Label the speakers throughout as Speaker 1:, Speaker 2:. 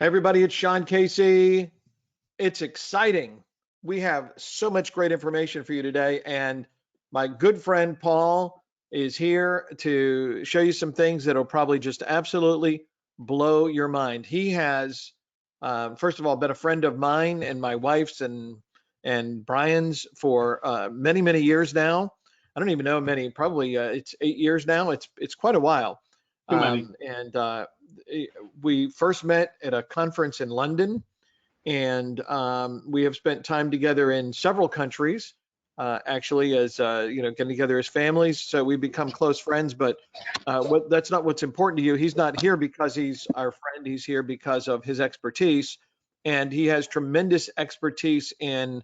Speaker 1: Hey everybody, it's Sean Casey. It's exciting. We have so much great information for you today, and my good friend Paul is here to show you some things that'll probably just absolutely blow your mind. He has, first of all, been a friend of mine and my wife's and Brian's for many years now. I don't even know many. Probably it's 8 years now. It's quite a while.
Speaker 2: Too many.
Speaker 1: And we first met at a conference in London, and we have spent time together in several countries, actually, as getting together as families. So we become close friends. But that's not what's important to you. He's not here because he's our friend. He's here because of his expertise, and he has tremendous expertise in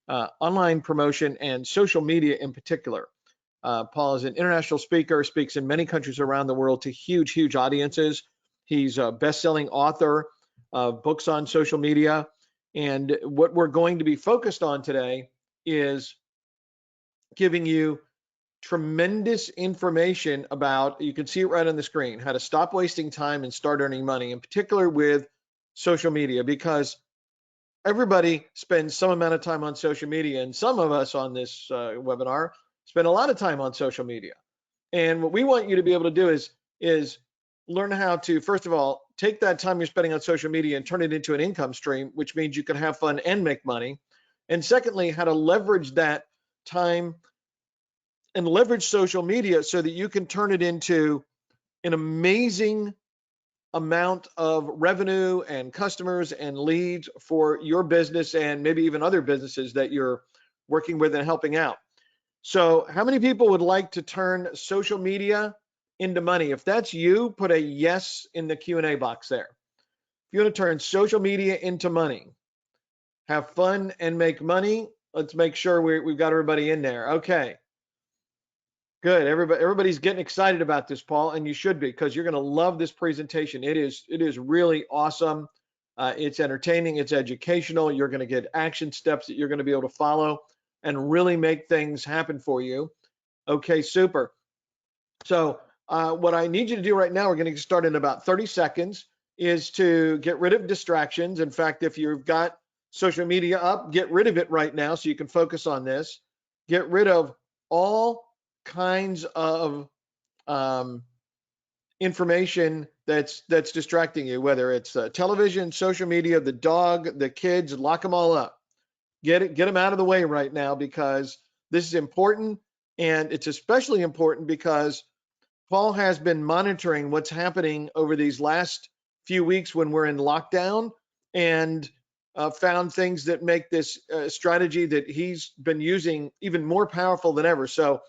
Speaker 1: online promotion and social media in particular. Paul is an international speaker, speaks in many countries around the world to huge audiences. He's a best-selling author of books on social media. And what we're going to be focused on today is giving you tremendous information about, you can see it right on the screen, how to stop wasting time and start earning money, in particular with social media, because everybody spends some amount of time on social media, and some of us on this webinar spend a lot of time on social media. And what we want you to be able to do is learn how to, first of all, take that time you're spending on social media and turn it into an income stream, which means you can have fun and make money. And secondly, how to leverage that time and leverage social media so that you can turn it into an amazing amount of revenue and customers and leads for your business and maybe even other businesses that you're working with and helping out. So how many people would like to turn social media into money? If that's you, put a yes in the Q&A box there. If you want to turn social media into money, have fun and make money, let's make sure we've got everybody in there. Okay, good. Everybody's getting excited about this, Paul, and you should be, because you're going to love this presentation. It is really awesome. It's entertaining. It's educational. You're going to get action steps that you're going to be able to follow and really make things happen for you. Okay, super. So what I need you to do right now, we're going to start in about 30 seconds, is to get rid of distractions. In fact, if you've got social media up, get rid of it right now so you can focus on this. Get rid of all kinds of information that's distracting you, whether it's television, social media, the dog, the kids, lock them all up. Get them out of the way right now, because this is important, and it's especially important because Paul has been monitoring what's happening over these last few weeks when we're in lockdown, and found things that make this strategy that he's been using even more powerful than ever. So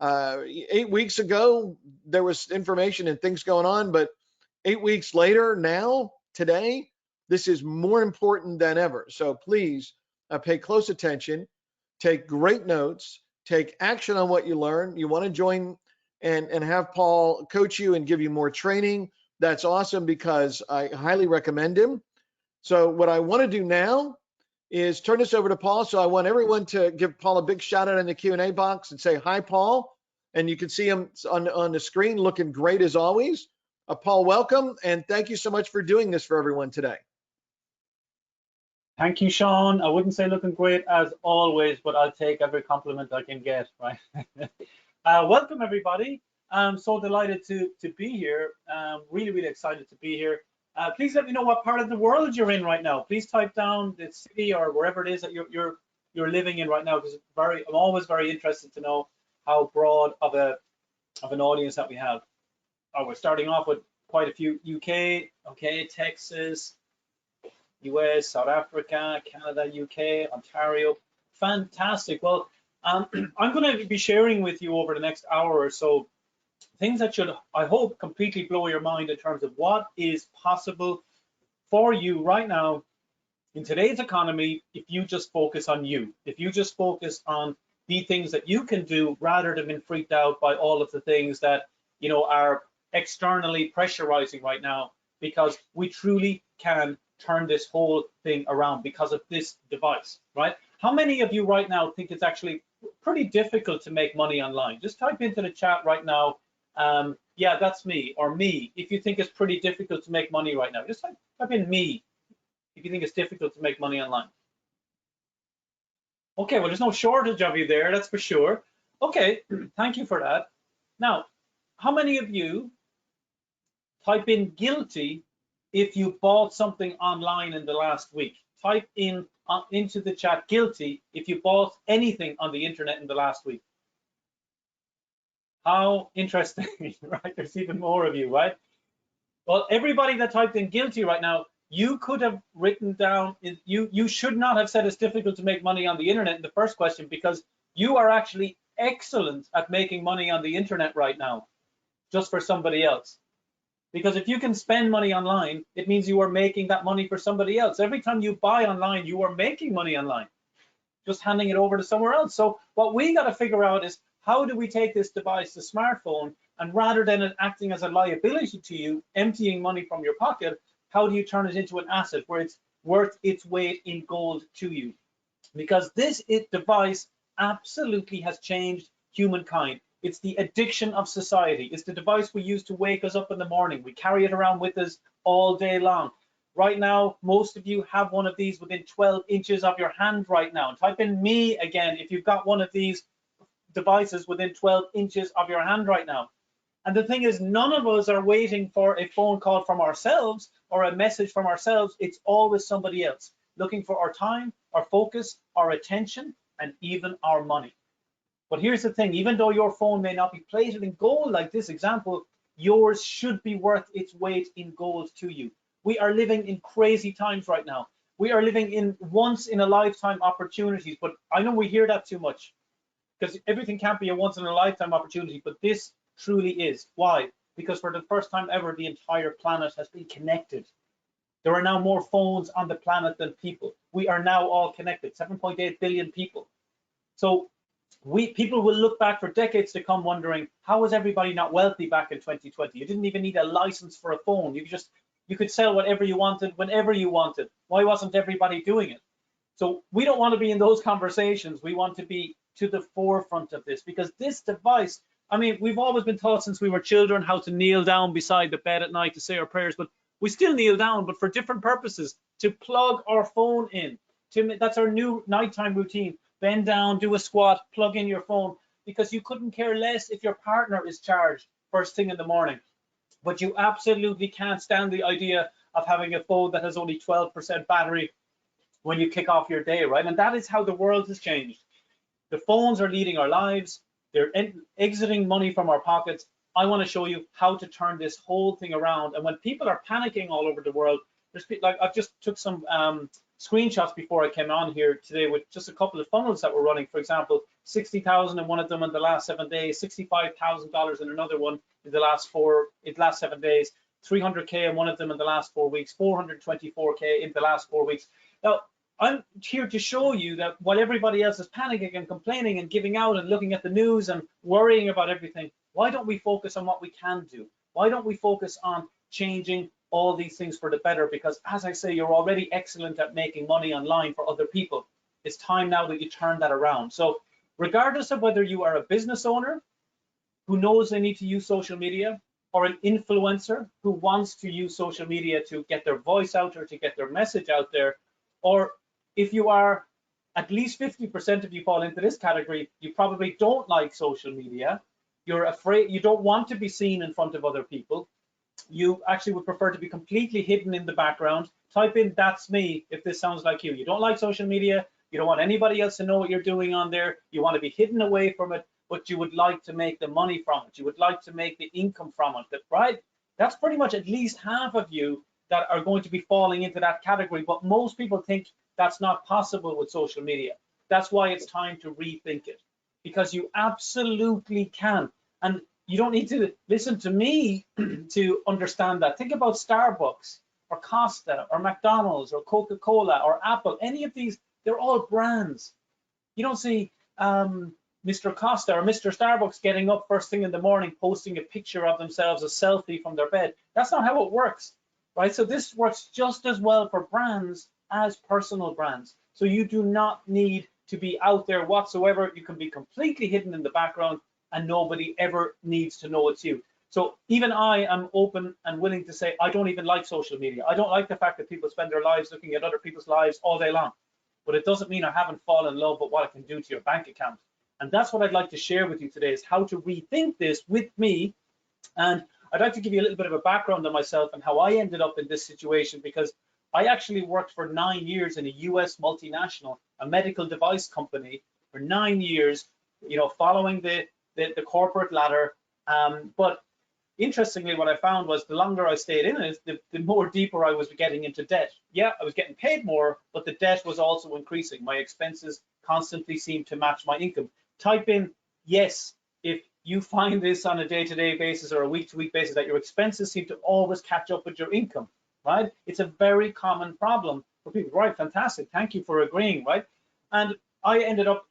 Speaker 1: 8 weeks ago, there was information and things going on, but 8 weeks later, now, today, this is more important than ever. So please pay close attention, take great notes, take action on what you learn. You want to join and have Paul coach you and give you more training. That's awesome, because I highly recommend him. So what I want to do now is turn this over to Paul. So I want everyone to give Paul a big shout out in the Q&A box and say, hi, Paul. And you can see him on the screen looking great as always. Paul, welcome. And thank you so much for doing this for everyone today.
Speaker 2: Thank you, Sean. I wouldn't say looking great as always, but I'll take every compliment I can get, right? Welcome, everybody. I'm so delighted to be here. Really excited to be here. Please let me know what part of the world you're in right now. Please type down the city or wherever it is that you're living in right now, because I'm always very interested to know how broad of an audience that we have. Oh, we're starting off with quite a few. UK, okay, Texas, US, South Africa, Canada, UK, Ontario. Fantastic. Well, I'm going to be sharing with you over the next hour or so things that should, I hope, completely blow your mind in terms of what is possible for you right now in today's economy if you just focus on you, if you just focus on the things that you can do rather than being freaked out by all of the things that, you know, are externally pressurizing right now, because we truly can turn this whole thing around because of this device, right? How many of you right now think it's actually pretty difficult to make money online? Just type into the chat right now, yeah, that's me, or me. If you think it's pretty difficult to make money right now, just type in me. if you think it's difficult to make money online? Okay, well, there's no shortage of you there, that's for sure. Okay, thank you for that. Now, how many of you type in guilty if you bought something online in the last week? Type in into the chat guilty if you bought anything on the internet in the last week. How interesting, right? There's even more of you, right? Well, everybody that typed in guilty right now, you could have written down, you should not have said it's difficult to make money on the internet in the first question, because you are actually excellent at making money on the internet right now, just for somebody else. Because if you can spend money online, it means you are making that money for somebody else. Every time you buy online, you are making money online, just handing it over to somewhere else. So what we got to figure out is, how do we take this device, the smartphone, and rather than it acting as a liability to you, emptying money from your pocket, how do you turn it into an asset where it's worth its weight in gold to you? Because this device absolutely has changed humankind. It's the addiction of society. It's the device we use to wake us up in the morning. We carry it around with us all day long. Right now, most of you have one of these within 12 inches of your hand right now. Type in me again if you've got one of these devices within 12 inches of your hand right now. And the thing is, none of us are waiting for a phone call from ourselves or a message from ourselves. It's always somebody else looking for our time, our focus, our attention, and even our money. But here's the thing, even though your phone may not be plated in gold like this example, yours should be worth its weight in gold to you. We are living in crazy times right now. We are living in once in a lifetime opportunities, but I know we hear that too much, because everything can't be a once in a lifetime opportunity, but this truly is. Why? Because for the first time ever, the entire planet has been connected. There are now more phones on the planet than people. We are now all connected, 7.8 billion people. So people will look back for decades to come wondering, how was everybody not wealthy back in 2020? You didn't even need a license for a phone. You could sell whatever you wanted, whenever you wanted. Why wasn't everybody doing it? So we don't want to be in those conversations. We want to be to the forefront of this, because this device, I mean, we've always been taught since we were children how to kneel down beside the bed at night to say our prayers, but we still kneel down, but for different purposes. To plug our phone in, that's our new nighttime routine. Bend down, do a squat, plug in your phone, because you couldn't care less if your partner is charged first thing in the morning. But you absolutely can't stand the idea of having a phone that has only 12% battery when you kick off your day, right? And that is how the world has changed. The phones are leading our lives. They're exiting money from our pockets. I want to show you how to turn this whole thing around. And when people are panicking all over the world, there's like, I've just took some screenshots before I came on here today with just a couple of funnels that we're running. For example, 60,000 in one of them in the last 7 days, $65,000 in another one in the last 7 days, 300K in one of them in the last 4 weeks, 424K in the last 4 weeks. Now, I'm here to show you that while everybody else is panicking and complaining and giving out and looking at the news and worrying about everything, why don't we focus on what we can do? Why don't we focus on changing all these things for the better? Because as I say, you're already excellent at making money online for other people. It's time now that you turn that around. So regardless of whether you are a business owner who knows they need to use social media, or an influencer who wants to use social media to get their voice out or to get their message out there, or if you are, at least 50% of you fall into this category, you probably don't like social media. You're afraid, you don't want to be seen in front of other people. You actually would prefer to be completely hidden in the background. Type in "that's me" if this sounds like you. You don't like social media. You don't want anybody else to know what you're doing on there. You want to be hidden away from it, but you would like to make the money from it. You would like to make the income from it, right? That's pretty much at least half of you that are going to be falling into that category. But most people think that's not possible with social media. That's why it's time to rethink it, because you absolutely can. And you don't need to listen to me to understand that. Think about Starbucks or Costa or McDonald's or Coca-Cola or Apple. Any of these, they're all brands. You don't see Mr. Costa or Mr. Starbucks getting up first thing in the morning, posting a picture of themselves, a selfie from their bed. That's not how it works, right? So this works just as well for brands as personal brands. So you do not need to be out there whatsoever. You can be completely hidden in the background and nobody ever needs to know it's you. So even I am open and willing to say, I don't even like social media. I don't like the fact that people spend their lives looking at other people's lives all day long. But it doesn't mean I haven't fallen in love with what it can do to your bank account. And that's what I'd like to share with you today, is how to rethink this with me. And I'd like to give you a little bit of a background on myself and how I ended up in this situation, because I actually worked for 9 years in a US multinational, a medical device company for 9 years, you know, following the corporate ladder. But interestingly, what I found was the longer I stayed in it, the more deeper I was getting into debt. Yeah, I was getting paid more, but the debt was also increasing. My expenses constantly seemed to match my income. Type in yes if you find this on a day-to-day basis or a week-to-week basis, that your expenses seem to always catch up with your income, right? It's a very common problem for people. Right, fantastic. Thank you for agreeing, right? And I ended up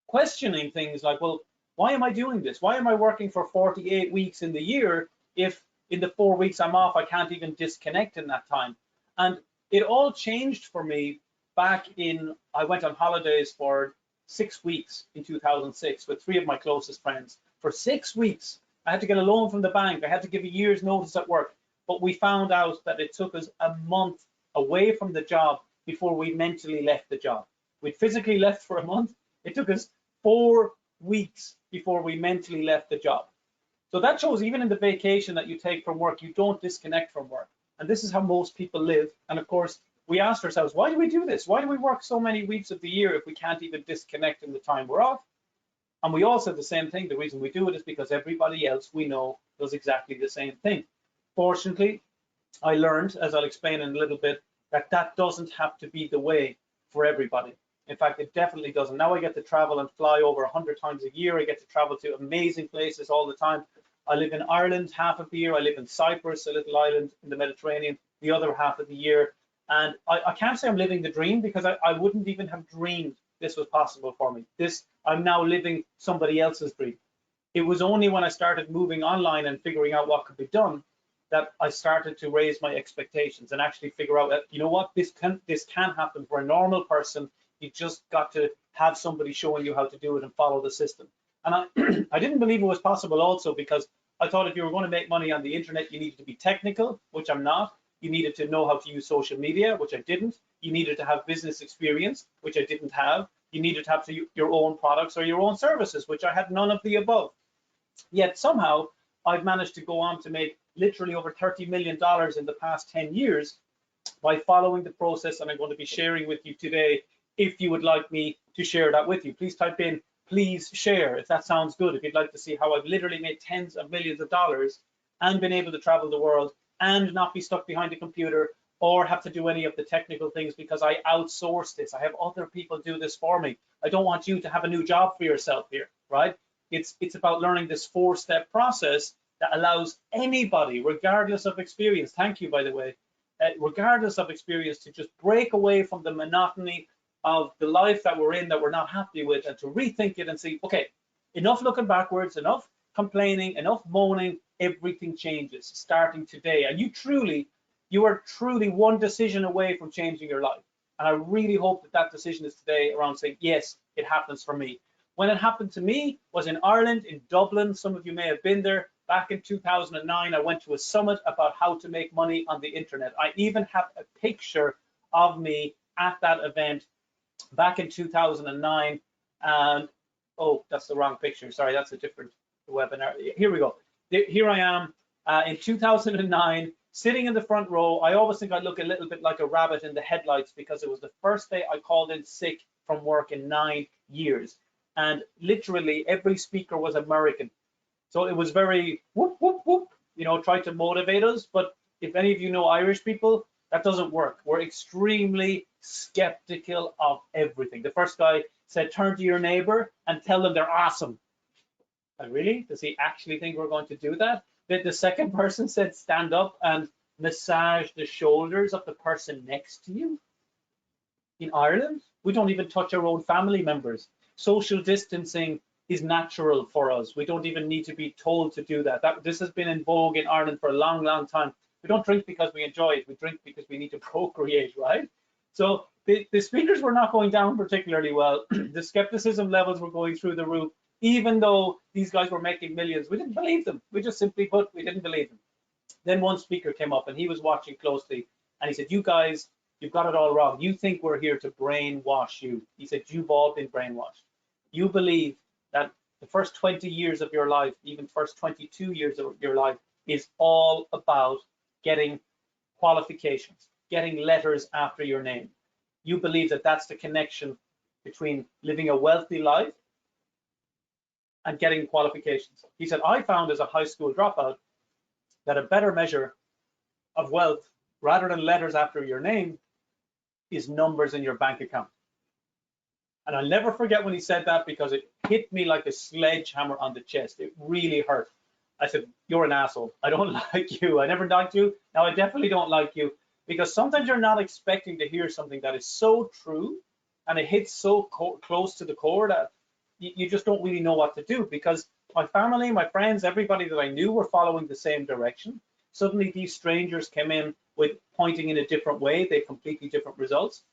Speaker 2: questioning things like, well, why am I doing this? Why am I working for 48 weeks in the year if in the 4 weeks I'm off, I can't even disconnect in that time? And it all changed for me back in, I went on holidays for 6 weeks in 2006 with 3 of my closest friends. For 6 weeks, I had to get a loan from the bank. I had to give a year's notice at work. But we found out that it took us a month away from the job before we mentally left the job. We'd physically left for a month. It took us 4 weeks before we mentally left the job. So that shows even in the vacation that you take from work, you don't disconnect from work. And this is how most people live. And of course, we asked ourselves, why do we do this? Why do we work so many weeks of the year if we can't even disconnect in the time we're off? And we all said the same thing. The reason we do it is because everybody else we know does exactly the same thing. Fortunately, I learned, as I'll explain in a little bit, that that doesn't have to be the way for everybody. In fact, it definitely doesn't. Now I get to travel and fly over 100 times a year. I get to travel to amazing places all the time. I live in Ireland half of the year. I live in Cyprus, a little island in the Mediterranean, the other half of the year. And I can't say I'm living the dream, because I wouldn't even have dreamed this was possible for me. I'm now living somebody else's dream. It was only when I started moving online and figuring out what could be done that I started to raise my expectations and actually figure out that, you know what, this can happen for a normal person. You just got to have somebody showing you how to do it and follow the system. And I didn't believe it was possible also, because I thought if you were going to make money on the internet, you needed to be technical, which I'm not. You needed to know how to use social media, which I didn't. You needed to have business experience, which I didn't have. You needed to have your own products or your own services, which I had none of the above. Yet somehow I've managed to go on to make literally over $30 million in the past 10 years by following the process. And I'm going to be sharing with you today. If you would like me to share that with you, please type in, please share, if that sounds good. If you'd like to see how I've literally made tens of millions of dollars and been able to travel the world and not be stuck behind a computer or have to do any of the technical things, because I outsource this. I have other people do this for me. I don't want you to have a new job for yourself here, right? It's about learning this 4-step process that allows anybody, regardless of experience, thank you, by the way, regardless of experience, to just break away from the monotony of the life that we're in that we're not happy with, and to rethink it and see, okay, enough looking backwards, enough complaining, enough moaning. Everything changes starting today. And you are truly one decision away from changing your life. And I really hope that that decision is today around saying, yes, it happens for me. When it happened to me was in Ireland, in Dublin. Some of you may have been there. Back in 2009, I went to a summit about how to make money on the internet. I even have a picture of me at that event back in 2009. And oh, that's the wrong picture. Sorry, that's a different webinar. Here we go. Here I am in 2009, sitting in the front row. I always think I look a little bit like a rabbit in the headlights, because it was the first day I called in sick from work in 9 years. And literally every speaker was American. So it was very whoop, whoop, whoop, you know, try to motivate us. But if any of you know Irish people, that doesn't work. We're extremely skeptical of everything. The first guy said, turn to your neighbor and tell them they're awesome. And really, does he actually think we're going to do that? The second person said, stand up and massage the shoulders of the person next to you. In Ireland, we don't even touch our own family members. Social distancing is natural for us. We don't even need to be told to do that. This has been in vogue in Ireland for a long, long time. We don't drink because we enjoy it. We drink because we need to procreate, right? So the speakers were not going down particularly well. The skepticism levels were going through the roof. Even though these guys were making millions, we didn't believe them. We just simply put, we didn't believe them. Then one speaker came up and he was watching closely and he said, you guys, you've got it all wrong. You think we're here to brainwash you. He said, you've all been brainwashed. You believe that the first 20 years of your life, even first 22 years of your life, is all about getting qualifications, getting letters after your name. You believe that that's the connection between living a wealthy life and getting qualifications. He said, I found as a high school dropout that a better measure of wealth, rather than letters after your name, is numbers in your bank account. And I'll never forget when he said that, because it hit me like a sledgehammer on the chest. It really hurt. I said, you're an asshole. I don't like you. I never liked you. Now I definitely don't like you, because sometimes you're not expecting to hear something that is so true and it hits so close to the core that you just don't really know what to do. Because my family, my friends, everybody that I knew were following the same direction. Suddenly these strangers came in with pointing in a different way. They completely different results.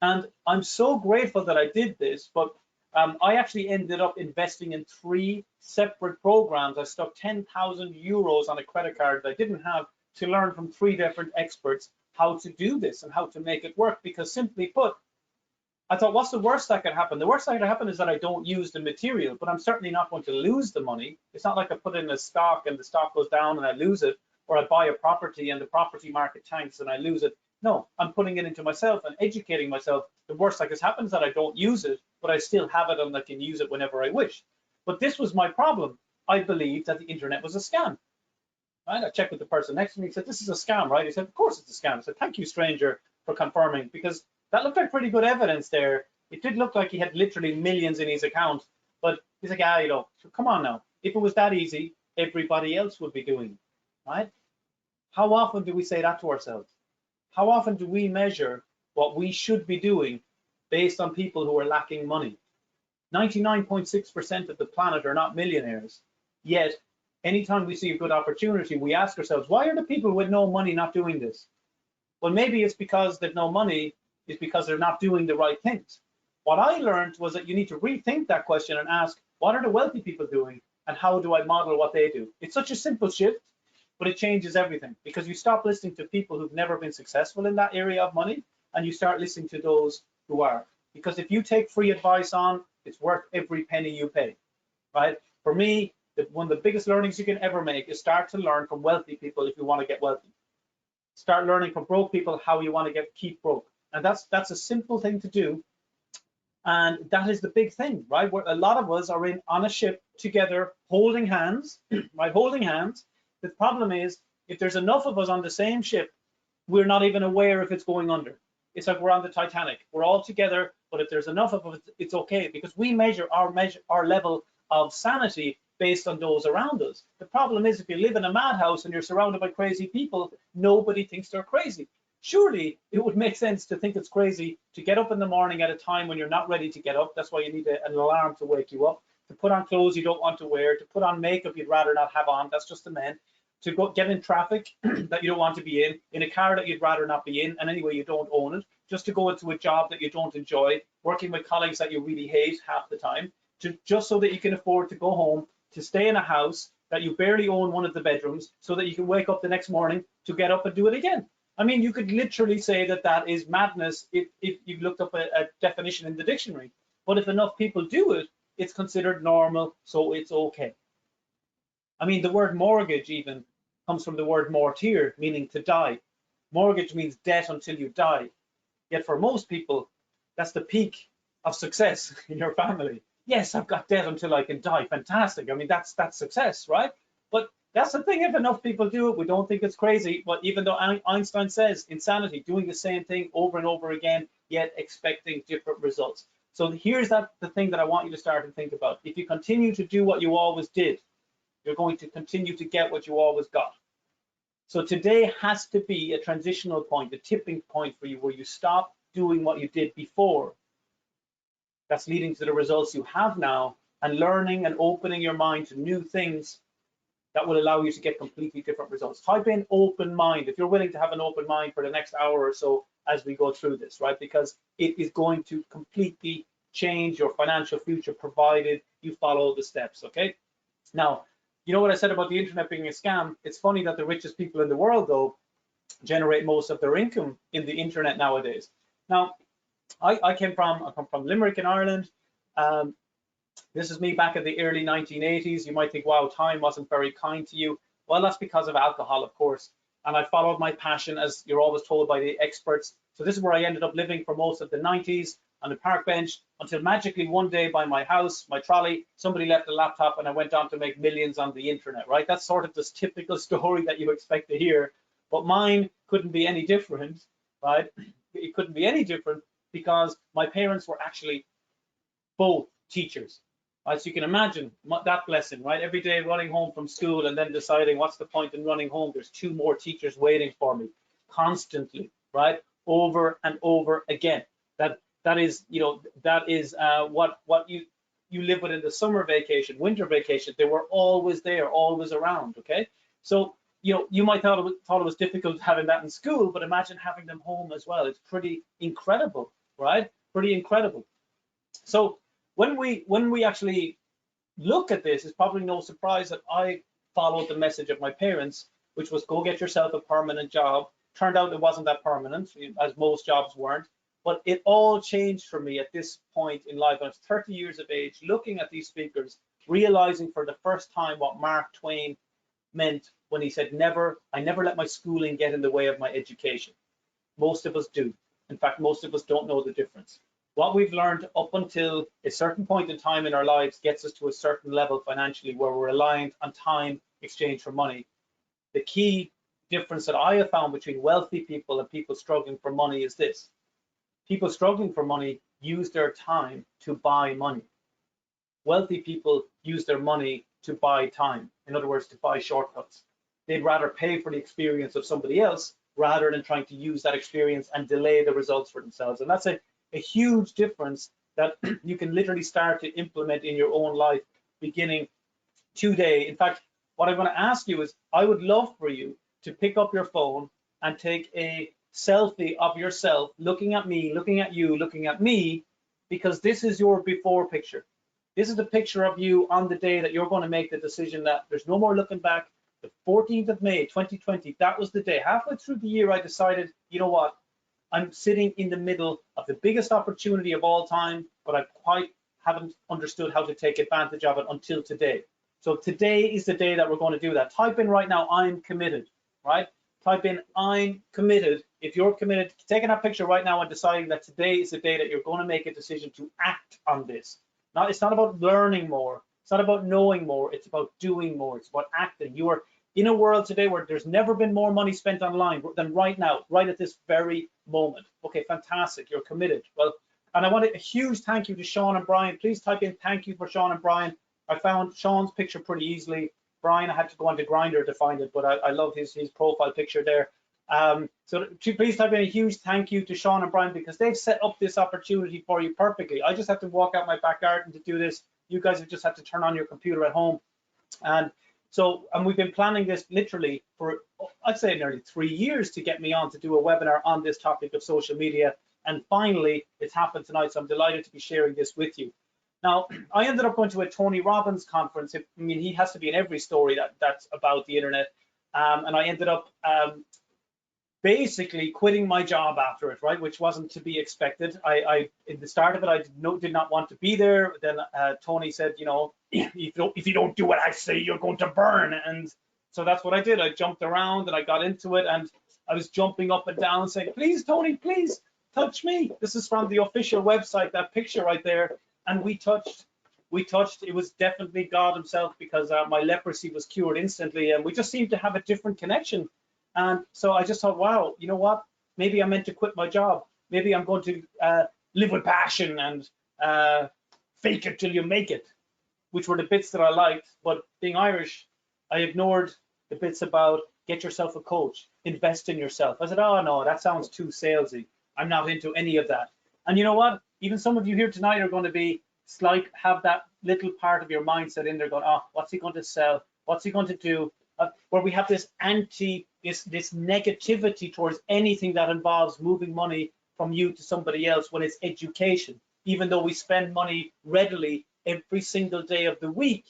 Speaker 2: And I'm so grateful that I did this, but I actually ended up investing in 3 separate programs. I stuck 10,000 euros on a credit card that I didn't have to learn from 3 different experts how to do this and how to make it work. Because simply put, I thought, what's the worst that could happen? The worst that could happen is that I don't use the material, but I'm certainly not going to lose the money. It's not like I put in a stock and the stock goes down and I lose it, or I buy a property and the property market tanks and I lose it. No, I'm putting it into myself and educating myself. The worst that could happen is that I don't use it, but I still have it and I can use it whenever I wish. But this was my problem. I believed that the internet was a scam. Right? I checked with the person next to me. He said, this is a scam, right? He said, of course it's a scam. I said, thank you, stranger, for confirming, because that looked like pretty good evidence there. It did look like he had literally millions in his account, but he's like, you know, come on now. If it was that easy, everybody else would be doing it, right? How often do we say that to ourselves? How often do we measure what we should be doing based on people who are lacking money? 99.6% of the planet are not millionaires. Yet, anytime we see a good opportunity, we ask ourselves, why are the people with no money not doing this? Well, maybe it's because they've no money, is because they're not doing the right things. What I learned was that you need to rethink that question and ask, what are the wealthy people doing and how do I model what they do? It's such a simple shift, but it changes everything, because you stop listening to people who've never been successful in that area of money and you start listening to those who are. Because if you take free advice on, it's worth every penny you pay, right? For me, one of the biggest learnings you can ever make is start to learn from wealthy people if you want to get wealthy. Start learning from broke people how you want to keep broke. And that's a simple thing to do. And that is the big thing, right? Where a lot of us are on a ship together, holding hands, right? Holding hands. The problem is, if there's enough of us on the same ship, we're not even aware if it's going under. It's like we're on the Titanic. We're all together, but if there's enough of us, it's okay, because we measure our level of sanity based on those around us. The problem is, if you live in a madhouse and you're surrounded by crazy people, nobody thinks they're crazy. Surely it would make sense to think it's crazy to get up in the morning at a time when you're not ready to get up. That's why you need an alarm to wake you up. To put on clothes you don't want to wear, to put on makeup you'd rather not have on. That's just the men. To go get in traffic that you don't want to be in a car that you'd rather not be in, and anyway you don't own it, just to go into a job that you don't enjoy, working with colleagues that you really hate half the time, just so that you can afford to go home, to stay in a house that you barely own one of the bedrooms, so that you can wake up the next morning to get up and do it again. I mean, you could literally say that that is madness if you've looked up a definition in the dictionary. But if enough people do it, it's considered normal, so it's okay. I mean, the word mortgage even comes from the word mortir, meaning to die. Mortgage means debt until you die. Yet for most people, that's the peak of success in your family. Yes, I've got debt until I can die. Fantastic. I mean, that's success, right? But that's the thing, if enough people do it, we don't think it's crazy. But even though Einstein says insanity, doing the same thing over and over again, yet expecting different results. So here's the thing that I want you to start to think about. If you continue to do what you always did, you're going to continue to get what you always got. So today has to be a transitional point, a tipping point for you, where you stop doing what you did before. That's leading to the results you have now, and learning and opening your mind to new things that will allow you to get completely different results. Type in open mind if you're willing to have an open mind for the next hour or so as we go through this, right? Because it is going to completely change your financial future, provided you follow the steps, okay? Now, you know what I said about the internet being a scam? It's funny that the richest people in the world, though, generate most of their income in the internet nowadays. Now, I come from Limerick in Ireland. This is me back in the early 1980s. You might think, wow, time wasn't very kind to you. Well, that's because of alcohol, of course. And I followed my passion, as you're always told by the experts. So this is where I ended up living for most of the 90s on the park bench, until magically one day by my house, my trolley, somebody left a laptop and I went on to make millions on the internet, right? That's sort of this typical story that you expect to hear. But mine couldn't be any different, right? It couldn't be any different because my parents were actually both teachers. Right? So you can imagine that blessing, right? Every day running home from school and then deciding what's the point in running home? There's 2 more teachers waiting for me constantly, right? Over and over again. That is, you know, that is what you live with in the summer vacation, winter vacation. They were always there, always around. Okay, so you know, you might thought it was difficult having that in school, but imagine having them home as well. It's pretty incredible, right? Pretty incredible. So when we actually look at this, it's probably no surprise that I followed the message of my parents, which was go get yourself a permanent job. Turned out it wasn't that permanent, as most jobs weren't. But it all changed for me at this point in life. I was 30 years of age, looking at these speakers, realizing for the first time what Mark Twain meant when he said, I never let my schooling get in the way of my education. Most of us do. In fact, most of us don't know the difference. What we've learned up until a certain point in time in our lives gets us to a certain level financially where we're reliant on time exchange for money. The key difference that I have found between wealthy people and people struggling for money is this. People struggling for money use their time to buy money. Wealthy people use their money to buy time. In other words, to buy shortcuts. They'd rather pay for the experience of somebody else rather than trying to use that experience and delay the results for themselves. And that's a huge difference that you can literally start to implement in your own life beginning today. In fact, what I'm going to ask you is, I would love for you to pick up your phone and take a selfie of yourself looking at me, looking at you, looking at me, because this is your before picture. This is the picture of you on the day that you're going to make the decision that there's no more looking back. The 14th of May, 2020, that was the day. Halfway through the year, I decided, you know what? I'm sitting in the middle of the biggest opportunity of all time, but I quite haven't understood how to take advantage of it until today. So today is the day that we're going to do that. Type in right now, I'm committed, right? Type in, I'm committed. If you're committed, taking that picture right now and deciding that today is the day that you're going to make a decision to act on this. Now, it's not about learning more. It's not about knowing more. It's about doing more. It's about acting. You are in a world today where there's never been more money spent online than right now, right at this very moment. Okay, fantastic. You're committed. Well, and I want a huge thank you to Sean and Brian. Please type in thank you for Sean and Brian. I found Sean's picture pretty easily. Brian, I had to go onto Grindr to find it, but I love his profile picture there. So please type in a huge thank you to Sean and Brian, because they've set up this opportunity for you perfectly. I just have to walk out my back garden to do this. You guys have just had to turn on your computer at home. And we've been planning this literally for, I'd say, nearly 3 years to get me on to do a webinar on this topic of social media. And finally, it's happened tonight. So I'm delighted to be sharing this with you. Now, I ended up going to a Tony Robbins conference. I mean, he has to be in every story that's about the internet. And I ended up basically quitting my job after it, right, which wasn't to be expected. In the start of it, I did not want to be there. Then Tony said, you know, if you don't do what I say, you're going to burn. And so that's what I did. I jumped around and I got into it, and I was jumping up and down saying, please, Tony, please touch me. This is from the official website, that picture right there. And we touched. It was definitely God himself, because my leprosy was cured instantly, and we just seemed to have a different connection. And so I just thought, wow, you know what? Maybe I'm meant to quit my job. Maybe I'm going to live with passion and fake it till you make it, which were the bits that I liked. But being Irish, I ignored the bits about get yourself a coach, invest in yourself. I said, oh no, that sounds too salesy. I'm not into any of that. And you know what? Even some of you here tonight are going to be have that little part of your mindset in there going, oh, what's he going to sell? What's he going to do? Where we have this this negativity towards anything that involves moving money from you to somebody else when it's education. Even though we spend money readily every single day of the week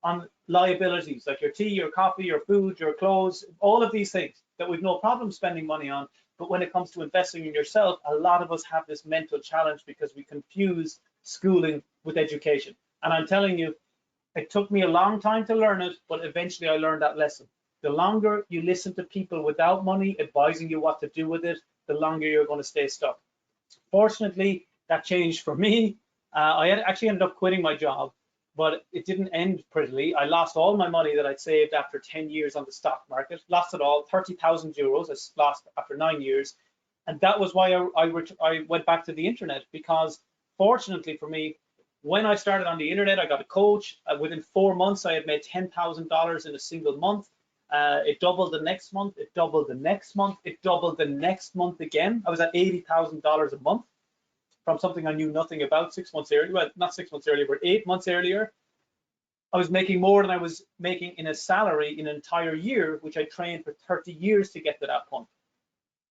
Speaker 2: on liabilities like your tea, your coffee, your food, your clothes, all of these things that we've no problem spending money on. But when it comes to investing in yourself, a lot of us have this mental challenge because we confuse schooling with education. And I'm telling you, it took me a long time to learn it, but eventually I learned that lesson. The longer you listen to people without money advising you what to do with it, the longer you're going to stay stuck. Fortunately, that changed for me. I actually ended up quitting my job, but it didn't end prettily. I lost all my money that I'd saved after 10 years on the stock market, lost it all, 30,000 euros I lost after 9 years. And that was why I went back to the internet, because fortunately for me, when I started on the internet, I got a coach. Within 4 months, I had made $10,000 in a single month. It doubled the next month. It doubled the next month. It doubled the next month again. I was at $80,000 a month from something I knew nothing about 6 months earlier. Well, not 6 months earlier, but 8 months earlier. I was making more than I was making in a salary in an entire year, which I trained for 30 years to get to that point,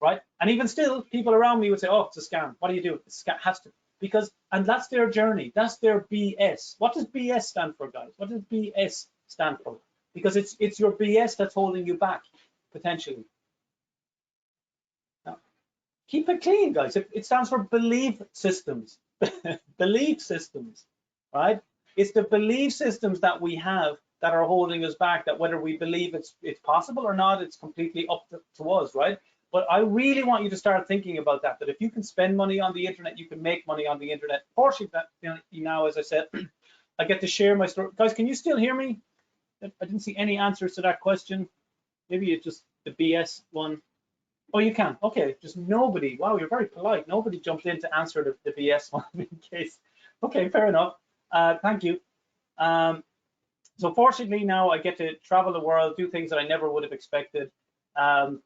Speaker 2: right? And even still, people around me would say, oh, it's a scam. What do you do? It's a scam. Has to. Because, and that's their journey. That's their BS. What does BS stand for, guys? What does BS stand for? Because it's your BS that's holding you back, potentially. Now, keep it clean, guys. It stands for belief systems. Belief systems, right? It's the belief systems that we have that are holding us back, that whether we believe it's possible or not, it's completely up to us, right? But I really want you to start thinking about that if you can spend money on the internet, you can make money on the internet. Fortunately, now, as I said, I get to share my story. Guys, can you still hear me? I didn't see any answers to that question. Maybe it's just the BS one. Oh, you can. Okay, just nobody. Wow, you're very polite. Nobody jumped in to answer the BS one in case. Okay, fair enough. Thank you. So fortunately, now I get to travel the world, do things that I never would have expected. And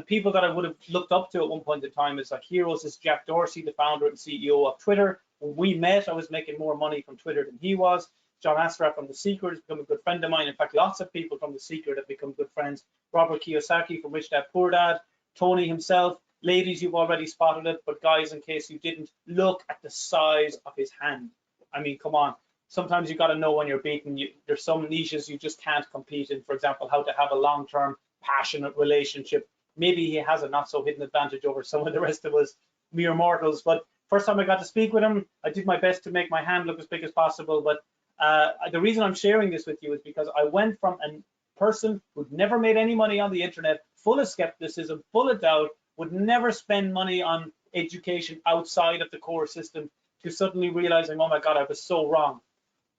Speaker 2: people that I would have looked up to at one point in time as like heroes is Jack Dorsey, the founder and CEO of Twitter. When we met, I was making more money from Twitter than he was. John Astra from The Secret has become a good friend of mine. In fact, lots of people from The Secret have become good friends. Robert Kiyosaki from Rich Dad Poor Dad, Tony himself. Ladies, you've already spotted it, but guys, in case you didn't, look at the size of his hand. I mean, come on. Sometimes you got to know when you're beaten. There's some niches you just can't compete in. For example, how to have a long-term passionate relationship. Maybe he has a not so hidden advantage over some of the rest of us mere mortals. But first time I got to speak with him, I did my best to make my hand look as big as possible. But the reason I'm sharing this with you is because I went from a person who'd never made any money on the internet, full of skepticism, full of doubt, would never spend money on education outside of the core system, to suddenly realizing, oh my God, I was so wrong.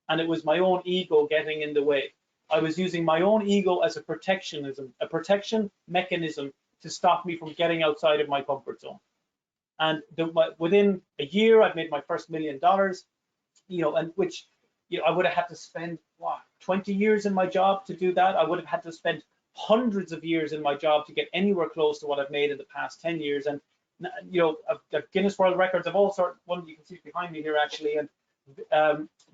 Speaker 2: And it was my own ego getting in the way. I was using my own ego as a protection mechanism to stop me from getting outside of my comfort zone. And within a year, I've made my first $1 million, and which, I would have had to spend 20 years in my job to do that. I would have had to spend hundreds of years in my job to get anywhere close to what I've made in the past 10 years. And, Guinness World Records of all sorts, one you can see behind me here actually, and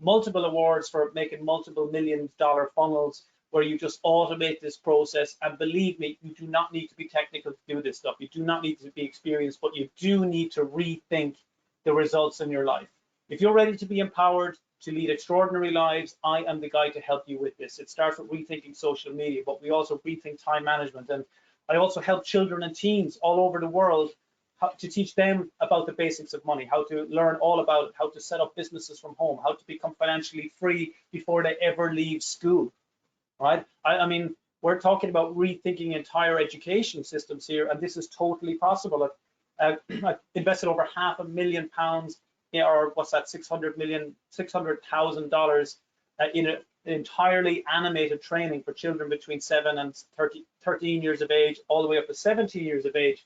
Speaker 2: multiple awards for making multiple $1 million funnels where you just automate this process. And believe me, you do not need to be technical to do this stuff. You do not need to be experienced, but you do need to rethink the results in your life. If you're ready to be empowered to lead extraordinary lives, I am the guy to help you with this. It starts with rethinking social media, but we also rethink time management. And I also help children and teens all over the world to teach them about the basics of money, how to learn all about it, how to set up businesses from home, how to become financially free before they ever leave school, right? I mean, we're talking about rethinking entire education systems here, and this is totally possible. I've invested over £500,000, or what's that, $600,000 in an entirely animated training for children between 7 and 13 years of age, all the way up to 17 years of age,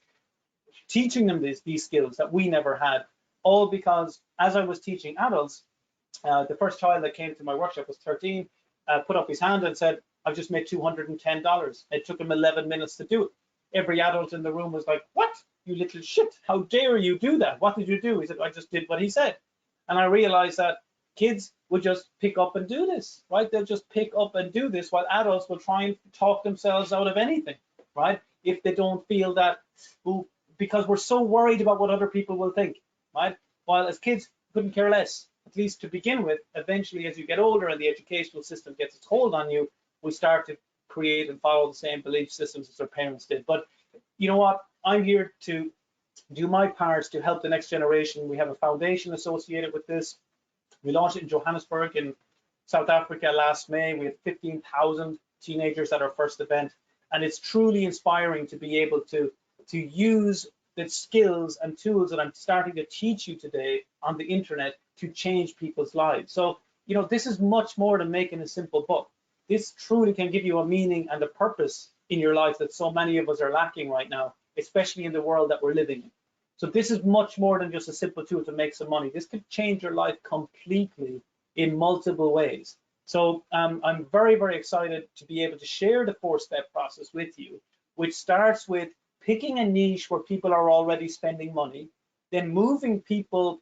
Speaker 2: teaching them these skills that we never had, all because as I was teaching adults, the first child that came to my workshop was 13, put up his hand and said, I've just made $210. It took him 11 minutes to do it. Every adult in the room was like, what? You little shit, how dare you do that? What did you do? He said, I just did what he said. And I realized that kids would just pick up and do this, right? They'll just pick up and do this, while adults will try and talk themselves out of anything, right? If they don't feel that, because we're so worried about what other people will think, right? While as kids, couldn't care less. at least to begin with. Eventually, as you get older and the educational system gets its hold on you, we start to create and follow the same belief systems as our parents did. But you know what? I'm here to do my part to help the next generation. We have a foundation associated with this. We launched it in Johannesburg in South Africa last May. We had 15,000 teenagers at our first event, and it's truly inspiring to be able to use the skills and tools that I'm starting to teach you today on the internet to change people's lives. So, you know, this is much more than making a simple book. This truly can give you a meaning and a purpose in your life that so many of us are lacking right now, especially in the world that we're living in. So this is much more than just a simple tool to make some money. This could change your life completely in multiple ways. So I'm very, very excited to be able to share the 4-step process with you, which starts with picking a niche where people are already spending money, then moving people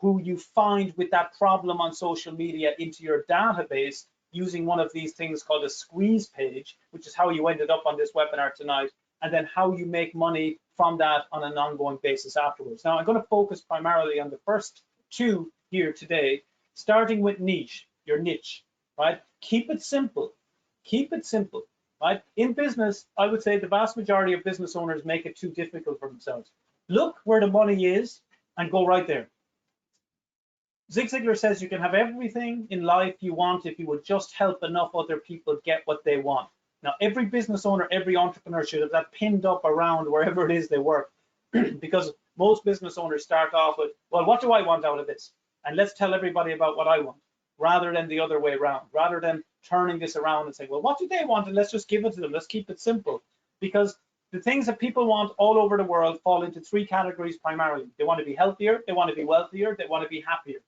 Speaker 2: who you find with that problem on social media into your database using one of these things called a squeeze page, which is how you ended up on this webinar tonight, and then how you make money from that on an ongoing basis afterwards. Now, I'm going to focus primarily on the first two here today, starting with niche, your niche, right? Keep it simple. Keep it simple, right? In business, I would say the vast majority of business owners make it too difficult for themselves. Look where the money is and go right there. Zig Ziglar says you can have everything in life you want if you would just help enough other people get what they want. Now, every business owner, every entrepreneur should have that pinned up around wherever it is they work, because most business owners start off with, well, what do I want out of this? And let's tell everybody about what I want, rather than the other way around, rather than turning this around and saying, well, what do they want? And let's just give it to them. Let's keep it simple. Because the things that people want all over the world fall into 3 categories primarily. They want to be healthier, they want to be wealthier, they want to be happier.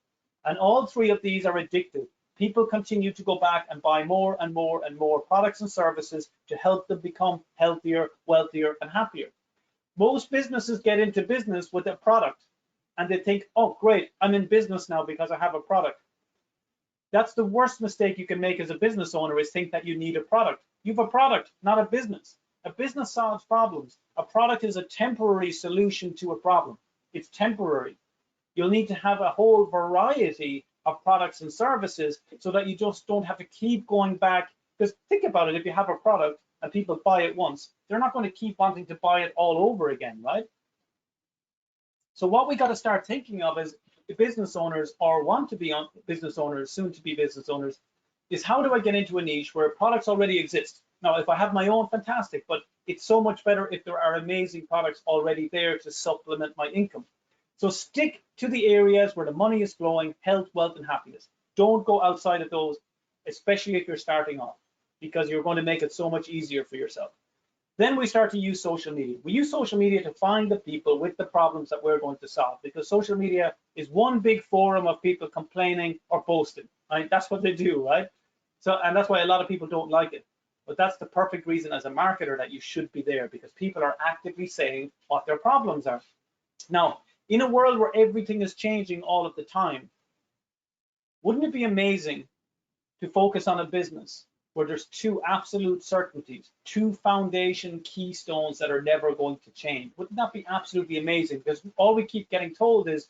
Speaker 2: And all 3 of these are addictive. People continue to go back and buy more and more and more products and services to help them become healthier, wealthier, and happier. Most businesses get into business with a product and they think, oh, great, I'm in business now because I have a product. That's the worst mistake you can make as a business owner, is think that you need a product. You have a product, not a business. A business solves problems. A product is a temporary solution to a problem. It's temporary. You'll need to have a whole variety of products and services so that you just don't have to keep going back. Because think about it, if you have a product and people buy it once, they're not going to keep wanting to buy it all over again, right? So what we got to start thinking of as business owners, or want to be business owners, soon to be business owners, is how do I get into a niche where products already exist? Now, if I have my own, fantastic, but it's so much better if there are amazing products already there to supplement my income. So stick to the areas where the money is flowing: health, wealth, and happiness. Don't go outside of those, especially if you're starting off, because you're going to make it so much easier for yourself. Then we start to use social media. We use social media to find the people with the problems that we're going to solve, because social media is one big forum of people complaining or boasting, right? That's what they do, right? So, and that's why a lot of people don't like it. But that's the perfect reason as a marketer that you should be there, because people are actively saying what their problems are. Now, in a world where everything is changing all of the time, wouldn't it be amazing to focus on a business where there's 2 absolute certainties, 2 foundation keystones that are never going to change? Wouldn't that be absolutely amazing? Because all we keep getting told is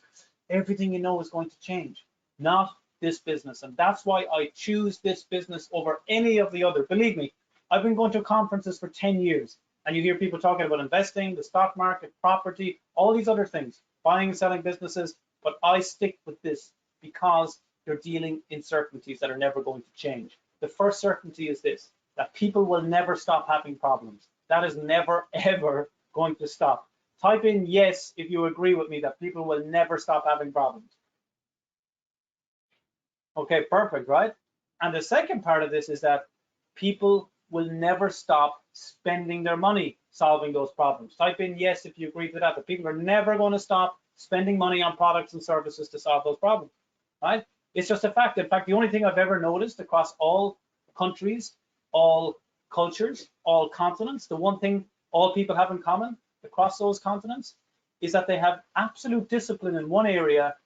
Speaker 2: everything you know is going to change, not this business. And that's why I choose this business over any of the other. Believe me, I've been going to conferences for 10 years, and you hear people talking about investing, the stock market, property, all these other things, buying and selling businesses, but I stick with this because they're dealing in certainties that are never going to change. The first certainty is this, that people will never stop having problems. That is never, ever going to stop. Type in yes if you agree with me that people will never stop having problems. Okay, perfect, right? And the second part of this is that people will never stop spending their money solving those problems. Type in yes if you agree to that, that people are never going to stop spending money on products and services to solve those problems, right? It's just a fact. In fact, the only thing I've ever noticed across all countries, all cultures, all continents, the one thing all people have in common across those continents is that they have absolute discipline in one area.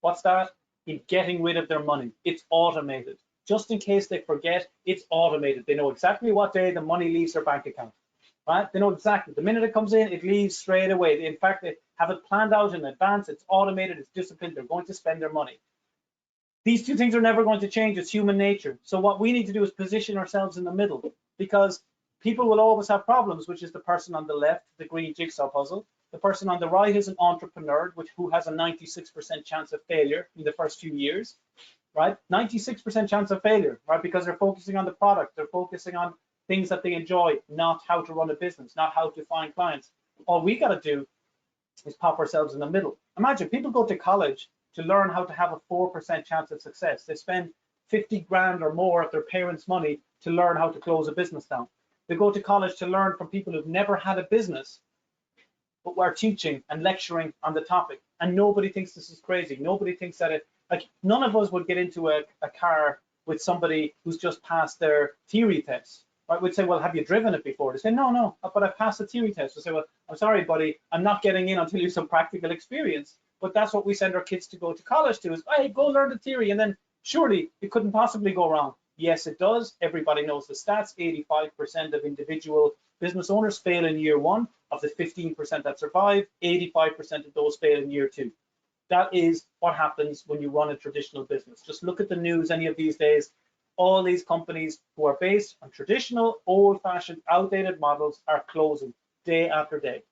Speaker 2: What's that? In getting rid of their money. It's automated. Just in case they forget, it's automated. They know exactly what day the money leaves their bank account, right? They know exactly. The minute it comes in, it leaves straight away. In fact, have it planned out in advance, it's automated, it's disciplined, they're going to spend their money. These two things are never going to change. It's human nature. So what we need to do is position ourselves in the middle, because people will always have problems, which is the person on the left, the green jigsaw puzzle. The person on the right is an entrepreneur, who has a 96% chance of failure in the first few years, right? 96% chance of failure, right? Because they're focusing on the product. They're focusing on things that they enjoy, not how to run a business, not how to find clients. All we got to do is pop ourselves in the middle. Imagine people go to college to learn how to have a 4% chance of success. They spend 50 grand or more of their parents' money to learn how to close a business down. They go to college to learn from people who've never had a business, but were teaching and lecturing on the topic. And nobody thinks this is crazy. Nobody thinks that none of us would get into a car with somebody who's just passed their theory test. Right? We'd say, well, have you driven it before? They say, no, but I've passed the theory test. We say, well, I'm sorry, buddy, I'm not getting in until you have some practical experience. But that's what we send our kids to go to college to, is, hey, go learn the theory, and then surely it couldn't possibly go wrong. Yes, it does. Everybody knows the stats. 85% of individual business owners fail in year one. Of the 15% that survive, 85% of those fail in year two. That is what happens when you run a traditional business. Just look at the news any of these days. All these companies who are based on traditional, old-fashioned, outdated models are closing day after day.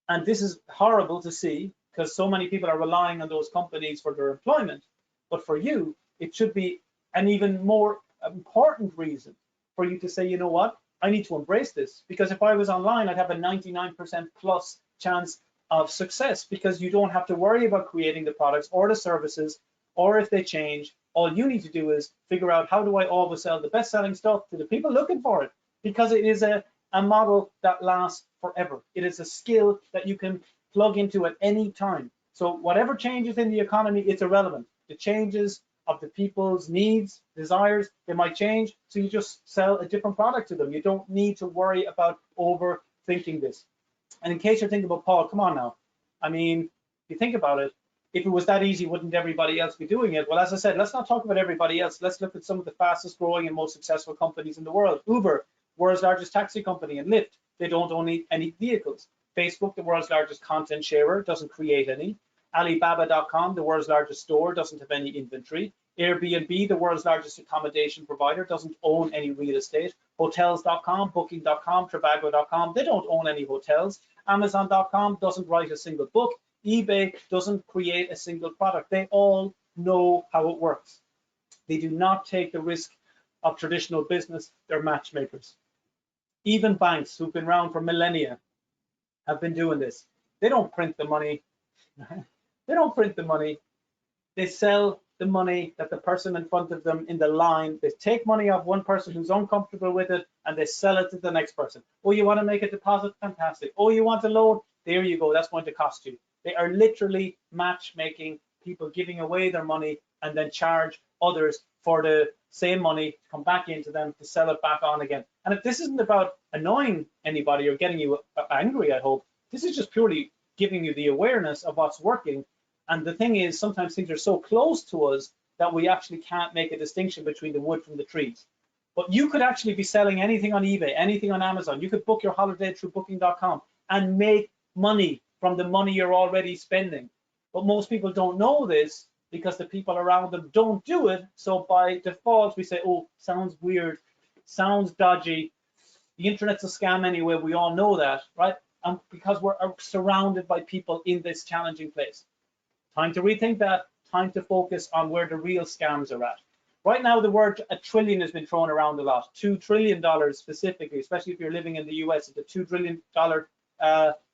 Speaker 2: And this is horrible to see, because so many people are relying on those companies for their employment. But for you, it should be an even more important reason for you to say, you know what, I need to embrace this. Because if I was online, I'd have a 99% plus chance of success, because you don't have to worry about creating the products or the services, or if they change. All you need to do is figure out, how do I always sell the best-selling stuff to the people looking for it? Because it is a model that lasts forever. It is a skill that you can plug into at any time. So whatever changes in the economy, it's irrelevant. The changes of the people's needs, desires, they might change. So you just sell a different product to them. You don't need to worry about overthinking this. And in case you're thinking about, Paul, come on now. I mean, if you think about it, if it was that easy, wouldn't everybody else be doing it? Well, as I said, let's not talk about everybody else. Let's look at some of the fastest growing and most successful companies in the world. Uber, world's largest taxi company, and Lyft, they don't own any vehicles. Facebook, the world's largest content sharer, doesn't create any. Alibaba.com, the world's largest store, doesn't have any inventory. Airbnb, the world's largest accommodation provider, doesn't own any real estate. Hotels.com, Booking.com, Trivago.com, they don't own any hotels. Amazon.com doesn't write a single book. eBay doesn't create a single product. They all know how it works. They do not take the risk of traditional business. They're matchmakers. Even banks who've been around for millennia have been doing this. They don't print the money. They don't print the money. They sell the money that the person in front of them in the line, they take money off one person who's uncomfortable with it, and they sell it to the next person. Oh, you want to make a deposit? Fantastic. Oh, you want a loan? There you go. That's going to cost you. They are literally matchmaking, people giving away their money and then charge others for the same money to come back into them to sell it back on again. And if this isn't about annoying anybody or getting you angry, I hope, this is just purely giving you the awareness of what's working. And the thing is, sometimes things are so close to us that we actually can't make a distinction between the wood from the trees. But you could actually be selling anything on eBay, anything on Amazon. You could book your holiday through Booking.com and make money from the money you're already spending. But most people don't know this because the people around them don't do it. So by default, we say, oh, sounds weird, sounds dodgy. The internet's a scam anyway. We all know that, right? And because we're surrounded by people in this challenging place. Time to rethink that. Time to focus on where the real scams are at. Right now, the word $1 trillion has been thrown around a lot. $2 trillion specifically, especially if you're living in the US, it's a $2 trillion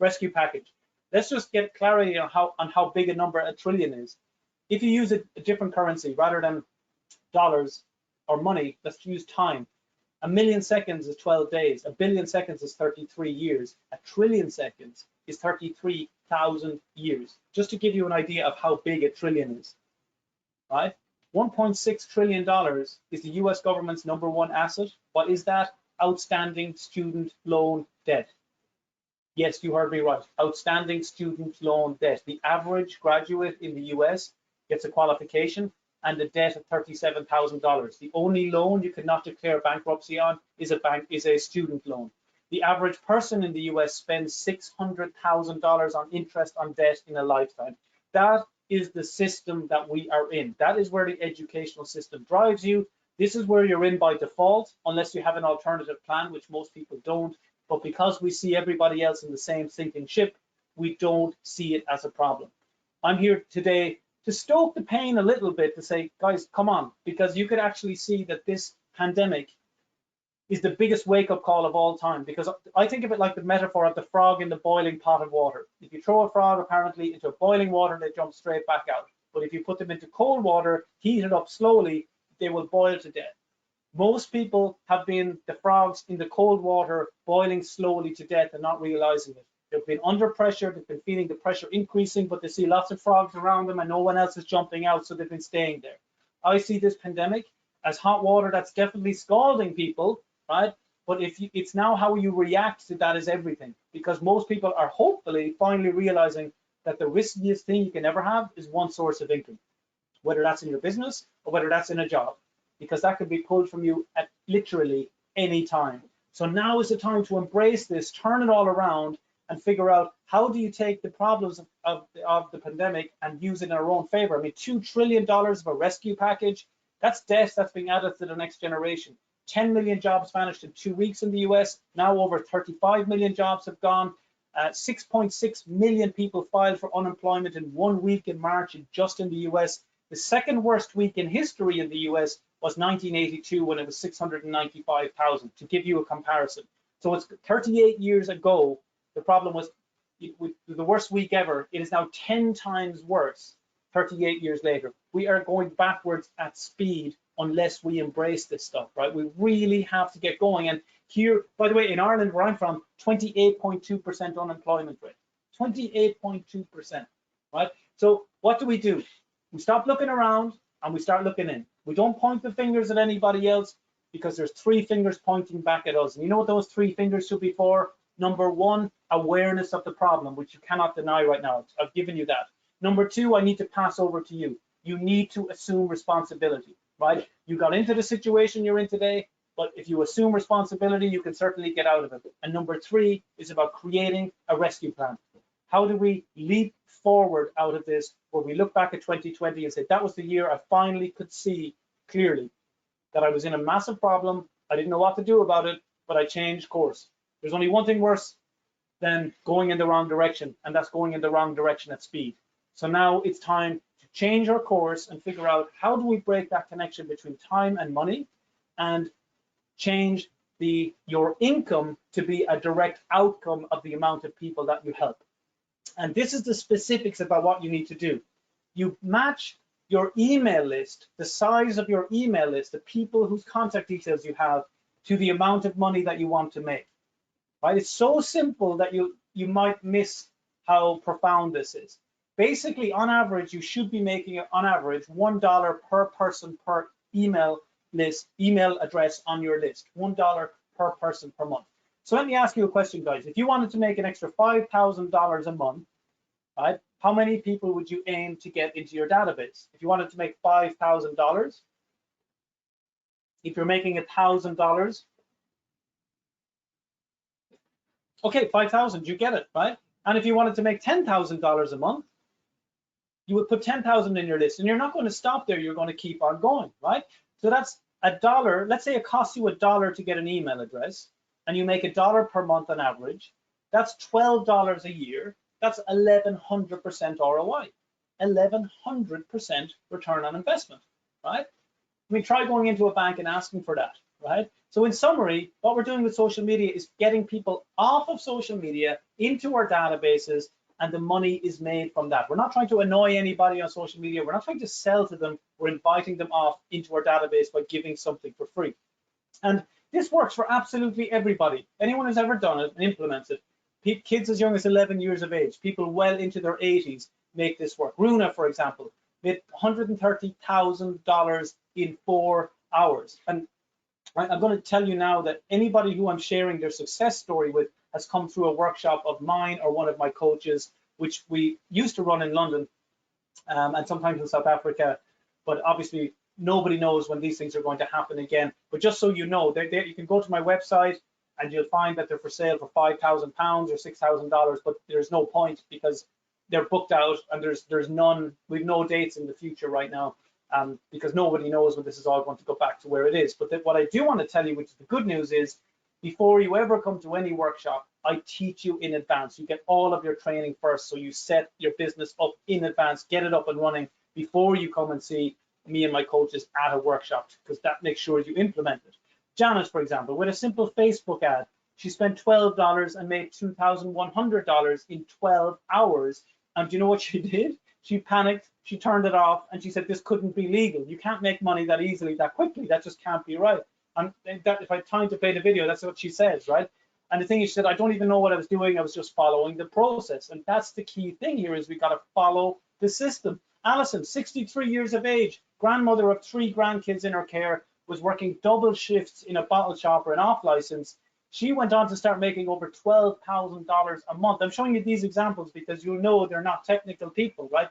Speaker 2: rescue package. Let's just get clarity on how big a number $1 trillion is. If you use a different currency rather than dollars or money, let's use time. 1 million seconds is 12 days. 1 billion seconds is 33 years. 1 trillion seconds is 33,000 years. Just to give you an idea of how big $1 trillion is, right? $1.6 trillion is the US government's #1 asset. What is that? Outstanding student loan debt. Yes, you heard me right. Outstanding student loan debt. The average graduate in the US gets a qualification and a debt of $37,000. The only loan you cannot declare bankruptcy on is a student loan. The average person in the US spends $600,000 on interest on debt in a lifetime. That is the system that we are in. That is where the educational system drives you. This is where you're in by default, unless you have an alternative plan, which most people don't. But because we see everybody else in the same sinking ship, we don't see it as a problem. I'm here today to stoke the pain a little bit, to say, guys, come on, because you could actually see that this pandemic is the biggest wake-up call of all time, because I think of it like the metaphor of the frog in the boiling pot of water. If you throw a frog apparently into boiling water, they jump straight back out. But if you put them into cold water, heat it up slowly, they will boil to death. Most people have been the frogs in the cold water, boiling slowly to death and not realizing it. They've been under pressure, they've been feeling the pressure increasing, but they see lots of frogs around them and no one else is jumping out, so they've been staying there. I see this pandemic as hot water that's definitely scalding people, right? But it's now how you react to that is everything, because most people are hopefully finally realizing that the riskiest thing you can ever have is one source of income, whether that's in your business or whether that's in a job, because that could be pulled from you at literally any time. So now is the time to embrace this, turn it all around, and figure out how do you take the problems of the pandemic and use it in our own favor. I mean, $2 trillion of a rescue package, that's debt that's being added to the next generation. 10 million jobs vanished in 2 weeks in the US. Now over 35 million jobs have gone. 6.6 million people filed for unemployment in 1 week in March, just in the US. The second worst week in history in the US was 1982, when it was 695,000, to give you a comparison. So it's 38 years ago. The problem was the worst week ever. It is now 10 times worse 38 years later. We are going backwards at speed unless we embrace this stuff, right? We really have to get going. And here, by the way, in Ireland, where I'm from, 28.2% unemployment rate, 28.2%, right? So what do? We stop looking around and we start looking in. We don't point the fingers at anybody else, because there's 3 fingers pointing back at us. And you know what those 3 fingers should be for? Number 1, awareness of the problem, which you cannot deny right now. I've given you that. Number 2, I need to pass over to you. You need to assume responsibility, right? You got into the situation you're in today, but if you assume responsibility, you can certainly get out of it. And number 3 is about creating a rescue plan. How do we leap forward out of this, where we look back at 2020 and say, that was the year I finally could see clearly that I was in a massive problem. I didn't know what to do about it, but I changed course. There's only one thing worse than going in the wrong direction, and that's going in the wrong direction at speed. So now it's time to change our course and figure out, how do we break that connection between time and money, and change your income to be a direct outcome of the amount of people that you help. And this is the specifics about what you need to do. You match your email list, the size of your email list, the people whose contact details you have, to the amount of money that you want to make. Right? It's so simple that you might miss how profound this is. Basically, on average, you should be making, on average, $1 per person per email address on your list. $1 per person per month. So let me ask you a question, guys. If you wanted to make an extra $5,000 a month, right, how many people would you aim to get into your database? If you wanted to make $5,000, if you're making $1,000, okay, 5,000, you get it, right? And if you wanted to make $10,000 a month, you would put 10,000 in your list, and you're not going to stop there. You're going to keep on going, right? So that's $1. Let's say it costs you $1 to get an email address, and you make $1 per month on average. That's $12 a year. That's 1,100% ROI, 1,100% return on investment, right? I mean, try going into a bank and asking for that, right? So in summary, what we're doing with social media is getting people off of social media into our databases, and the money is made from that. We're not trying to annoy anybody on social media. We're not trying to sell to them. We're inviting them off into our database by giving something for free. And this works for absolutely everybody. Anyone who's ever done it and implemented it, kids as young as 11 years of age, people well into their 80s make this work. Runa, for example, made $130,000 in 4 hours. And I'm going to tell you now that anybody who I'm sharing their success story with has come through a workshop of mine or one of my coaches, which we used to run in London and sometimes in South Africa. But obviously, nobody knows when these things are going to happen again. But just so you know, you can go to my website, and you'll find that they're for sale for £5,000 or $6,000, but there's no point because they're booked out, and there's none. We've no dates in the future right now, because nobody knows when this is all going to go back to where it is. But what I do want to tell you, which is the good news, is before you ever come to any workshop, I teach you in advance. You get all of your training first, so you set your business up in advance, get it up and running before you come and see me and my coaches at a workshop, because that makes sure you implement it. Janice, for example, with a simple Facebook ad, she spent $12 and made $2,100 in 12 hours. And do you know what she did? She panicked, she turned it off, and she said, this couldn't be legal. You can't make money that easily, that quickly. That just can't be right. And that, if I had time to play the video, that's what she says, right? And the thing is, she said, I don't even know what I was doing. I was just following the process. And that's the key thing here, is we got to follow the system. Alison, 63 years of age, grandmother of 3 grandkids in her care, was working double shifts in a bottle shop or an off license. She went on to start making over $12,000 a month. I'm showing you these examples because you'll know they're not technical people, right?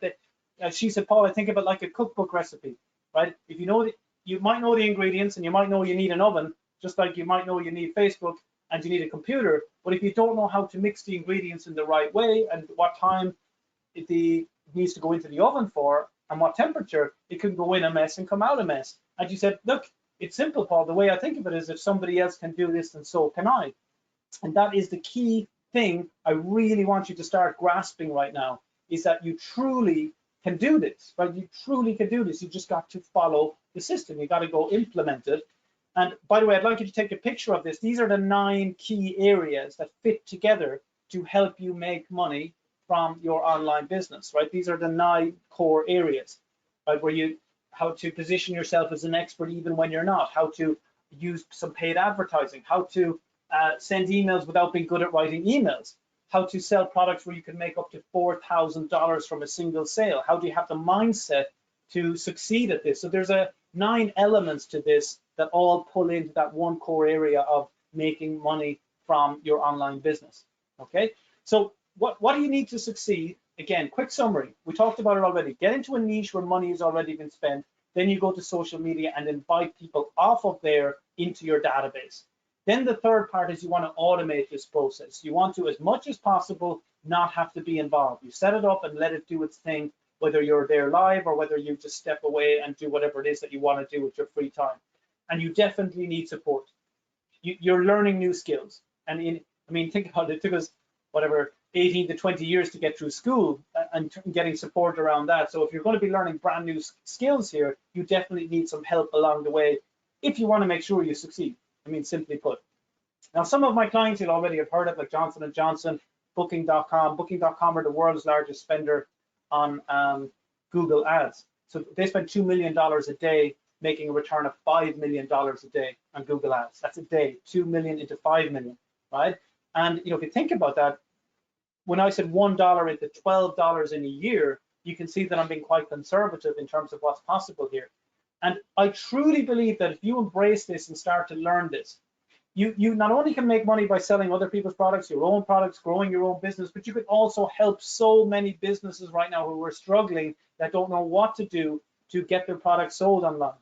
Speaker 2: She said, Paul, I think of it like a cookbook recipe, right? If you know, you might know the ingredients, and you might know you need an oven, just like you might know you need Facebook and you need a computer. But if you don't know how to mix the ingredients in the right way and what time it needs to go into the oven for and what temperature, it can go in a mess and come out a mess. And you said, look, it's simple, Paul. The way I think of it is, if somebody else can do this, then so can I. And that is the key thing I really want you to start grasping right now, is that you truly can do this, right? You truly can do this. You just got to follow the system. You got to go implement it. And by the way, I'd like you to take a picture of this. These are the 9 key areas that fit together to help you make money from your online business, right? These are the 9 core areas, right? How to position yourself as an expert even when you're not, how to use some paid advertising, how to send emails without being good at writing emails, how to sell products where you can make up to $4,000 from a single sale. How do you have the mindset to succeed at this? So there's 9 elements to this that all pull into that one core area of making money from your online business, okay? So what do you need to succeed? Again, quick summary. We talked about it already. Get into a niche where money has already been spent. Then you go to social media and invite people off of there into your database. Then the third part is you want to automate this process. You want to, as much as possible, not have to be involved. You set it up and let it do its thing, whether you're there live or whether you just step away and do whatever it is that you want to do with your free time. And you definitely need support. You're learning new skills. And I mean, think about it. It took us, whatever, 18 to 20 years to get through school and getting support around that. So if you're going to be learning brand new skills here, you definitely need some help along the way if you want to make sure you succeed. I mean, simply put. Now, some of my clients you'll already have heard of, like Johnson & Johnson, Booking.com. Booking.com are the world's largest spender on Google ads. So they spend $2 million a day making a return of $5 million a day on Google ads. That's a day, 2 million into 5 million, right? And if you think about that, when I said $1 into $12 in a year, you can see that I'm being quite conservative in terms of what's possible here. And I truly believe that if you embrace this and start to learn this, you not only can make money by selling other people's products, your own products, growing your own business, but you could also help so many businesses right now who are struggling, that don't know what to do to get their products sold online.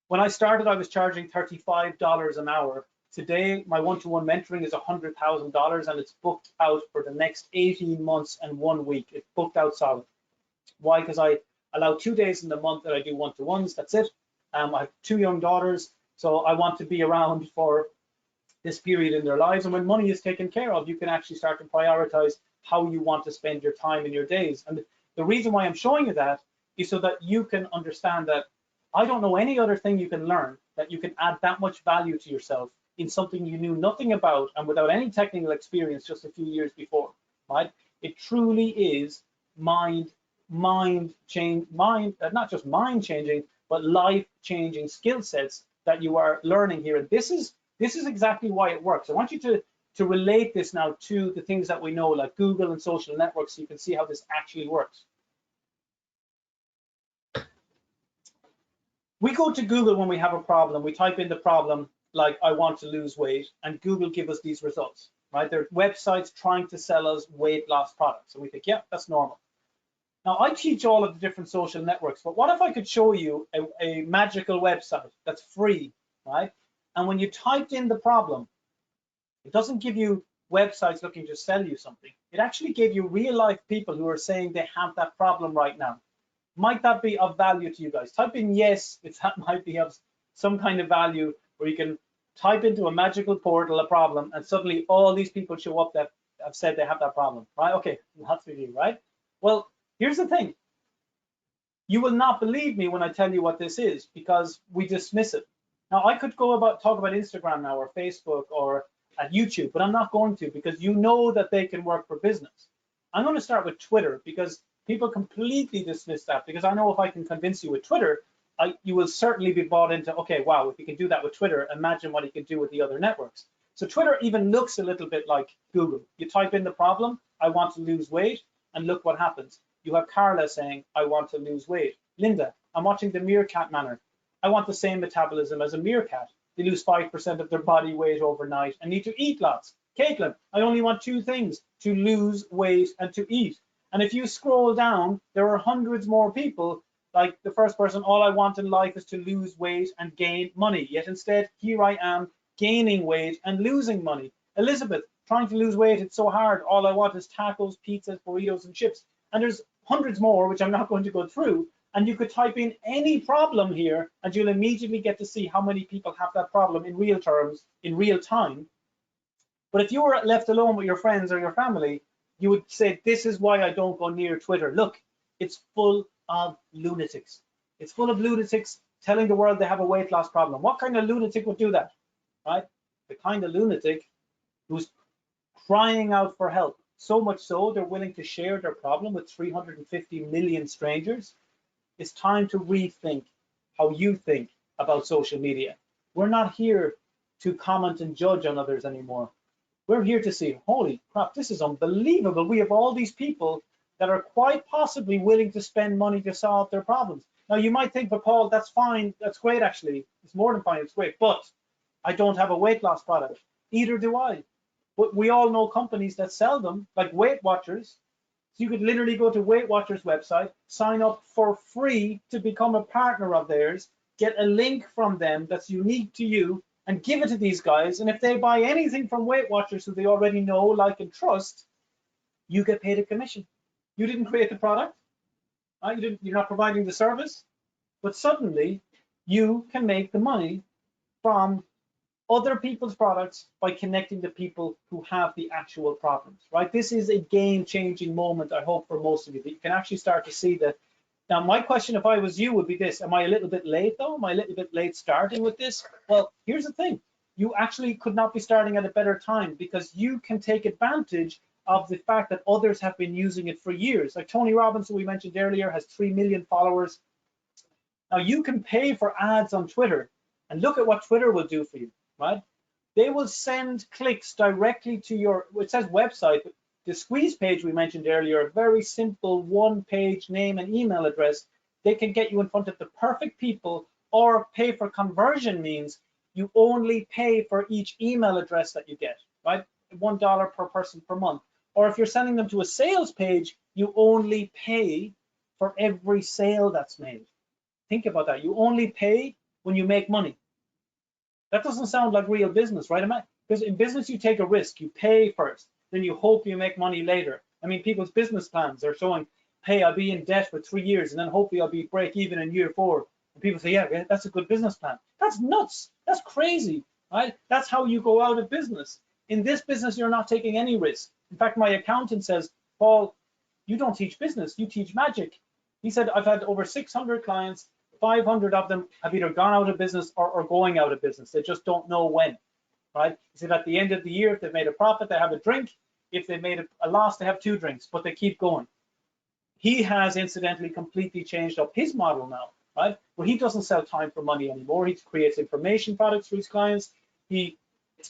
Speaker 2: When I started, I was charging $35 an hour. Today, my one-to-one mentoring is $100,000, and it's booked out for the next 18 months and 1 week. It's booked out solid. Why? Because I allow 2 days in the month that I do one-to-ones. That's it. I have 2 young daughters, so I want to be around for this period in their lives. And when money is taken care of, you can actually start to prioritize how you want to spend your time and your days. And the reason why I'm showing you that is so that you can understand that I don't know any other thing you can learn that you can add that much value to yourself in something you knew nothing about and without any technical experience just a few years before, right? It truly is not just mind changing, but life changing skill sets that you are learning here. And this is exactly why it works. I want you to relate this now to the things that we know, like Google and social networks, so you can see how this actually works. We go to Google when we have a problem. We type in the problem, like I want to lose weight, and Google give us these results, right? They're websites trying to sell us weight loss products. And we think, yeah, that's normal. Now, I teach all of the different social networks, but what if I could show you a magical website that's free, right? And when you typed in the problem, It doesn't give you websites looking to sell you something. It actually gave you real life people who are saying they have that problem right now. Might that be of value to you guys? Type in yes if that might be of some kind of value, where you can type into a magical portal a problem and suddenly all these people show up that have said they have that problem, right? Okay, that's for you, right? Well, here's the thing. You will not believe me when I tell you what this is, because we dismiss it. Now, I could talk about Instagram now, or Facebook, or at YouTube, but I'm not going to, because you know that they can work for business. I'm going to start with Twitter, because people completely dismiss that, because I know if I can convince you with Twitter, you will certainly be bought into, okay, wow, if you can do that with Twitter, imagine what you can do with the other networks. So Twitter even looks a little bit like Google. You type in the problem, I want to lose weight, and look what happens. You have Carla saying, I want to lose weight. Linda, I'm watching the meerkat manner. I want the same metabolism as a meerkat. They lose 5% of their body weight overnight and need to eat lots. Caitlin, I only want two things, to lose weight and to eat. And if you scroll down, there are hundreds more people, like the first person, all I want in life is to lose weight and gain money. Yet instead, here I am gaining weight and losing money. Elizabeth, trying to lose weight, it's so hard. All I want is tacos, pizzas, burritos, and chips. And there's hundreds more, which I'm not going to go through. And you could type in any problem here, and you'll immediately get to see how many people have that problem in real terms, in real time. But if you were left alone with your friends or your family, you would say, this is why I don't go near Twitter. Look, it's full of lunatics. It's full of lunatics telling the world they have a weight loss problem. What kind of lunatic would do that, right? The kind of lunatic who's crying out for help. So much so, they're willing to share their problem with 350 million strangers. It's time to rethink how you think about social media. We're not here to comment and judge on others anymore. We're here to see, holy crap, this is unbelievable. We have all these people that are quite possibly willing to spend money to solve their problems. Now, you might think, but Paul, that's fine. That's great, actually. It's more than fine. It's great. But I don't have a weight loss product. Either do I. But we all know companies that sell them, like Weight Watchers. So you could literally go to Weight Watchers website, sign up for free to become a partner of theirs, get a link from them that's unique to you, and give it to these guys. And if they buy anything from Weight Watchers, who they already know, like, and trust, you get paid a commission. You didn't create the product. You're not providing the service, but suddenly you can make the money from other people's products by connecting the people who have the actual problems, right? This is a game-changing moment, I hope, for most of you, that you can actually start to see that. Now, my question, if I was you, would be this: am I a little bit late, though? Am I a little bit late starting with this? Well, here's the thing. You actually could not be starting at a better time, because you can take advantage of the fact that others have been using it for years. Like Tony Robbins, who we mentioned earlier, has 3 million followers. Now, you can pay for ads on Twitter, and look at what Twitter will do for you, right? They will send clicks directly to your, it says website, but the squeeze page we mentioned earlier, a very simple one-page name and email address. They can get you in front of the perfect people. Or pay for conversion means you only pay for each email address that you get, right? $1 per person per month. Or if you're sending them to a sales page, you only pay for every sale that's made. Think about that. You only pay when you make money. That doesn't sound like real business, right? Because in business, you take a risk. You pay first, then you hope you make money later. I mean, people's business plans are showing, hey, I'll be in debt for 3 years, and then hopefully I'll be break even in year 4. And people say, yeah, that's a good business plan. That's nuts. That's crazy, right? That's how you go out of business. In this business, you're not taking any risk. In fact, my accountant says, Paul, you don't teach business, you teach magic. He said, I've had over 600 clients, 500 of them have either gone out of business or going out of business. They just don't know when, right? He said, at the end of the year, if they've made a profit, they have a drink. If they've made a loss, they have 2 drinks, but they keep going. He has incidentally completely changed up his model now, right? Where he doesn't sell time for money anymore. He creates information products for his clients. He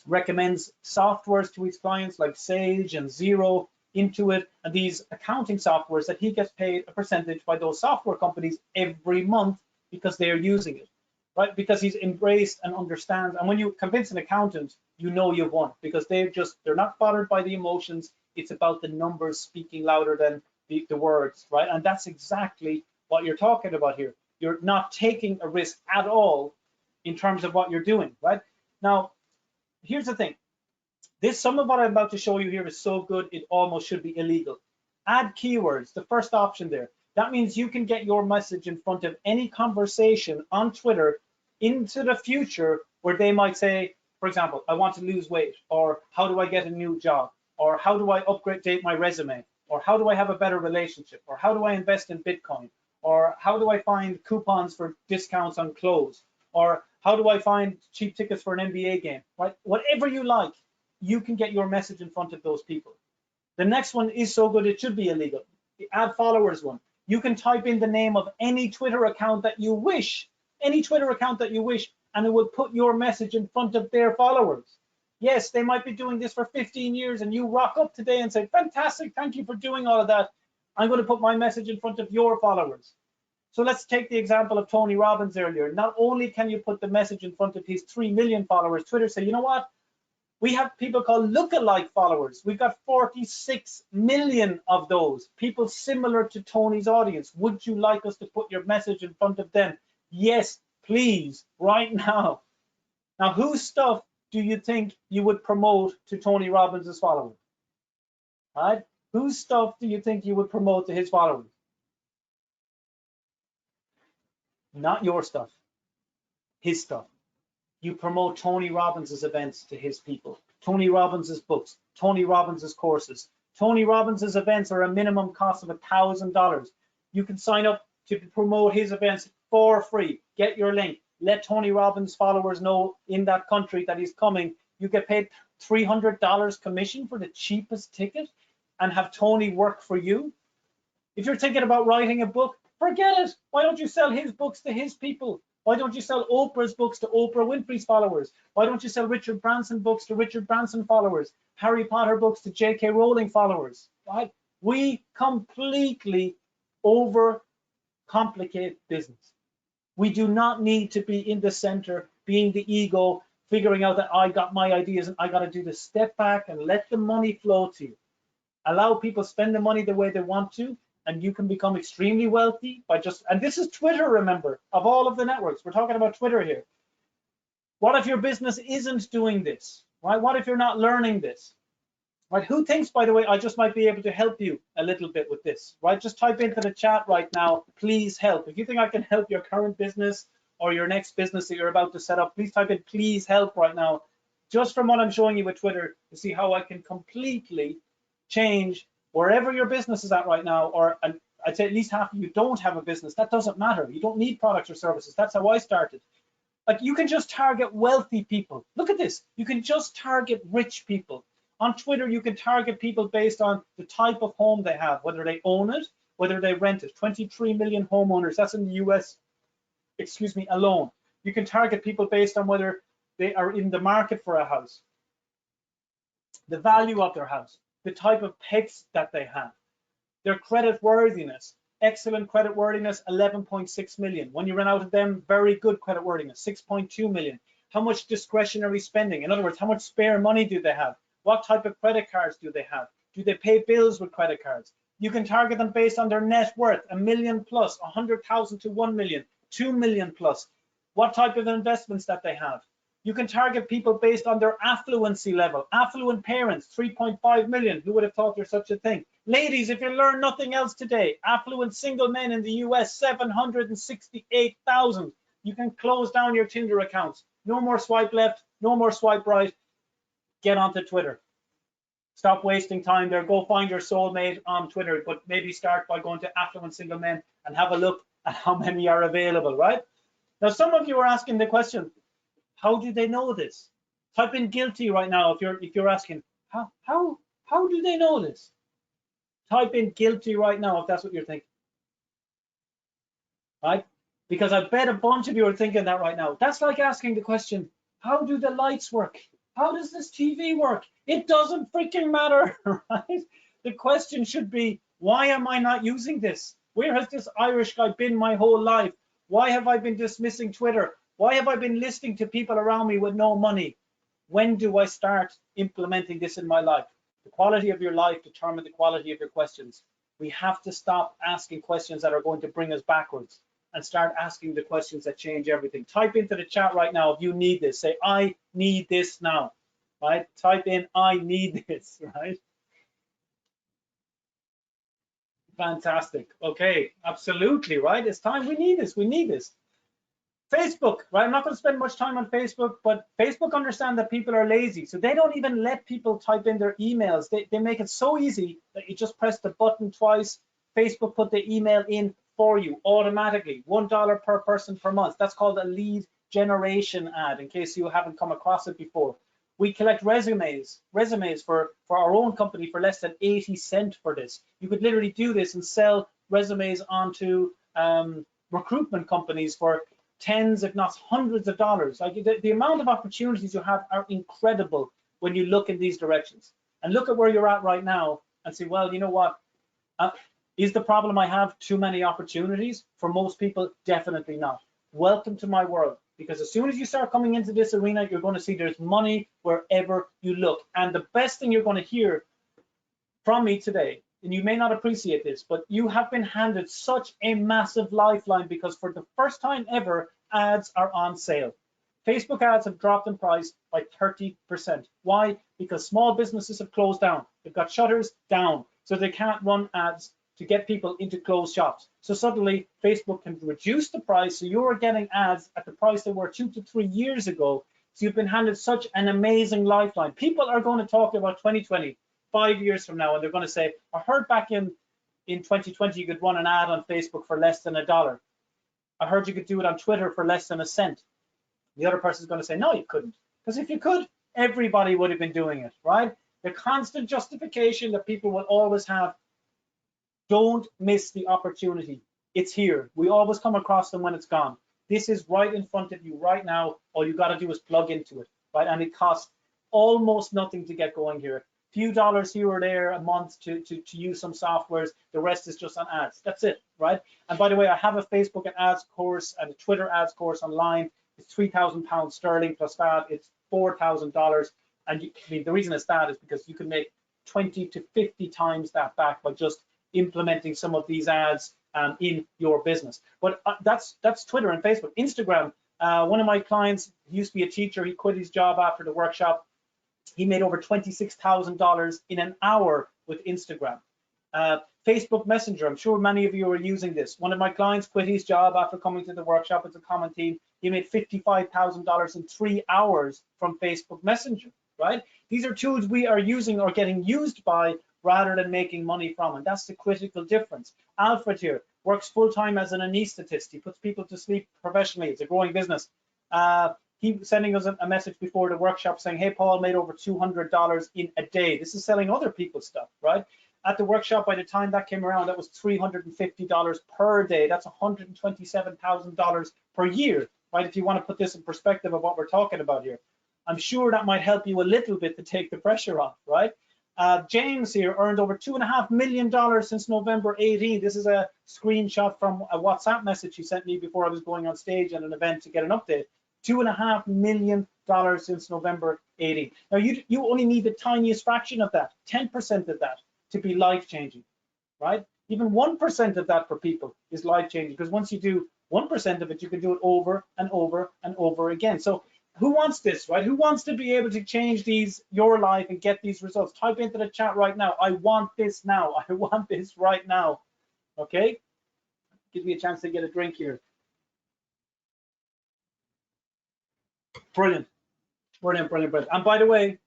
Speaker 2: recommends softwares to his clients like Sage and Xero, Intuit, and these accounting softwares that he gets paid a percentage by those software companies every month because they're using it, right? Because he's embraced and understands. And when you convince an accountant, you know you've won, because they're not bothered by the emotions. It's about the numbers speaking louder than the words, right? And that's exactly what you're talking about here. You're not taking a risk at all in terms of what you're doing, right? Now, here's the thing. Some of what I'm about to show you here is so good, it almost should be illegal. Add keywords, the first option there. That means you can get your message in front of any conversation on Twitter into the future where they might say, for example, I want to lose weight, or how do I get a new job, or how do I upgrade my resume, or how do I have a better relationship, or how do I invest in Bitcoin, or how do I find coupons for discounts on clothes, or how do I find cheap tickets for an NBA game, right? Whatever you like, you can get your message in front of those people. The next one is so good, it should be illegal. The add followers one. You can type in the name of any Twitter account that you wish, and it will put your message in front of their followers. Yes, they might be doing this for 15 years, and you rock up today and say, fantastic, thank you for doing all of that. I'm going to put my message in front of your followers. So let's take the example of Tony Robbins earlier. Not only can you put the message in front of his 3 million followers, Twitter say, you know what? We have people called lookalike followers. We've got 46 million of those, people similar to Tony's audience. Would you like us to put your message in front of them? Yes, please, right now. Now, whose stuff do you think you would promote to Tony Robbins' followers? Right? Whose stuff do you think you would promote to his followers? Not your stuff, his stuff. You promote Tony Robbins' events to his people, Tony Robbins' books, Tony Robbins' courses. Tony Robbins' events are a minimum cost of $1,000. You can sign up to promote his events for free. Get your link. Let Tony Robbins followers know in that country that he's coming. You get paid $300 commission for the cheapest ticket and have Tony work for you. If you're thinking about writing a book, forget it. Why don't you sell his books to his people? Why don't you sell Oprah's books to Oprah Winfrey's followers? Why don't you sell Richard Branson books to Richard Branson followers? Harry Potter books to J.K. Rowling followers? Right? We completely overcomplicate business. We do not need to be in the center, being the ego, figuring out that I got my ideas and I got to do this. Step back and let the money flow to you. Allow people spend the money the way they want to, and you can become extremely wealthy by just, and this is Twitter, remember, of all of the networks. We're talking about Twitter here. What if your business isn't doing this, right? What if you're not learning this, right? Who thinks, by the way, I just might be able to help you a little bit with this, right? Just type into the chat right now, please help. If you think I can help your current business or your next business that you're about to set up, please type in please help right now. Just from what I'm showing you with Twitter to see how I can completely change wherever your business is at right now, or I'd say at least half of you don't have a business. That doesn't matter. You don't need products or services. That's how I started. Like, you can just target wealthy people. Look at this. You can just target rich people. On Twitter, you can target people based on the type of home they have, whether they own it, whether they rent it. 23 million homeowners. That's in the US, alone. You can target people based on whether they are in the market for a house, the value of their house, the type of pets that they have, their credit worthiness. Excellent credit worthiness, 11.6 million. When you run out of them, very good credit worthiness, 6.2 million. How much discretionary spending? In other words, how much spare money do they have? What type of credit cards do they have? Do they pay bills with credit cards? You can target them based on their net worth, 1 million plus, 100,000 to 1 million, 2 million plus. What type of investments that they have? You can target people based on their affluency level. Affluent parents, 3.5 million. Who would have thought there's such a thing? Ladies, if you learn nothing else today, affluent single men in the US, 768,000. You can close down your Tinder accounts. No more swipe left, no more swipe right. Get onto Twitter. Stop wasting time there. Go find your soulmate on Twitter, but maybe start by going to affluent single men and have a look at how many are available, right? Now, some of you are asking the question, how do they know this? Type in guilty right now if you're asking, how do they know this? Type in guilty right now if that's what you're thinking. Right? Because I bet a bunch of you are thinking that right now. That's like asking the question, how do the lights work? How does this TV work? It doesn't freaking matter, right? The question should be, why am I not using this? Where has this Irish guy been my whole life? Why have I been dismissing Twitter? Why have I been listening to people around me with no money? When do I start implementing this in my life? The quality of your life determines the quality of your questions. We have to stop asking questions that are going to bring us backwards and start asking the questions that change everything. Type into the chat right now if you need this. Say, I need this now. right? Type in, I need this, right? Fantastic. Okay, absolutely, right? It's time. We need this. We need this. Facebook, right? I'm not going to spend much time on Facebook, but Facebook understand that people are lazy. So they don't even let people type in their emails. They make it so easy that you just press the button twice. Facebook put the email in for you automatically, $1 per person per month. That's called a lead generation ad, in case you haven't come across it before. We collect resumes for our own company for less than 80 cents for this. You could literally do this and sell resumes onto recruitment companies for tens, if not hundreds of dollars. Like the amount of opportunities you have are incredible when you look in these directions. And look at where you're at right now and say, well, you know what? Is the problem I have too many opportunities? For most people, definitely not. Welcome to my world, because as soon as you start coming into this arena, you're going to see there's money wherever you look. And the best thing you're going to hear from me today, and you may not appreciate this, but you have been handed such a massive lifeline, because for the first time ever, ads are on sale. Facebook ads have dropped in price by 30%. Why? Because small businesses have closed down. They've got shutters down, so they can't run ads to get people into closed shops. So suddenly Facebook can reduce the price, so you're getting ads at the price they were 2 to 3 years ago. So you've been handed such an amazing lifeline. People are going to talk about 2020 5 years from now, and they're going to say, I heard back in 2020 you could run an ad on Facebook for less than $1. I heard you could do it on Twitter for less than a cent. The other person is going to say, no, you couldn't. Because if you could, everybody would have been doing it, right? The constant justification that people will always have. Don't miss the opportunity. It's here. We always come across them when it's gone. This is right in front of you right now. All you got to do is plug into it, right? And it costs almost nothing to get going here. Few dollars here or there a month to use some softwares. The rest is just on ads. That's it, right? And by the way, I have a Facebook ads course and a Twitter ads course online. It's £3,000 sterling plus that. It's $4,000. And I mean, the reason it's that is because you can make 20 to 50 times that back by just implementing some of these ads in your business. But that's Twitter and Facebook. Instagram, one of my clients, he used to be a teacher. He quit his job after the workshop. He made over $26,000 in an hour with Instagram. Facebook Messenger, I'm sure many of you are using this. One of my clients quit his job after coming to the workshop. It's a common theme. He made $55,000 in 3 hours from Facebook Messenger, right? These are tools we are using or getting used by rather than making money from, and that's the critical difference. Alfred here works full-time as an anesthetist. He puts people to sleep professionally. It's a growing business. He was sending us a message before the workshop saying, hey, Paul, made over $200 in a day. This is selling other people's stuff, right? At the workshop, by the time that came around, that was $350 per day. That's $127,000 per year, right? If you want to put this in perspective of what we're talking about here. I'm sure that might help you a little bit to take the pressure off, right? James here earned over $2.5 million since November 18. This is a screenshot from a WhatsApp message he sent me before I was going on stage at an event to get an update. $2.5 million since November 18. Now you only need the tiniest fraction of that, 10% of that, to be life-changing, right? Even 1% of that for people is life-changing, because once you do 1% of it, you can do it over and over and over again. So who wants this, right? Who wants to be able to change your life and get these results? Type into the chat right now. I want this now. I want this right now. Okay? Give me a chance to get a drink here. Brilliant. Brilliant, brilliant, brilliant. And by the way,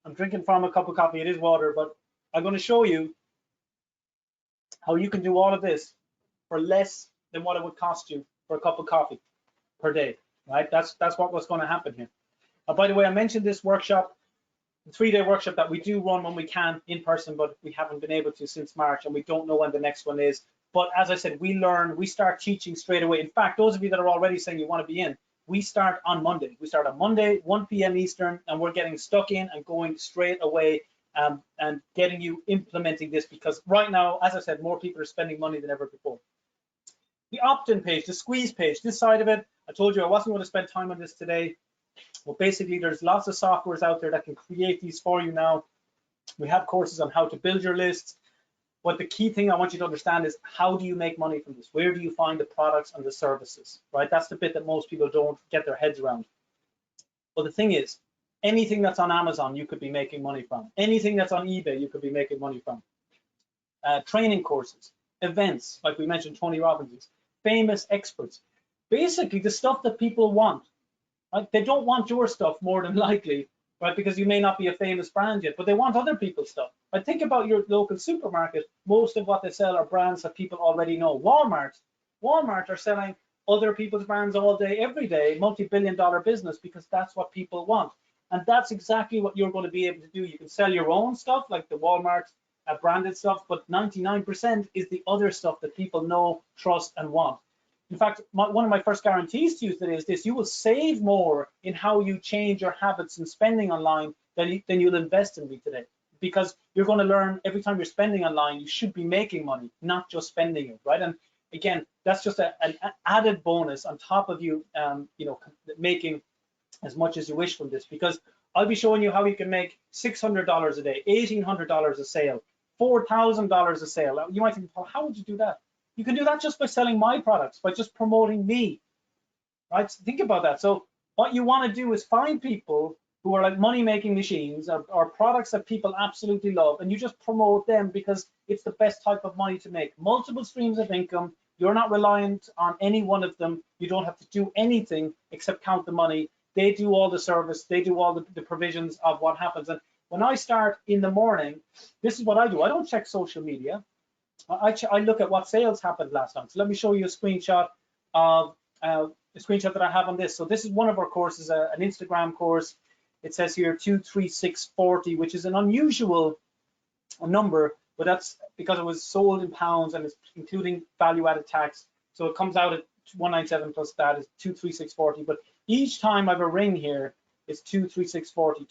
Speaker 2: I'm drinking from a cup of coffee. It is water, but I'm going to show you how you can do all of this for less than what it would cost you for a cup of coffee per day, right? That's what's going to happen here. By the way, I mentioned this workshop, the 3-day workshop that we do run when we can in person, but we haven't been able to since March, and we don't know when the next one is. But as I said, we start teaching straight away. In fact, those of you that are already saying you want to be in, we start on Monday. We start on Monday, 1 p.m. Eastern, and we're getting stuck in and going straight away and getting you implementing this, because right now, as I said, more people are spending money than ever before. The opt-in page, the squeeze page, this side of it, I told you I wasn't going to spend time on this today. Well, basically, there's lots of softwares out there that can create these for you now. We have courses on how to build your lists. But the key thing I want you to understand is, how do you make money from this? Where do you find the products and the services, right? That's the bit that most people don't get their heads around. But the thing is, Anything that's on Amazon, you could be making money from. Anything that's on eBay, you could be making money from. Training courses, events, like we mentioned, Tony Robbins, famous experts. Basically, the stuff that people want. Right? They don't want your stuff more than likely, right? Because you may not be a famous brand yet, but they want other people's stuff. Right? Think about your local supermarket. Most of what they sell are brands that people already know. Walmart are selling other people's brands all day, every day, multi-billion-dollar business, because that's what people want. And that's exactly what you're going to be able to do. You can sell your own stuff, like the Walmart branded stuff, but 99% is the other stuff that people know, trust, and want. In fact, one of my first guarantees to you today is this: you will save more in how you change your habits in spending online than you'll invest in me today. Because you're going to learn every time you're spending online, you should be making money, not just spending it, right? And again, that's just an added bonus on top of you, making as much as you wish from this, because I'll be showing you how you can make $600 a day, $1,800 a sale, $4,000 a sale. You might think, well, how would you do that? You can do that just by selling my products, by just promoting me, right? So think about that. So what you want to do is find people who are like money-making machines or products that people absolutely love, and you just promote them because it's the best type of money to make. Multiple streams of income. You're not reliant on any one of them. You don't have to do anything except count the money. They do all the service. They do all the provisions of what happens. And when I start in the morning, this is what I do. I don't check social media. I look at what sales happened last time. So let me show you a screenshot of that I have on this. So this is one of our courses, an Instagram course. It says here 23640, which is an unusual number, but that's because it was sold in pounds and it's including value-added tax. So it comes out at 197 plus that is 23640. But each time I have a ring here, it's 23640,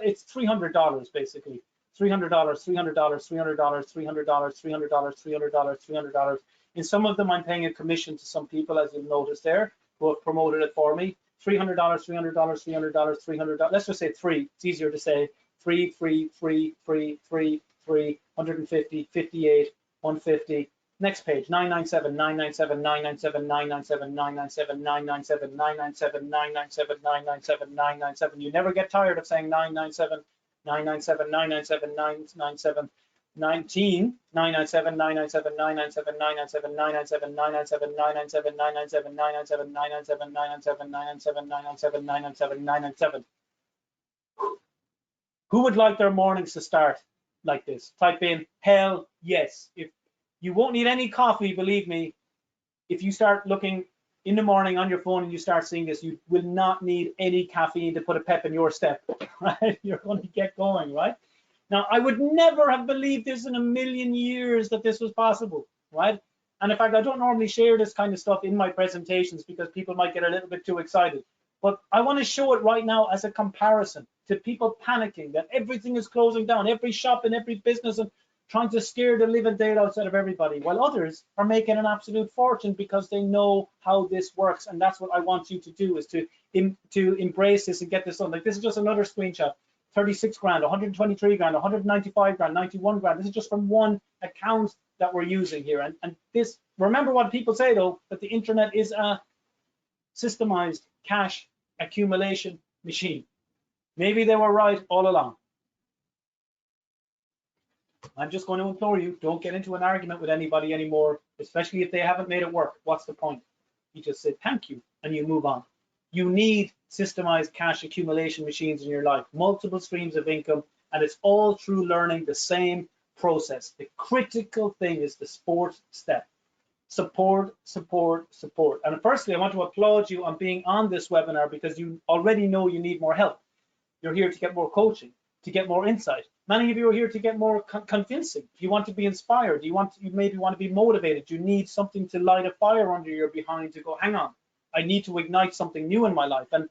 Speaker 2: it's $300 basically. $300, $300, $300, $300, $300, $300, $300. In some of them, I'm paying a commission to some people, as you'll notice there, who have promoted it for me. $300, $300, $300, $300. Let's just say three. It's easier to say. Free, 150, 58, 150. Next page, 997, 997, 997, 997, 997, 997, 997, 997, 997, 997. You never get tired of saying 997. 997, 997, 997, 19, 997, 997, 997, 997, 997, 997, 997, 997, 997, 997, 997, 997, 997, 997, 997. Who would like their mornings to start like this? Type in hell yes. If you won't need any coffee, believe me, if you start looking in the morning on your phone and you start seeing this, you will not need any caffeine to put a pep in your step, right? You're going to get going, right? Now, I would never have believed this in a million years that this was possible, right? And in fact, I don't normally share this kind of stuff in my presentations because people might get a little bit too excited. But I want to show it right now as a comparison to people panicking that everything is closing down, every shop and every business, and trying to scare the living daylights out of everybody, while others are making an absolute fortune because they know how this works. And that's what I want you to do, is to embrace this and get this done. Like, this is just another screenshot. 36 grand, 123 grand, 195 grand, 91 grand. This is just from one account that we're using here. And this, remember what people say though, that the internet is a systemized cash accumulation machine. Maybe they were right all along. I'm just going to implore you, don't get into an argument with anybody anymore, especially if they haven't made it work. What's the point? You just say thank you and you move on. You need systemized cash accumulation machines in your life, multiple streams of income, and it's all through learning the same process. The critical thing is the support step. Support, support, support. And firstly, I want to applaud you on being on this webinar because you already know you need more help. You're here to get more coaching, to get more insight. Many of you are here to get more convincing. You want to be inspired. You maybe want to be motivated. You need something to light a fire under your behind to go, hang on, I need to ignite something new in my life. And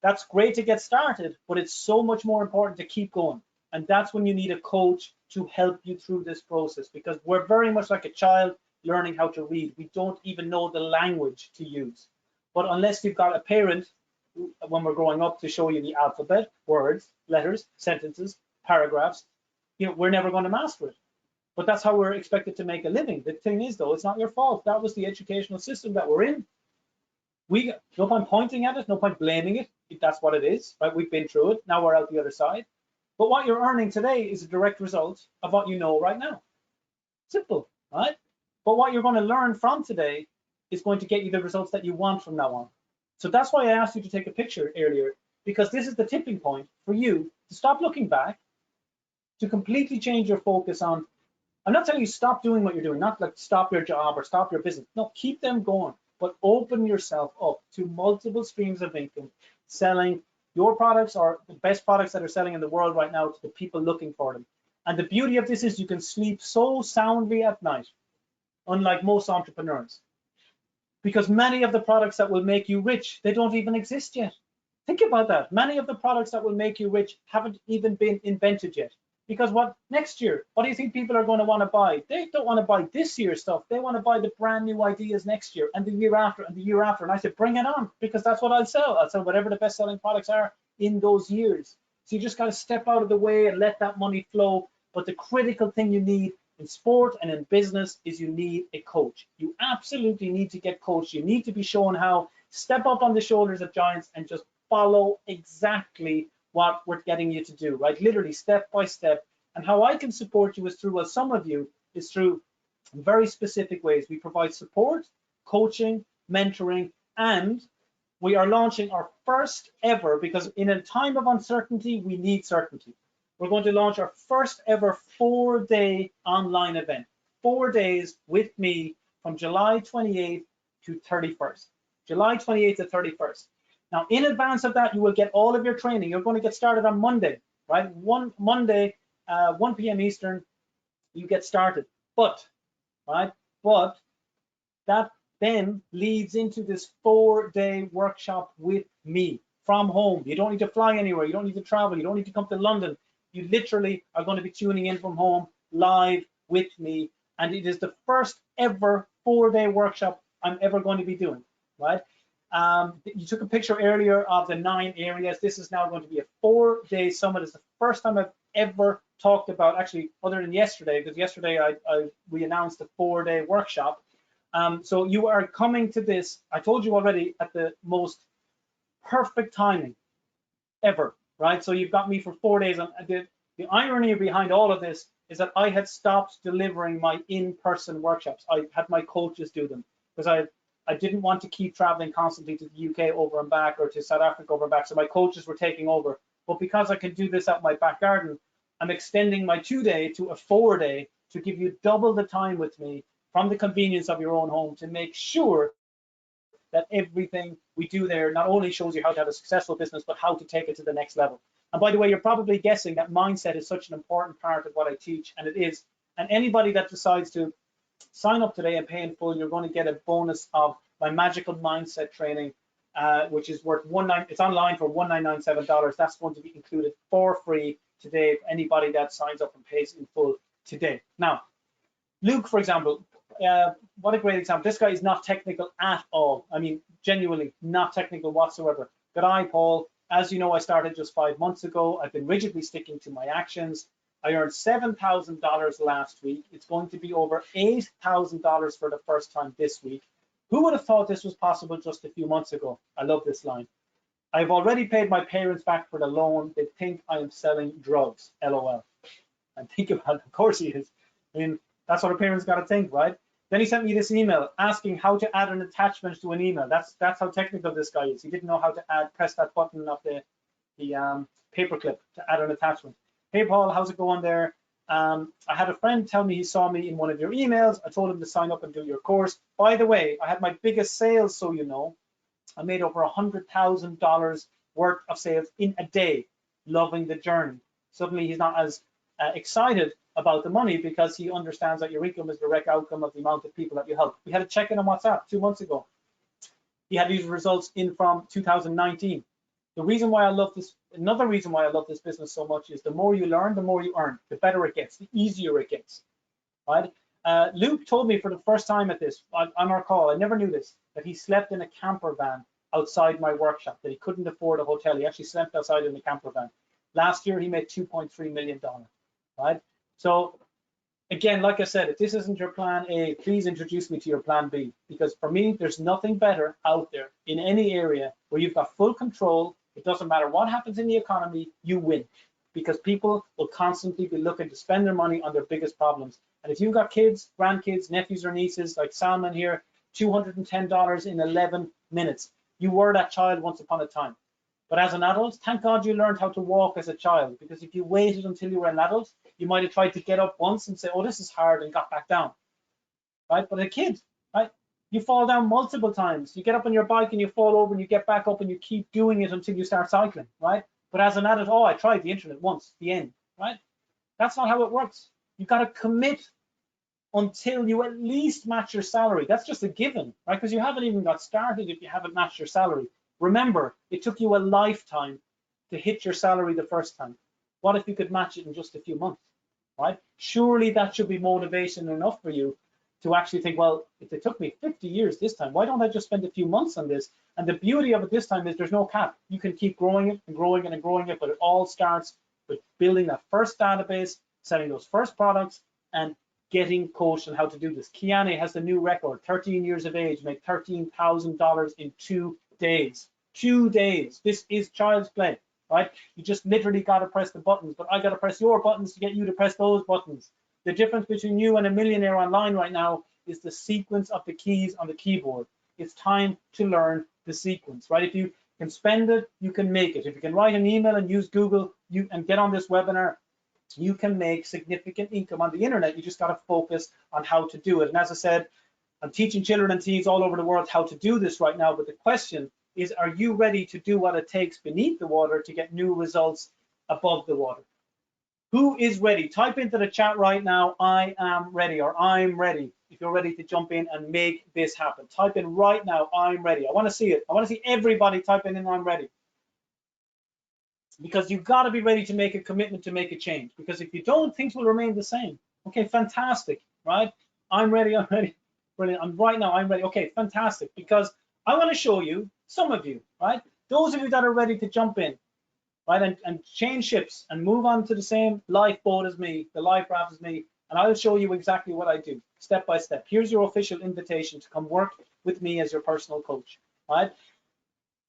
Speaker 2: that's great to get started, but it's so much more important to keep going. And that's when you need a coach to help you through this process, because we're very much like a child learning how to read. We don't even know the language to use. But unless you've got a parent when we're growing up to show you the alphabet, words, letters, sentences, paragraphs, we're never going to master it. But that's how we're expected to make a living. The thing is, though, it's not your fault. That was the educational system that we're in. No point pointing at it, no point blaming it. If that's what it is, right? We've been through it. Now we're out the other side. But what you're earning today is a direct result of what you know right now. Simple, right? But what you're going to learn from today is going to get you the results that you want from now on. So that's why I asked you to take a picture earlier, because this is the tipping point for you to stop looking back, to completely change your focus on. I'm not telling you stop doing what you're doing, not like stop your job or stop your business. No, keep them going, but open yourself up to multiple streams of income, selling your products or the best products that are selling in the world right now to the people looking for them. And the beauty of this is you can sleep so soundly at night, unlike most entrepreneurs, because many of the products that will make you rich, they don't even exist yet. Think about that. Many of the products that will make you rich haven't even been invented yet. Because what next year, what do you think people are going to want to buy? They don't want to buy this year's stuff. They want to buy the brand new ideas next year and the year after and the year after. And I said, bring it on, because that's what I'll sell. I'll sell whatever the best selling products are in those years. So you just got to step out of the way and let that money flow. But the critical thing you need in sport and in business is you need a coach. You absolutely need to get coached. You need to be shown how. Step up on the shoulders of giants and just follow exactly what we're getting you to do, right? Literally step by step. And how I can support you is through, well, some of you is through very specific ways. We provide support, coaching, mentoring, and we are launching our first ever, because in a time of uncertainty, we need certainty. We're going to launch our first ever 4-day online event, 4 days with me from July 28th to 31st. July 28th to 31st. Now, in advance of that, you will get all of your training. You're going to get started on Monday, right? Monday, 1 p.m. Eastern, you get started. But that then leads into this 4-day workshop with me from home. You don't need to fly anywhere. You don't need to travel. You don't need to come to London. You literally are going to be tuning in from home live with me. And it is the first ever 4-day workshop I'm ever going to be doing, right? You took a picture earlier of the 9 areas. This is now going to be a 4-day summit. It's the first time I've ever talked about, actually, other than yesterday, because yesterday we announced a 4-day workshop. So you are coming to this, I told you already, at the most perfect timing ever, right? So you've got me for 4 days. And the irony behind all of this is that I had stopped delivering my in-person workshops. I had my coaches do them because I didn't want to keep traveling constantly to the UK over and back, or to South Africa over and back. So my coaches were taking over. But because I can do this out my back garden, I'm extending my 2-day to a 4-day to give you double the time with me from the convenience of your own home, to make sure that everything we do there not only shows you how to have a successful business, but how to take it to the next level. And by the way, you're probably guessing that mindset is such an important part of what I teach, and it is. And anybody that decides to sign up today and pay in full, you're going to get a bonus of my magical mindset training, which is worth it's online for $1997. That's going to be included for free today for anybody that signs up and pays in full today. Now, Luke, for example, what a great example. This guy is not technical at all. I mean, genuinely not technical whatsoever. Good eye, Paul. As you know, I started just 5 months ago. I've been rigidly sticking to my actions. I earned $7,000 last week. It's going to be over $8,000 for the first time this week. Who would have thought this was possible just a few months ago? I love this line. I've already paid my parents back for the loan. They think I am selling drugs, LOL. And think about it, of course he is. I mean, that's what our parents got to think, right? Then he sent me this email asking how to add an attachment to an email. That's how technical this guy is. He didn't know how to press that button of the paperclip to add an attachment. Hey, Paul, how's it going there? I had a friend tell me he saw me in one of your emails. I told him to sign up and do your course. By the way, I had my biggest sales, so you know. I made over $100,000 worth of sales in a day, loving the journey. Suddenly, he's not as excited about the money because he understands that your income is the direct outcome of the amount of people that you help. We had a check-in on WhatsApp 2 months ago. He had these results in from 2019. The reason why I love this, another reason why I love this business so much is the more you learn, the more you earn, the better it gets, the easier it gets, right? Luke told me for the first time at this, on our call, I never knew this, that he slept in a camper van outside my workshop, that he couldn't afford a hotel. He actually slept outside in the camper van. Last year, he made $2.3 million, right? So again, like I said, if this isn't your plan A, please introduce me to your plan B, because for me, there's nothing better out there in any area where you've got full control. It doesn't matter what happens in the economy, you win, because people will constantly be looking to spend their money on their biggest problems. And if you've got kids, grandkids, nephews or nieces like Salman here, $210 in 11 minutes. You were that child once upon a time. But as an adult, thank God you learned how to walk as a child, because if you waited until you were an adult, you might have tried to get up once and say, oh, this is hard, and got back down, right? But a kid, right? You fall down multiple times. You get up on your bike and you fall over and you get back up and you keep doing it until you start cycling, right? But as an adult, oh, I tried the internet once, the end, right? That's not how it works. You got to commit until you at least match your salary. That's just a given, right? Because you haven't even got started if you haven't matched your salary. Remember, it took you a lifetime to hit your salary the first time. What if you could match it in just a few months, right? Surely that should be motivation enough for you to actually think, well, if it took me 50 years this time, why don't I just spend a few months on this? And the beauty of it this time is there's no cap. You can keep growing it and growing it and growing it, but it all starts with building that first database, selling those first products, and getting coached on how to do this. Kiane has the new record, 13 years of age, made $13,000 in 2 days. 2 days. This is child's play, right? You just literally got to press the buttons, but I got to press your buttons to get you to press those buttons. The difference between you and a millionaire online right now is the sequence of the keys on the keyboard. It's time to learn the sequence, right? If you can spend it, you can make it. If you can write an email and use Google and get on this webinar, you can make significant income on the internet. You just got to focus on how to do it. And as I said, I'm teaching children and teens all over the world how to do this right now. But the question is, are you ready to do what it takes beneath the water to get new results above the water? Who is ready? Type into the chat right now, I am ready, or I'm ready. If you're ready to jump in and make this happen, type in right now, I'm ready. I want to see it. I want to see everybody typing in, I'm ready. Because you've got to be ready to make a commitment to make a change. Because if you don't, things will remain the same. Okay, fantastic, right? I'm ready, I'm ready. Brilliant. I'm right now, I'm ready. Okay, fantastic. Because I want to show you, some of you, right? Those of you that are ready to jump in, right, and change ships and move on to the same lifeboat as me, the life raft as me, and I'll show you exactly what I do, step by step. Here's your official invitation to come work with me as your personal coach, right?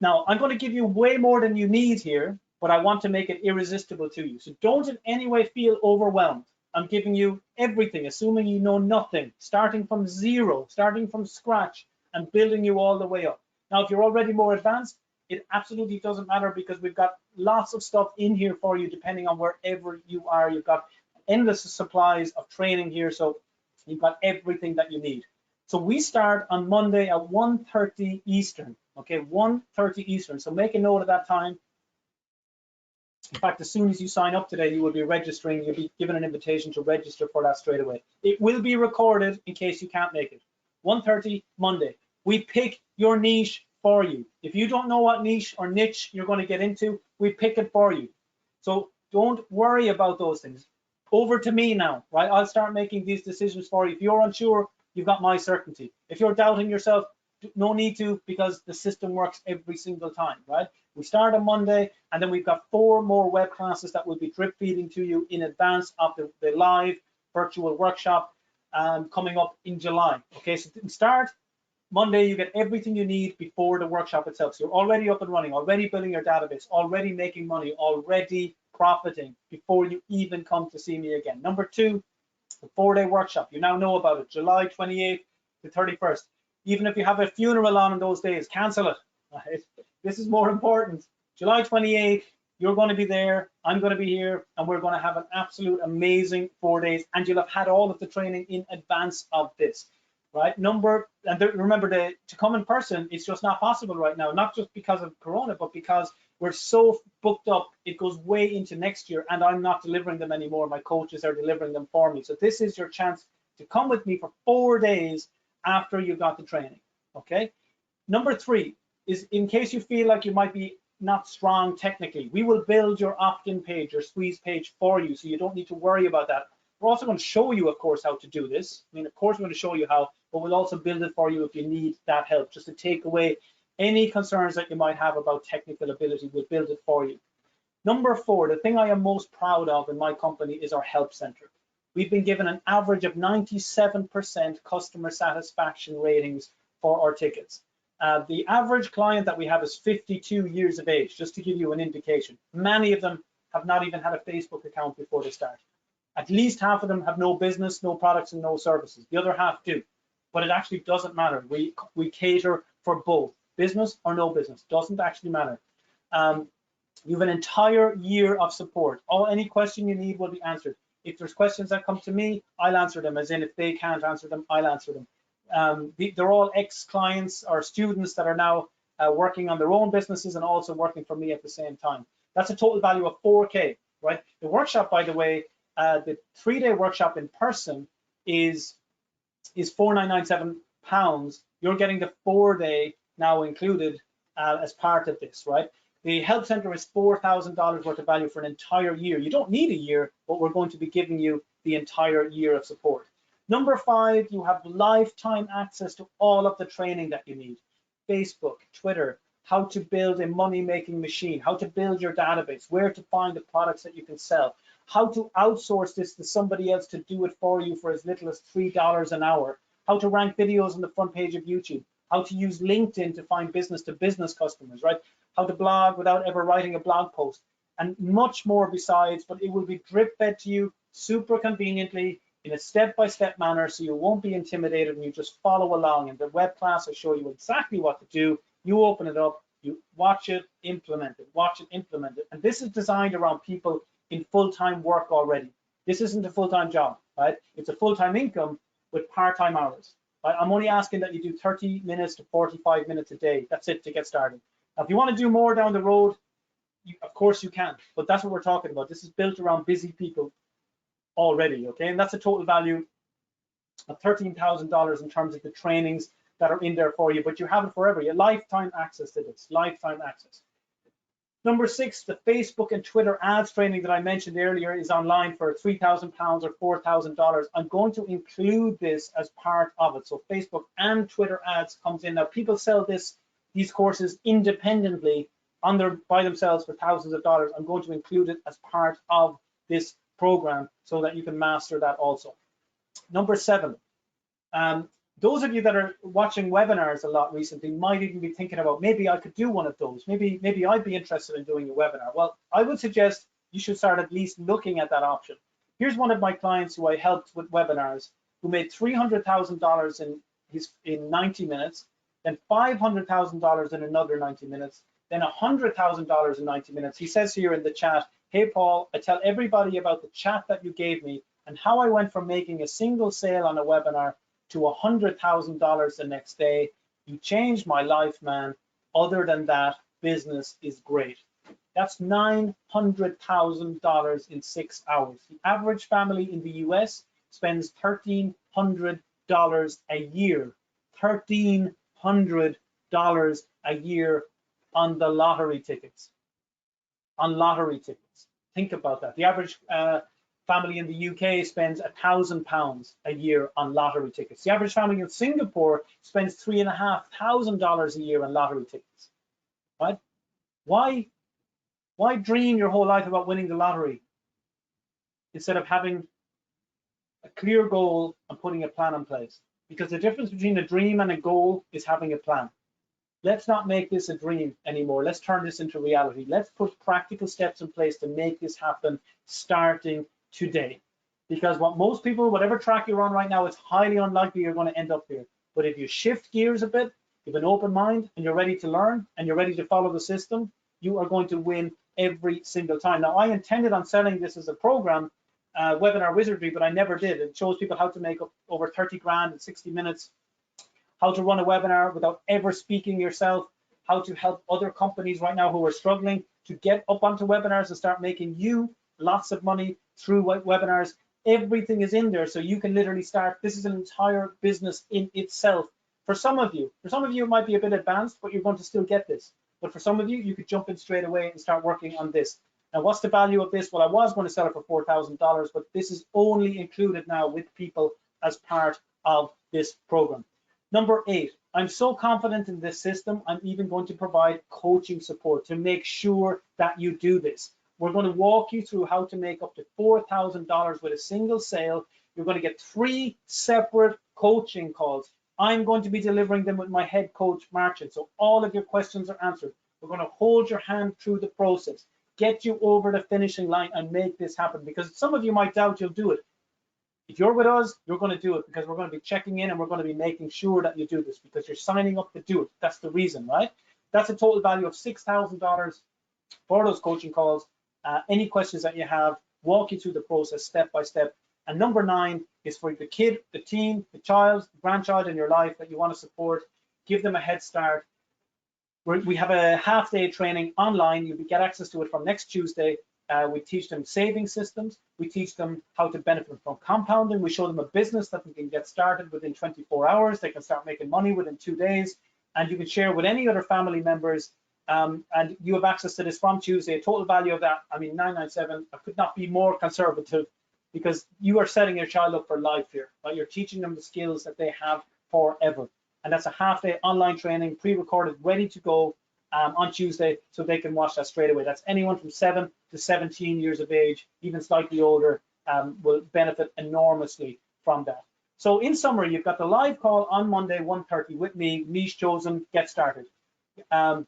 Speaker 2: Now, I'm going to give you way more than you need here, but I want to make it irresistible to you. So don't in any way feel overwhelmed. I'm giving you everything, assuming you know nothing, starting from zero, starting from scratch, and building you all the way up. Now, if you're already more advanced, it absolutely doesn't matter, because we've got lots of stuff in here for you, depending on wherever you are. You've got endless supplies of training here, so you've got everything that you need. So we start on Monday at 1:30 Eastern, okay, 1:30 Eastern. So make a note of that time. In fact, as soon as you sign up today, you will be registering. You'll be given an invitation to register for that straight away. It will be recorded in case you can't make it. 1:30 Monday. We pick your niche for you. If you don't know what niche or niche you're going to get into, we pick it for you. So don't worry about those things. Over to me now, right? I'll start making these decisions for you. If you're unsure, you've got my certainty. If you're doubting yourself, no need to, because the system works every single time, right? We start on Monday, and then we've got 4 more web classes that will be drip feeding to you in advance of the live virtual workshop coming up in July. Okay, so to start Monday, you get everything you need before the workshop itself. So you're already up and running, already building your database, already making money, already profiting before you even come to see me again. Number 2, the 4-day workshop. You now know about it, July 28th to 31st. Even if you have a funeral on in those days, cancel it. Right? This is more important. July 28th, you're going to be there, I'm going to be here, and we're going to have an absolute amazing 4 days, and you'll have had all of the training in advance of this. Right? Remember, to come in person, it's just not possible right now, not just because of Corona, but because we're so booked up. It goes way into next year, and I'm not delivering them anymore. My coaches are delivering them for me. So this is your chance to come with me for 4 days after you got the training. Okay. Number 3 is, in case you feel like you might be not strong technically, we will build your opt-in page, your squeeze page for you, so you don't need to worry about that. We're also going to show you, of course, how to do this. I mean, of course, we're going to show you how, but we'll also build it for you if you need that help, just to take away any concerns that you might have about technical ability. We'll build it for you. Number 4, the thing I am most proud of in my company is our help center. we've been given an average of 97% customer satisfaction ratings for our tickets. The average client that we have is 52 years of age, just to give you an indication. Many of them have not even had a Facebook account before they start. At least half of them have no business, no products, and no services. The other half do. But it actually doesn't matter. We cater for both, business or no business. Doesn't actually matter. You have an entire year of support. Any question you need will be answered. If there's questions that come to me, I'll answer them, as in if they can't answer them, I'll answer them. They're all ex-clients or students that are now working on their own businesses and also working for me at the same time. That's a total value of 4K, right? The workshop, by the way, the 3-day workshop in person is £4,997. You're getting the 4-day now included as part of this, right? The help center is $4,000 worth of value for an entire year. You don't need a year, but we're going to be giving you the entire year of support. Number 5, you have lifetime access to all of the training that you need. Facebook, Twitter, how to build a money-making machine, how to build your database, where to find the products that you can sell, how to outsource this to somebody else to do it for you for as little as $3 an hour, how to rank videos on the front page of YouTube, how to use LinkedIn to find business-to-business customers, right? How to blog without ever writing a blog post, and much more besides, but it will be drip-fed to you super conveniently in a step-by-step manner, so you won't be intimidated and you just follow along. In the web class, I show you exactly what to do. You open it up, you watch it, implement it, watch it, implement it. And this is designed around people in full-time work already. This isn't a full-time job, right? It's a full-time income with part-time hours. Right? I'm only asking that you do 30 minutes to 45 minutes a day. That's it to get started. Now, if you want to do more down the road, of course you can, but that's what we're talking about. This is built around busy people already, okay? And that's a total value of $13,000 in terms of the trainings that are in there for you, but you have it forever. You have lifetime access to this, lifetime access. Number 6, the Facebook and Twitter ads training that I mentioned earlier is online for £3,000 or $4,000. I'm going to include this as part of it. So Facebook and Twitter ads comes in. Now, people sell these courses independently by themselves for thousands of dollars. I'm going to include it as part of this program so that you can master that also. Number 7, those of you that are watching webinars a lot recently might even be thinking about, maybe I could do one of those. Maybe I'd be interested in doing a webinar. Well, I would suggest you should start at least looking at that option. Here's one of my clients who I helped with webinars, who made $300,000 in 90 minutes, then $500,000 in another 90 minutes, then $100,000 in 90 minutes. He says here in the chat, "Hey, Paul, I tell everybody about the chat that you gave me and how I went from making a single sale on a webinar to $100,000 the next day. You changed my life, man. Other than that, business is great." That's $900,000 in 6 hours. The average family in the US spends $1,300 a year. $1,300 a year on the lottery tickets. On lottery tickets. Think about that. The average family in the UK spends £1,000 a year on lottery tickets. The average family in Singapore spends $3,500 a year on lottery tickets. Right? Why dream your whole life about winning the lottery instead of having a clear goal and putting a plan in place? Because the difference between a dream and a goal is having a plan. Let's not make this a dream anymore. Let's turn this into reality. Let's put practical steps in place to make this happen starting today. Because what most people, whatever track you're on right now, it's highly unlikely you're going to end up here. But if you shift gears a bit, you have an open mind, and you're ready to learn, and you're ready to follow the system, you are going to win every single time. Now, I intended on selling this as a program, Webinar Wizardry, but I never did. It shows people how to make over 30 grand in 60 minutes, how to run a webinar without ever speaking yourself, how to help other companies right now who are struggling to get up onto webinars and start making you lots of money through webinars. Everything is in there, so you can literally start. This is an entire business in itself. For some of you it might be a bit advanced, but you're going to still get this. But for some of you, you could jump in straight away and start working on this. Now, what's the value of this? Well, I was going to sell it for $4,000, but this is only included now with people as part of this program. Number 8, I'm so confident in this system, I'm even going to provide coaching support to make sure that you do this. We're going to walk you through how to make up to $4,000 with a single sale. You're going to get 3 separate coaching calls. I'm going to be delivering them with my head coach, Martin. So all of your questions are answered. We're going to hold your hand through the process, get you over the finishing line and make this happen, because some of you might doubt you'll do it. If you're with us, you're going to do it, because we're going to be checking in and we're going to be making sure that you do this, because you're signing up to do it. That's the reason, right? That's a total value of $6,000 for those coaching calls. Any questions that you have, walk you through the process step by step. And number 9 is for the kid, the teen, the child, the grandchild in your life that you want to support. Give them a head start. We have a half-day training online. You get access to it from next Tuesday. We teach them saving systems. We teach them how to benefit from compounding. We show them a business that they can get started within 24 hours. They can start making money within 2 days. And you can share with any other family members. And you have access to this from Tuesday. A total value of that, I mean, $997. I could not be more conservative, because you are setting your child up for life here, right? You're teaching them the skills that they have forever. And that's a half-day online training, pre-recorded, ready to go on Tuesday, so they can watch that straight away. That's anyone from 7 to 17 years of age, even slightly older, will benefit enormously from that. So in summary, you've got the live call on Monday, 1:30 with me, niche chosen, get started. 4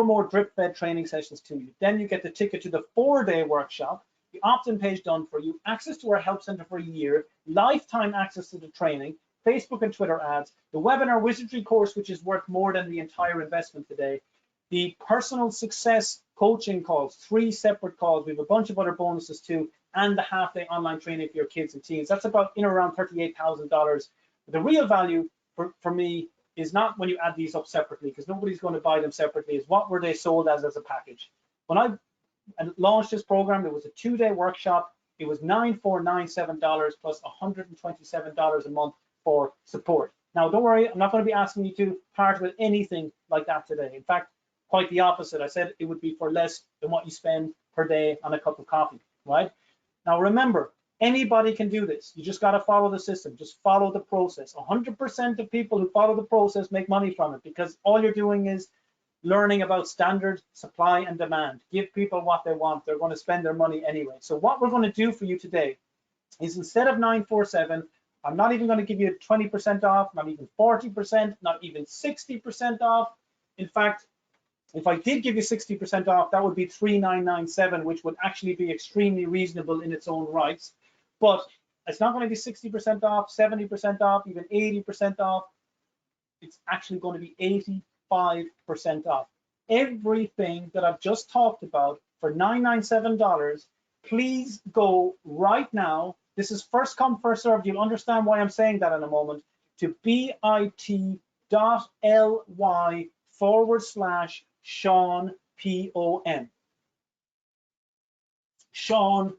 Speaker 2: more drip-fed training sessions to you. Then you get the ticket to the 4-day workshop, the opt-in page done for you, access to our help center for a year, lifetime access to the training, Facebook and Twitter ads, the webinar wizardry course, which is worth more than the entire investment today, the personal success coaching calls, 3 separate calls. We have a bunch of other bonuses too, and the half-day online training for your kids and teens. That's about in around $38,000. The real value for me is not when you add these up separately, because nobody's going to buy them separately, is what were they sold as a package. When I launched this program, it was a 2-day workshop. It was $9,497 plus $127 a month for support. Now, don't worry, I'm not going to be asking you to part with anything like that today. In fact, quite the opposite. I said it would be for less than what you spend per day on a cup of coffee, right? Now, remember, anybody can do this. You just got to follow the system. Just follow the process. 100% of people who follow the process make money from it, because all you're doing is learning about standard supply and demand. Give people what they want. They're going to spend their money anyway. So what we're going to do for you today is, instead of $947, I'm not even going to give you 20% off, not even 40%, not even 60% off. In fact, if I did give you 60% off, that would be $3,997, which would actually be extremely reasonable in its own rights. But it's not going to be 60% off, 70% off, even 80% off. It's actually going to be 85% off. Everything that I've just talked about for $997, please go right now. This is first come, first served. You'll understand why I'm saying that in a moment. To bit.ly/Sean, P-O-N. Sean,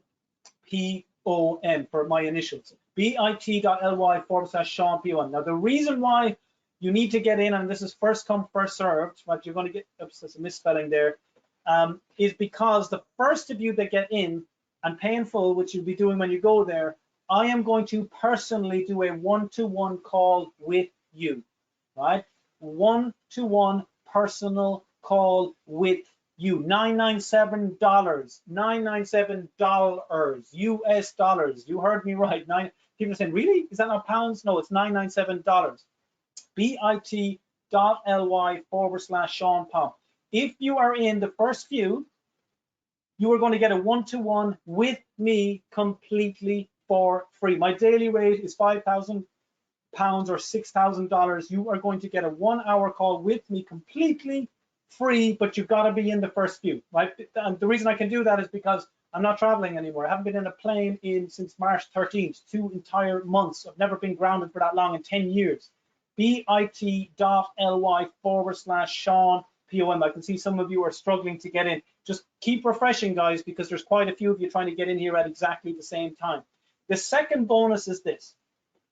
Speaker 2: P-O-N for my initials. bit.ly/Sean, P-O-N. Now, the reason why you need to get in, and this is first come, first served, right? You're going to get, oops, there's a misspelling there, is because the first of you that get in and pay in full, which you'll be doing when you go there, I am going to personally do a one-to-one call with you, right? One-to-one personal call with you. $997, $997 US dollars. You heard me right. People are saying, really? Is that not pounds? No, it's $997. bit.ly/Sean Pomp. If you are in the first few, you are going to get a one-to-one with me completely for free. My daily rate is £5,000 or $6,000. You are going to get a 1-hour call with me completely free, but you've got to be in the first few, right? And the reason I can do that is because I'm not traveling anymore. I haven't been in a plane since March 13th, 2 entire months. I've never been grounded for that long in 10 years. bit.ly/Sean, P-O-M. I can see some of you are struggling to get in. Just keep refreshing, guys, because there's quite a few of you trying to get in here at exactly the same time. The second bonus is this.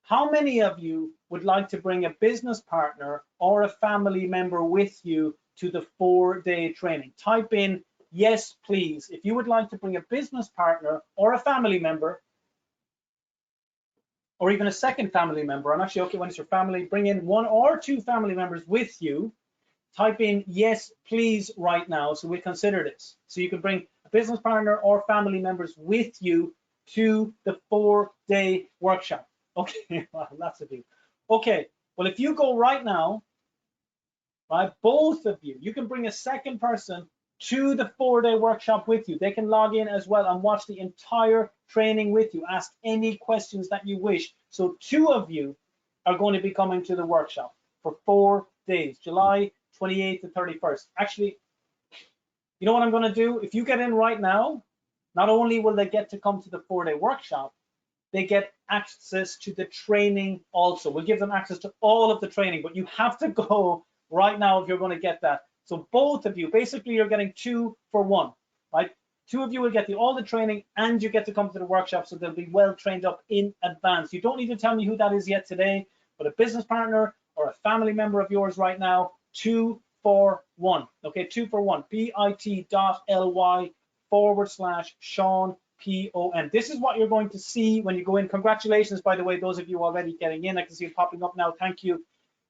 Speaker 2: How many of you would like to bring a business partner or a family member with you to the 4-day training? Type in, yes, please. If you would like to bring a business partner or a family member, or even a second family member, I'm actually okay when it's your family, bring in 1 or 2 family members with you. Type in yes, please right now, so we consider this. So you can bring a business partner or family members with you to the 4-day workshop. Okay, well, lots of you. Okay, well, if you go right now, right, both of you, you can bring a second person to the 4-day workshop with you. They can log in as well and watch the entire training with you, ask any questions that you wish. So 2 of you are going to be coming to the workshop for 4 days, July 28th to 31st. Actually, you know what I'm going to do? If you get in right now, not only will they get to come to the 4-day workshop, they get access to the training also. We'll give them access to all of the training, but you have to go right now if you're going to get that. So both of you, basically you're getting 2 for 1, right? 2 of you will get all the training and you get to come to the workshop, so they'll be well trained up in advance. You don't need to tell me who that is yet today, but a business partner or a family member of yours right now, 2 for 1, okay, 2 for 1, bit.ly/Sean PON. This is what you're going to see when you go in. Congratulations, by the way, those of you already getting in. I can see it popping up now. Thank you.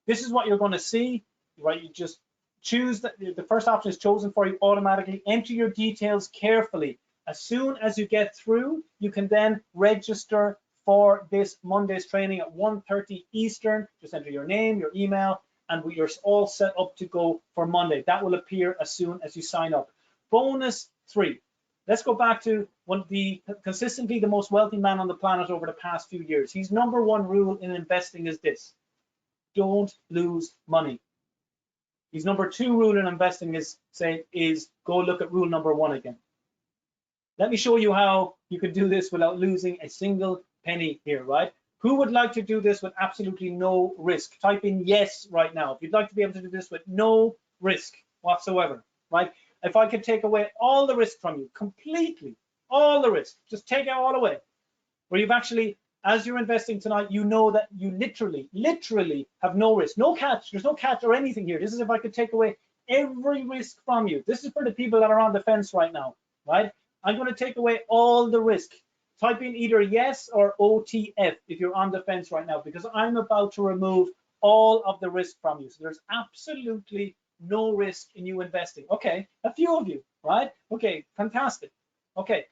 Speaker 2: This is what you're going to see, right? You just choose the first option is chosen for you automatically. Enter your details carefully. As soon as you get through, you can then register for this Monday's training at 1:30 Eastern. Just enter your name, your email, and you're all set up to go for Monday. That will appear as soon as you sign up. Bonus 3. Let's go back to consistently the most wealthy man on the planet over the past few years. His #1 rule in investing is this: don't lose money. His #2 rule in investing is go look at rule #1 again. Let me show you how you can do this without losing a single penny here, right? Who would like to do this with absolutely no risk? Type in yes right now. If you'd like to be able to do this with no risk whatsoever, right? If I could take away all the risk from you, completely, all the risk, just take it all away, where you've actually, as you're investing tonight, you know that you literally have no risk, no catch, there's no catch or anything here. This is if I could take away every risk from you. This is for the people that are on the fence right now, right? I'm going to take away all the risk. Type in either yes or OTF if you're on the fence right now, because I'm about to remove all of the risk from you. So there's absolutely no risk in you investing. Okay, a few of you, right? Okay, fantastic. Okay.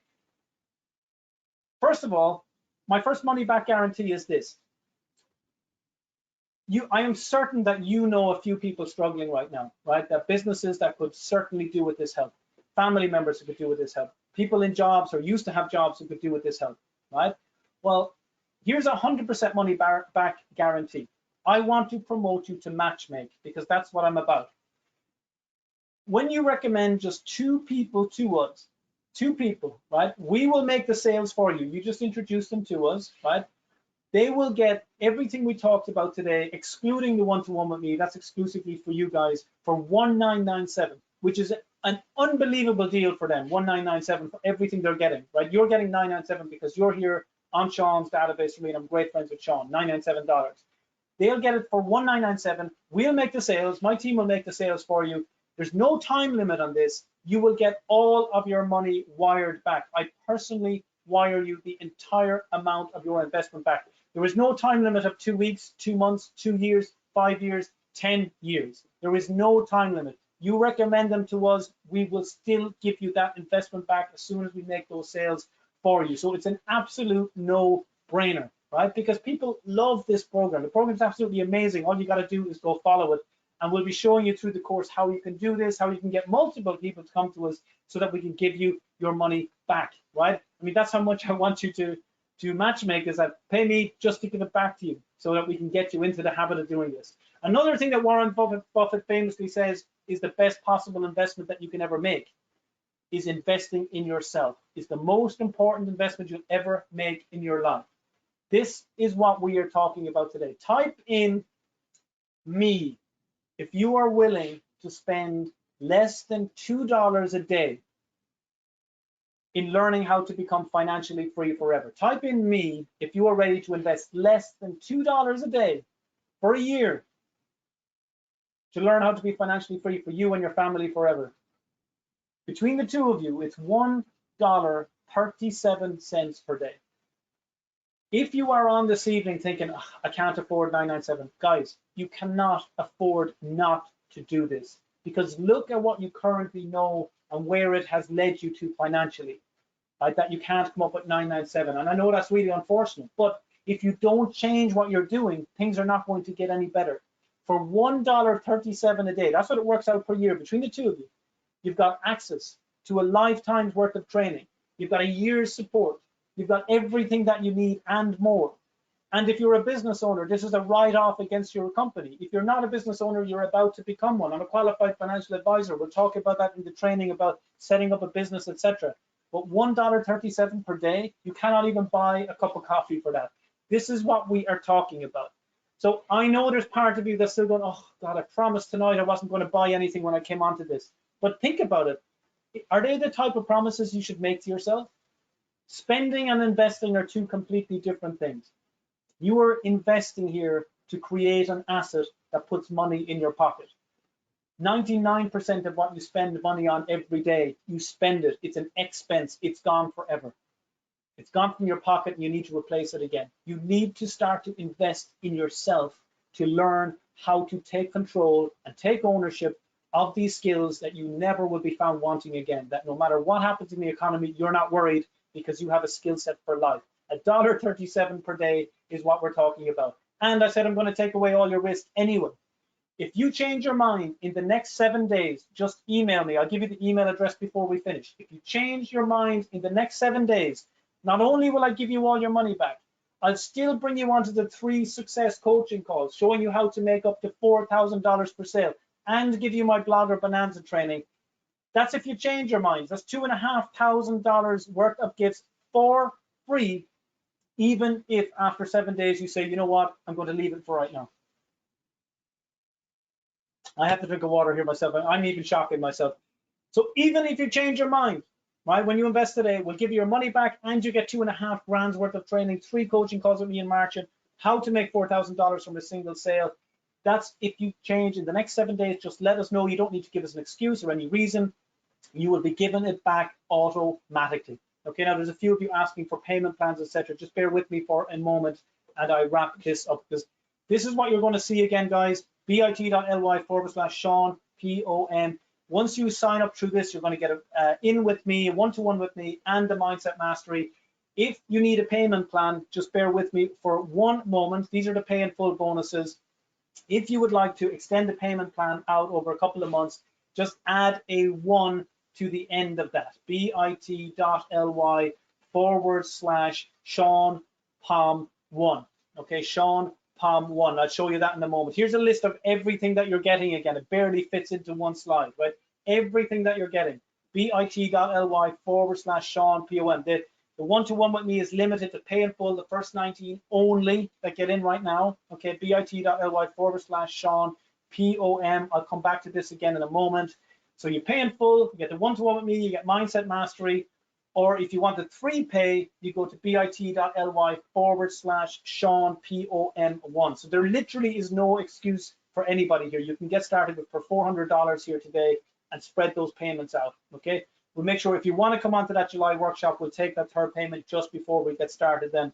Speaker 2: First of all, my first money back guarantee is this. I am certain that you know a few people struggling right now, right? That businesses that could certainly do with this help, family members who could do with this help, people in jobs or used to have jobs who could do with this help, right? Well, here's a 100% money back guarantee. I want to promote you to matchmake because that's what I'm about. When you recommend just 2 people to us, 2 people, right? We will make the sales for you. You just introduce them to us, right? They will get everything we talked about today, excluding the one-to-one with me. That's exclusively for you guys for $1997, which is an unbelievable deal for them. $1997 for everything they're getting, right? You're getting $997 because you're here on Sean's database for me, and I'm great friends with Sean. $997. They'll get it for $1997. We'll make the sales. My team will make the sales for you. There's no time limit on this. You will get all of your money wired back. I personally wire you the entire amount of your investment back. There is no time limit of 2 weeks, 2 months, 2 years, 5 years, 10 years. There is no time limit. You recommend them to us, we will still give you that investment back as soon as we make those sales for you. So it's an absolute no-brainer, right? Because people love this program. The program is absolutely amazing. All you got to do is go follow it. And we'll be showing you through the course how you can do this, how you can get multiple people to come to us so that we can give you your money back, right? I mean, that's how much I want you to matchmake, is that pay me just to give it back to you so that we can get you into the habit of doing this. Another thing that Warren Buffett famously says is the best possible investment that you can ever make is investing in yourself. It's the most important investment you'll ever make in your life. This is what we are talking about today. Type in me if you are willing to spend less than $2 a day in learning how to become financially free forever. Type in me if you are ready to invest less than $2 a day for a year to learn how to be financially free for you and your family forever. Between the 2 of you, it's $1.37 per day. If you are on this evening thinking, oh, I can't afford $997, guys, you cannot afford not to do this, because look at what you currently know and where it has led you to financially, right? That you can't come up with 997. And I know that's really unfortunate, but if you don't change what you're doing, things are not going to get any better. For $1.37 a day, that's what it works out per year between the two of you. You've got access to a lifetime's worth of training. You've got a year's support. You've got everything that you need and more. And if you're a business owner, this is a write-off against your company. If you're not a business owner, you're about to become one. I'm a qualified financial advisor. We'll talk about that in the training about setting up a business, etc. But $1.37 per day, you cannot even buy a cup of coffee for that. This is what we are talking about. So I know there's part of you that's still going, oh God, I promised tonight I wasn't going to buy anything when I came onto this. But think about it. Are they the type of promises you should make to yourself? Spending and investing are two completely different things. You are investing here to create an asset that puts money in your pocket. 99% of what you spend money on every day, you spend it. It's an expense. It's gone forever. It's gone from your pocket and you need to replace it again. You need to start to invest in yourself to learn how to take control and take ownership of these skills that you never will be found wanting again. That no matter what happens in the economy, you're not worried because you have a skill set for life. $1.37 per day is what we're talking about. And I said I'm going to take away all your risk anyway. If you change your mind in the next 7 days, just email me. I'll give you the email address before we finish. If you change your mind in the next 7 days, not only will I give you all your money back, I'll still bring you onto the 3 success coaching calls, showing you how to make up to $4,000 per sale, and give you my Blogger Bonanza training. That's if you change your minds. That's $2,500 worth of gifts for free, even if after 7 days you say, you know what, I'm going to leave it for right now. I have to drink of water here myself. I'm even shocking myself. So even if you change your mind, right, when you invest today, we'll give you your money back and you get $2,500 worth of training, 3 coaching calls with me in March, and how to make $4,000 from a single sale. That's if you change in the next 7 days. Just let us know. You don't need to give us an excuse or any reason. You will be given it back automatically. Okay, now there's a few of you asking for payment plans, etc. Just bear with me for a moment and I wrap this up, because this is what you're going to see again, guys. bit.ly/Sean, POM. Once you sign up through this, you're going to get in with me, one-to-one with me, and the Mindset Mastery. If you need a payment plan, just bear with me for one moment. These are the pay in full bonuses. If you would like to extend the payment plan out over a couple of months, just add a 1 to the end of that. bit.ly/Sean Palm 1. Okay, Sean Palm 1. I'll show you that in a moment. Here's a list of everything that you're getting again. It barely fits into one slide, right? Everything that you're getting. bit.ly/Sean POM. The one-to-one with me is limited to pay in full, the first 19 only that get in right now. Okay, bit.ly/Sean POM. I'll come back to this again in a moment. So you pay in full, you get the one-to-one with me, you get Mindset Mastery, or if you want the 3 pay, you go to bit.ly/Sean POM1. So there literally is no excuse for anybody here. You can get started with for $400 here today and spread those payments out. Okay, we'll make sure if you want to come onto that July workshop, we'll take that 3rd payment just before we get started then.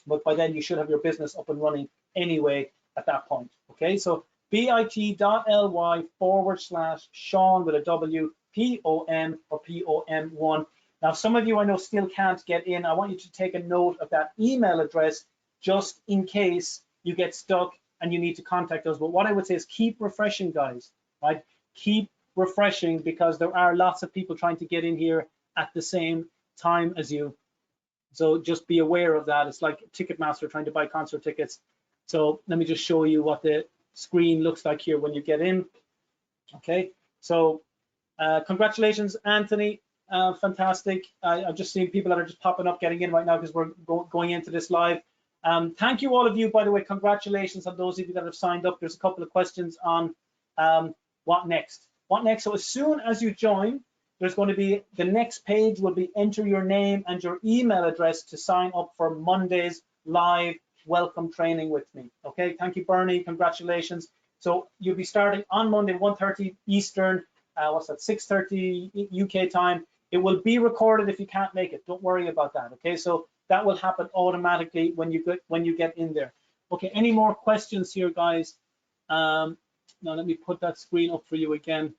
Speaker 2: But by then you should have your business up and running anyway at that point. Okay, so bit.ly/Sean with a W, POM or POM1. Now, some of you I know still can't get in. I want you to take a note of that email address just in case you get stuck and you need to contact us. But what I would say is keep refreshing, guys, right? Keep refreshing, because there are lots of people trying to get in here at the same time as you. So just be aware of that. It's like Ticketmaster trying to buy concert tickets. So let me just show you what the screen looks like here when you get in. Okay, so congratulations, Anthony. Fantastic. I've just seen people that are just popping up, getting in right now because we're going into this live. Thank you, all of you, by the way. Congratulations on those of you that have signed up. There's a couple of questions on what next. What next? So as soon as you join, there's going to be, the next page will be enter your name and your email address to sign up for Monday's live welcome training with me. Okay, thank you, Bernie. Congratulations. So you'll be starting on Monday, 1:30 Eastern. What's that? 6:30 UK time. It will be recorded if you can't make it. Don't worry about that. Okay, so that will happen automatically when you get in there. Okay, any more questions here, guys? Now let me put that screen up for you again.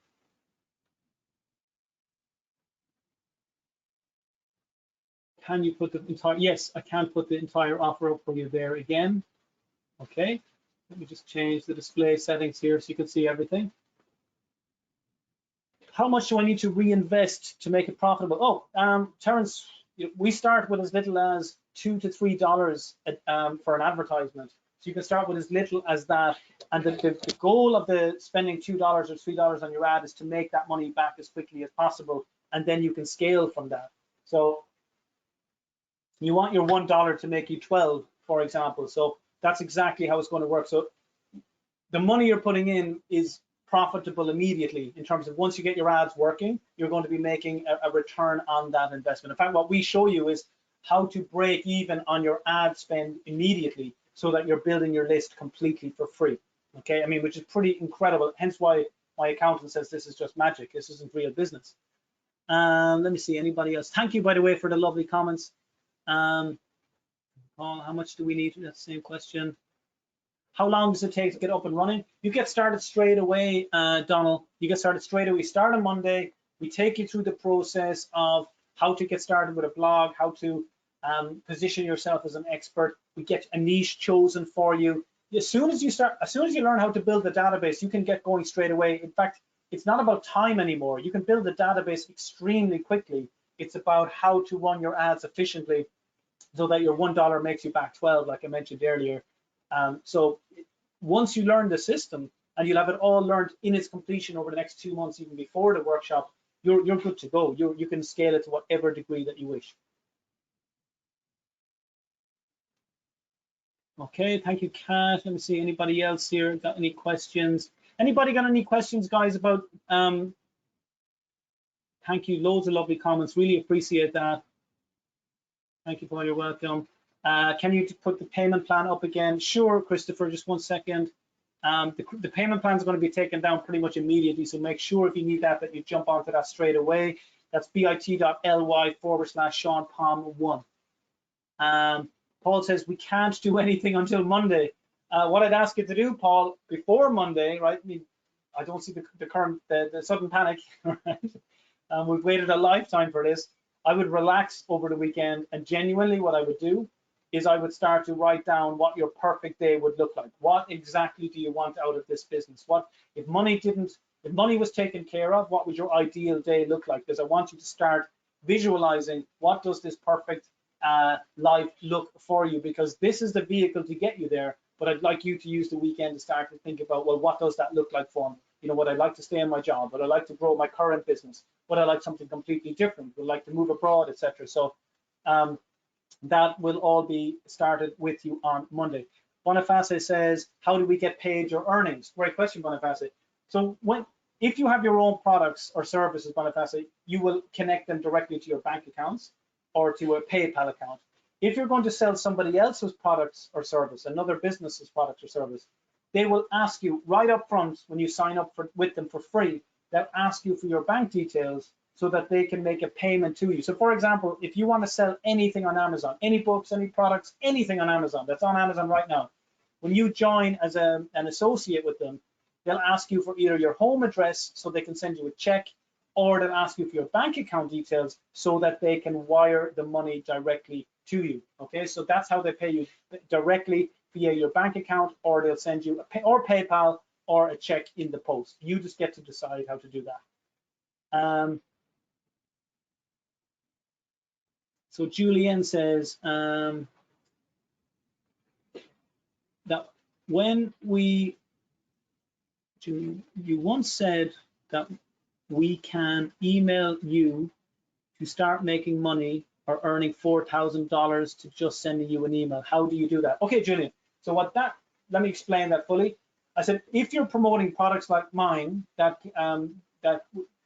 Speaker 2: can you put the entire, yes, I can put the entire offer up for you there again. Okay, let me just change the display settings here so you can see everything. How much do I need to reinvest to make it profitable? Oh, Terence, we start with as little as $2 to $3 for an advertisement. So you can start with as little as that. And the goal of the spending $2 or $3 on your ad is to make that money back as quickly as possible. And then you can scale from that. So you want your $1 to make you 12, for example. So that's exactly how it's going to work. So the money you're putting in is profitable immediately in terms of once you get your ads working, you're going to be making a return on that investment. In fact, what we show you is how to break even on your ad spend immediately so that you're building your list completely for free. Okay, I mean, which is pretty incredible. Hence why my accountant says this is just magic. This isn't real business. Let me see, anybody else? Thank you, by the way, for the lovely comments. Paul, how much do we need? That's the same question. How long does it take to get up and running? You get started straight away, Donald. You get started straight away. We start on Monday. We take you through the process of how to get started with a blog, how to position yourself as an expert. We get a niche chosen for you. As soon as you learn how to build the database, you can get going straight away. In fact, it's not about time anymore. You can build the database extremely quickly. It's about how to run your ads efficiently so that your $1 makes you back 12, like I mentioned earlier. So once you learn the system, and you'll have it all learned in its completion over the next 2 months, even before the workshop, you're good to go. You can scale it to whatever degree that you wish. Okay, thank you, Kat. Let me see, anybody else here got any questions? Anybody got any questions, guys, about, thank you, loads of lovely comments, really appreciate that. Thank you, Paul, you're welcome. Can you put the payment plan up again? Sure, Christopher, just 1 second. The payment plan is going to be taken down pretty much immediately, so make sure if you need that you jump onto that straight away. That's bit.ly/SeanPalm1. Paul says we can't do anything until Monday. What I'd ask you to do, Paul, before Monday, right? I mean, I don't see the sudden panic, right? We've waited a lifetime for this. I would relax over the weekend, and genuinely what I would do is I would start to write down what your perfect day would look like. What exactly do you want out of this business? What if money was taken care of, what would your ideal day look like? Because I want you to start visualizing what does this perfect life look for you, because this is the vehicle to get you there. But I'd like you to use the weekend to start to think about, well, what does that look like for me? You know, would I like to stay in my job? Would I like to grow my current business? Would I like something completely different? Would I like to move abroad, etc. So that will all be started with you on Monday. Boniface says, how do we get paid your earnings? Great question, Boniface. So if you have your own products or services, Boniface, you will connect them directly to your bank accounts or to a PayPal account. If you're going to sell somebody else's products or service, another business's product or service, they will ask you right up front when you sign up with them for free, they'll ask you for your bank details so that they can make a payment to you. So for example, if you want to sell anything on Amazon, any books, any products, anything on Amazon, that's on Amazon right now, when you join as an associate with them, they'll ask you for either your home address so they can send you a check, or they'll ask you for your bank account details so that they can wire the money directly to you. Okay, so that's how they pay you, directly via your bank account, or they'll send you or PayPal or a check in the post. You just get to decide how to do that. So Julianne says that when you once said that we can email you to start making money or earning $4,000 to just sending you an email. How do you do that? Okay, Julian. So let me explain that fully. I said, if you're promoting products like mine that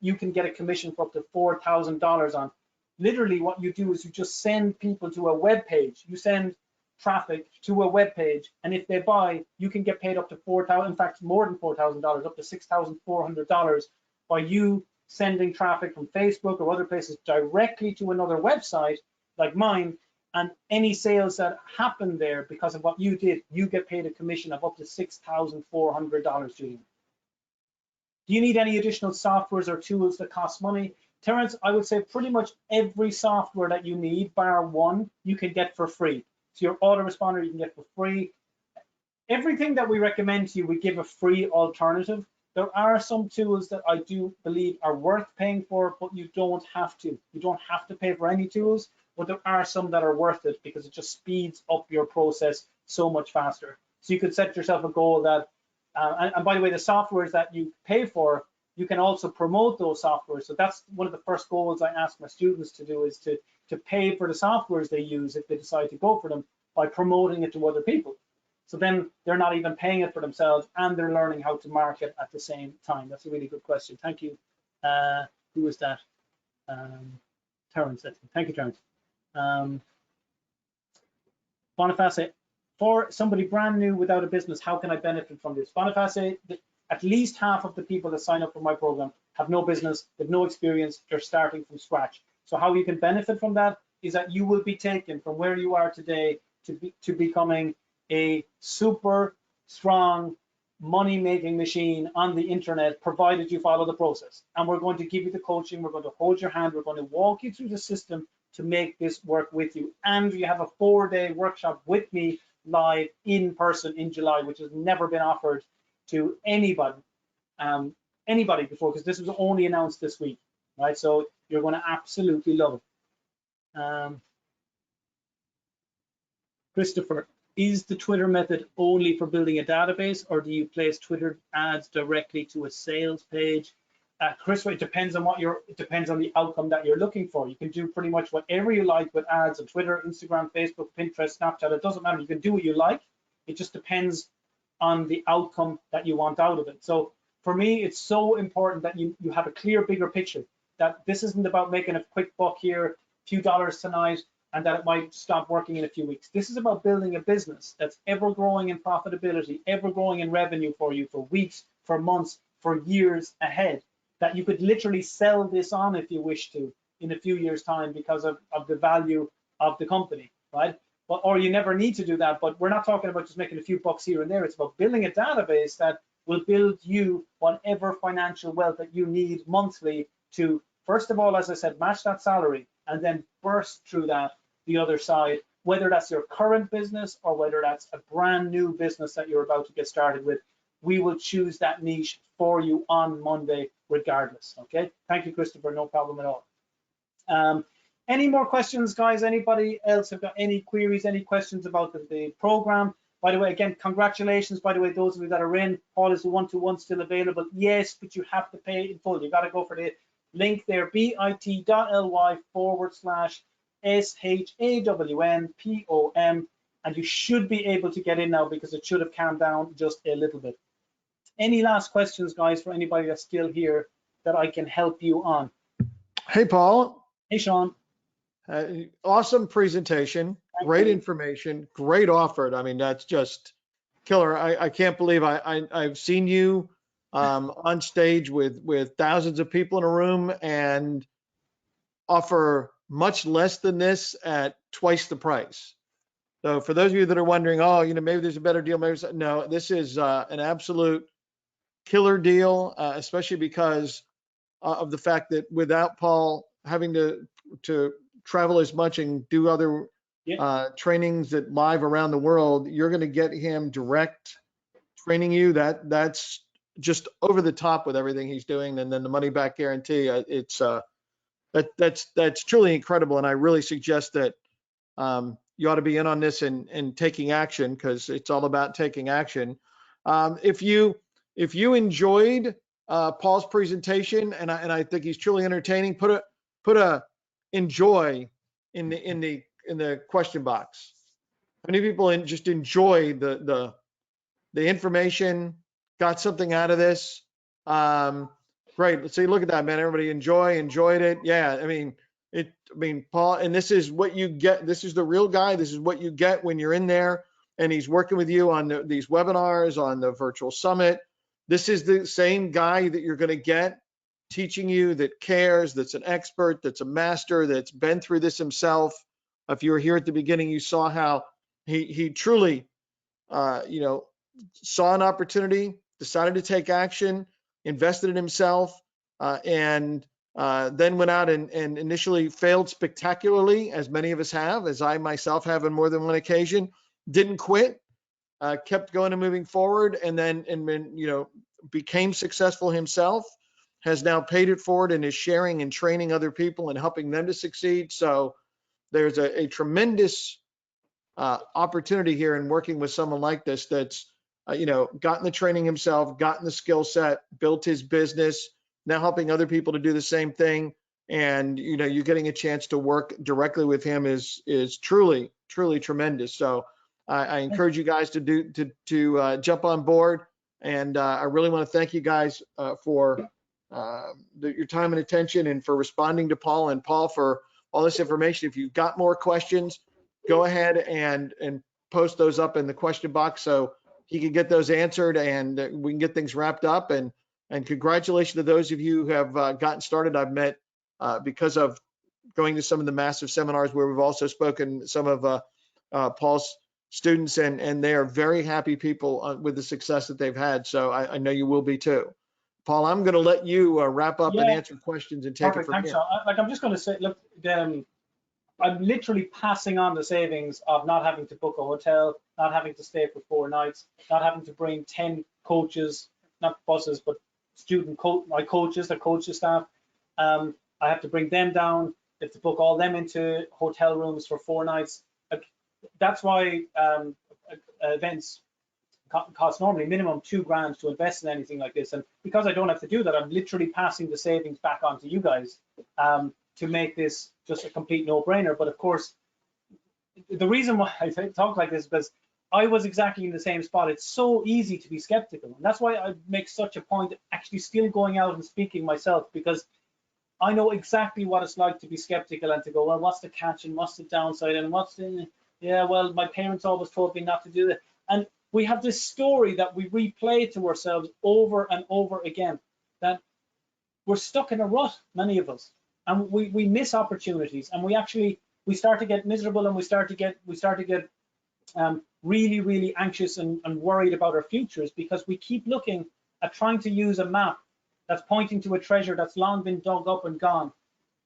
Speaker 2: you can get a commission for up to $4,000 on, literally what you do is you just send people to a web page. You send traffic to a web page, and if they buy, you can get paid up to $4,000, in fact, more than $4,000, up to $6,400 by you sending traffic from Facebook or other places directly to another website like mine, and any sales that happen there because of what you did, you get paid a commission of up to $6,400, Julian. Do you need any additional softwares or tools that cost money? Terence, I would say pretty much every software that you need, bar one, you can get for free. So your autoresponder you can get for free. Everything that we recommend to you, we give a free alternative. There are some tools that I do believe are worth paying for, but you don't have to. You don't have to pay for any tools, but there are some that are worth it because it just speeds up your process so much faster. So you could set yourself a goal that, and by the way, the softwares that you pay for, you can also promote those softwares. So that's one of the first goals I ask my students to do, is to pay for the softwares they use if they decide to go for them by promoting it to other people. So then they're not even paying it for themselves and they're learning how to market at the same time. That's a really good question. Thank you. Who was that? Terence. Thank you, Terence. Boniface, for somebody brand new without a business, how can I benefit from this? Boniface, at least half of the people that sign up for my program have no business, they have no experience, they're starting from scratch. So how you can benefit from that is that you will be taken from where you are today to becoming a super strong money-making machine on the internet, provided you follow the process. And we're going to give you the coaching, we're going to hold your hand, we're going to walk you through the system to make this work with you. And you have a 4-day workshop with me live in person in July, which has never been offered to anybody before, because this was only announced this week, right? So you're going to absolutely love it. Christopher, is the Twitter method only for building a database, or do you place Twitter ads directly to a sales page? Christopher, it depends on the outcome that you're looking for. You can do pretty much whatever you like with ads on Twitter, Instagram, Facebook, Pinterest, Snapchat. It doesn't matter. You can do what you like. It just depends on the outcome that you want out of it. So for me, it's so important that you have a clear, bigger picture, that this isn't about making a quick buck here, a few dollars tonight, and that it might stop working in a few weeks. This is about building a business that's ever growing in profitability, ever growing in revenue for you for weeks, for months, for years ahead, that you could literally sell this on if you wish to in a few years' time because of the value of the company, right? But, or you never need to do that, but we're not talking about just making a few bucks here and there. It's about building a database that will build you whatever financial wealth that you need monthly to, first of all, as I said, match that salary and then burst through that the other side, whether that's your current business or whether that's a brand new business that you're about to get started with. We will choose that niche for you on Monday regardless, okay? Thank you, Christopher, no problem at all. Any more questions, guys? Anybody else have got any queries, any questions about the program? By the way, again, congratulations, by the way, those of you that are in. Paul, is the one-to-one still available? Yes, but you have to pay in full. You got to go for the link there, bit.ly/SHAWNPOM, and you should be able to get in now because it should have calmed down just a little bit. Any last questions, guys, for anybody that's still here that I can help you on?
Speaker 1: Hey, Paul.
Speaker 2: Hey, Sean.
Speaker 1: Awesome presentation, great information, great offer. I mean, that's just killer. I can't believe I've seen you on stage with thousands of people in a room and offer much less than this at twice the price. So for those of you that are wondering, oh, maybe there's a better deal, maybe no, this is an absolute killer deal, especially because of the fact that without Paul having to travel as much and do other trainings that live around the world, you're going to get him direct training you. That's just over the top with everything he's doing, and then the money back guarantee. It's that's truly incredible, and I really suggest that you ought to be in on this and taking action, because it's all about taking action. If you enjoyed Paul's presentation, and I think he's truly entertaining, put a enjoy in the question box. Many people just enjoy the information, got something out of this. Great. Let's see. Look at that, man. Everybody enjoyed it. Yeah. I mean, Paul, and this is what you get. This is the real guy. This is what you get when you're in there and he's working with you on these webinars, on the virtual summit. This is the same guy that you're going to get teaching you, that cares, that's an expert, that's a master, that's been through this himself. If you were here at the beginning, you saw how he truly, saw an opportunity, decided to take action, invested in himself, and then went out and initially failed spectacularly, as many of us have, as I myself have on more than one occasion. Didn't quit, kept going and moving forward, and then became successful himself. Has now paid it forward and is sharing and training other people and helping them to succeed. So there's a tremendous opportunity here in working with someone like this that's gotten the training himself, gotten the skill set, built his business, now helping other people to do the same thing. And you're getting a chance to work directly with him is truly tremendous. So I encourage you guys to jump on board. And I really want to thank you guys for your time and attention, and for responding to Paul, and Paul for all this information. If you've got more questions, go ahead and post those up in the question box so he can get those answered, and we can get things wrapped up. And congratulations to those of you who have gotten started. I've met because of going to some of the massive seminars where we've also spoken some of Paul's students, and they are very happy people with the success that they've had. So I know you will be too. Paul, I'm going to let you wrap up and answer questions and take
Speaker 2: Perfect.
Speaker 1: it from
Speaker 2: Thanks,
Speaker 1: here.
Speaker 2: Sean. I'm just going to say, look, I'm literally passing on the savings of not having to book a hotel, not having to stay for 4 nights, not having to bring 10 coaches, not buses, but my coaches, the coaches staff. I have to bring them down. I have to book all them into hotel rooms for 4 nights. That's why events cost normally minimum $2,000 to invest in anything like this. And because I don't have to do that, I'm literally passing the savings back on to you guys to make this just a complete no-brainer. But of course, the reason why I talk like this is because I was exactly in the same spot. It's so easy to be skeptical. And that's why I make such a point of actually still going out and speaking myself, because I know exactly what it's like to be skeptical and to go, well, what's the catch and what's the downside and well, my parents always told me not to do that. And we have this story that we replay to ourselves over and over again, that we're stuck in a rut, many of us, and we miss opportunities, and we start to get miserable, and we start to get really anxious and worried about our futures, because we keep looking at trying to use a map that's pointing to a treasure that's long been dug up and gone,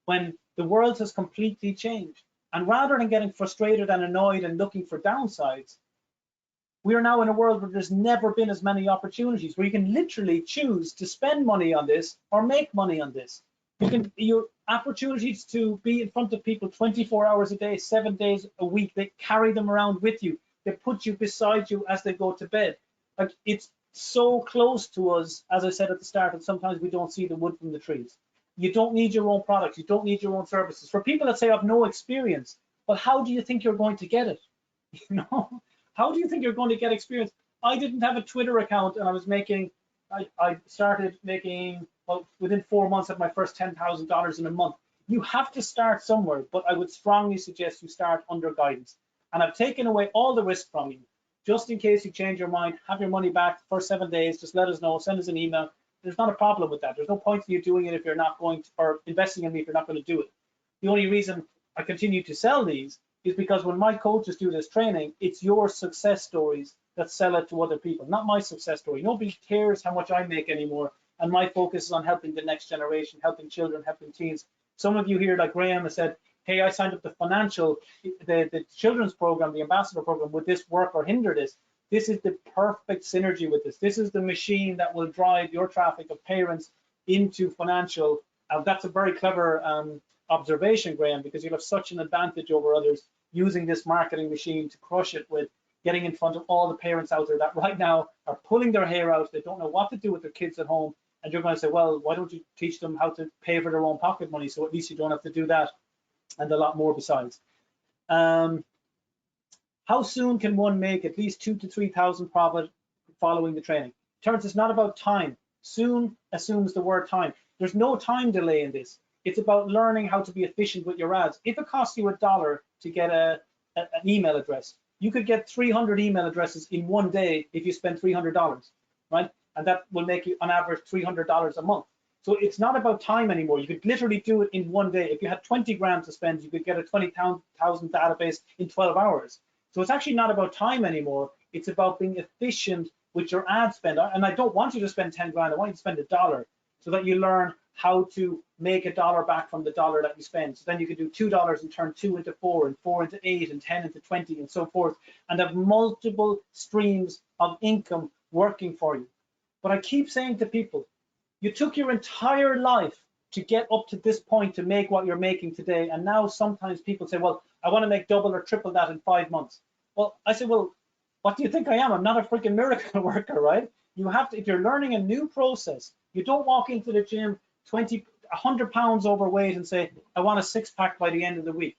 Speaker 2: when the world has completely changed. And rather than getting frustrated and annoyed and looking for downsides, we are now in a world where there's never been as many opportunities, where you can literally choose to spend money on this or make money on this. Your opportunities to be in front of people 24 hours a day, 7 days a week. They carry them around with you. They put you beside you as they go to bed. Like, it's so close to us, as I said at the start, that sometimes we don't see the wood from the trees. You don't need your own products. You don't need your own services. For people that say, I've no experience, well, how do you think you're going to get it? How do you think you're going to get experience? I didn't have a Twitter account, and I started making, well, within 4 months of my first $10,000 in a month. You have to start somewhere, but I would strongly suggest you start under guidance. And I've taken away all the risk from you. Just in case you change your mind, have your money back for 7 days, just let us know, send us an email. There's not a problem with that. There's no point in you doing it if you're not going to, or investing in me if you're not going to do it. The only reason I continue to sell these is because when my coaches do this training, it's your success stories that sell it to other people, not my success story. Nobody cares how much I make anymore. And my focus is on helping the next generation, helping children, helping teens. Some of you here, like Graham, has said, hey, I signed up the children's program, the ambassador program. Would this work or hinder this? This is the perfect synergy with this. This is the machine that will drive your traffic of parents into financial. That's a very clever observation, Graham, because you'll have such an advantage over others using this marketing machine to crush it with getting in front of all the parents out there that right now are pulling their hair out. They don't know what to do with their kids at home. And you're going to say, well, why don't you teach them how to pay for their own pocket money? So at least you don't have to do that, and a lot more besides. How soon can one make at least 2,000 to 3,000 profit following the training? Terrence, it's not about time. Soon assumes the word time. There's no time delay in this. It's about learning how to be efficient with your ads. If it costs you $1 to get an email address, you could get 300 email addresses in 1 day if you spend $300, right? And that will make you on average $300 a month. So it's not about time anymore. You could literally do it in 1 day. If you had 20 grand to spend, you could get a 20,000 database in 12 hours. So it's actually not about time anymore. It's about being efficient with your ad spend. And I don't want you to spend 10 grand. I want you to spend $1 so that you learn how to make $1 back from the dollar that you spend. So then you can do $2 and turn 2 into 4 and 4 into 8 and 10 into 20 and so forth, and have multiple streams of income working for you. But I keep saying to people, you took your entire life to get up to this point to make what you're making today. And now sometimes people say, well, I want to make double or triple that in 5 months. Well, I say, well, what do you think I am? I'm not a freaking miracle worker, right? You have to, if you're learning a new process, you don't walk into the gym 100 pounds overweight and say, I want a 6-pack by the end of the week,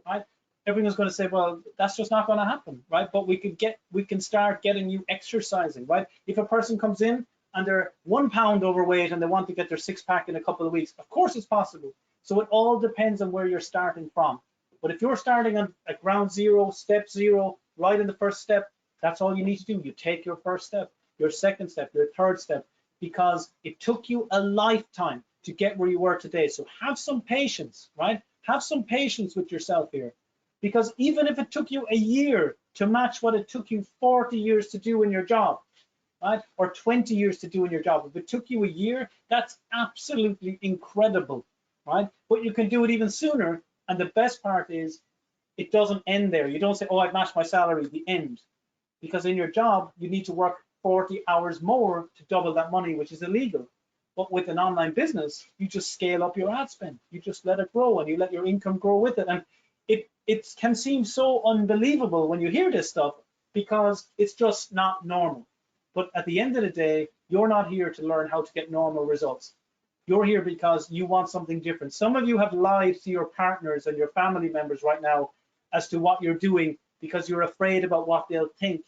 Speaker 2: right? Everyone's going to say, well, that's just not going to happen, right? But we can start getting you exercising, right? If a person comes in and they're 1 pound overweight and they want to get their 6-pack in a couple of weeks, of course it's possible. So it all depends on where you're starting from. But if you're starting at ground zero, step zero, right in the first step, that's all you need to do. You take your first step, your second step, your third step, because it took you a lifetime to get where you were today. So have some patience, right? Have some patience with yourself here, because even if it took you a year to match what it took you 40 years to do in your job, right? Or 20 years to do in your job, if it took you a year, that's absolutely incredible, right? But you can do it even sooner. And the best part is it doesn't end there. You don't say, oh, I've matched my salary, the end. Because in your job, you need to work 40 hours more to double that money, which is illegal. But with an online business, you just scale up your ad spend. You just let it grow and you let your income grow with it. And it can seem so unbelievable when you hear this stuff because it's just not normal. But at the end of the day, you're not here to learn how to get normal results. You're here because you want something different. Some of you have lied to your partners and your family members right now as to what you're doing because you're afraid about what they'll think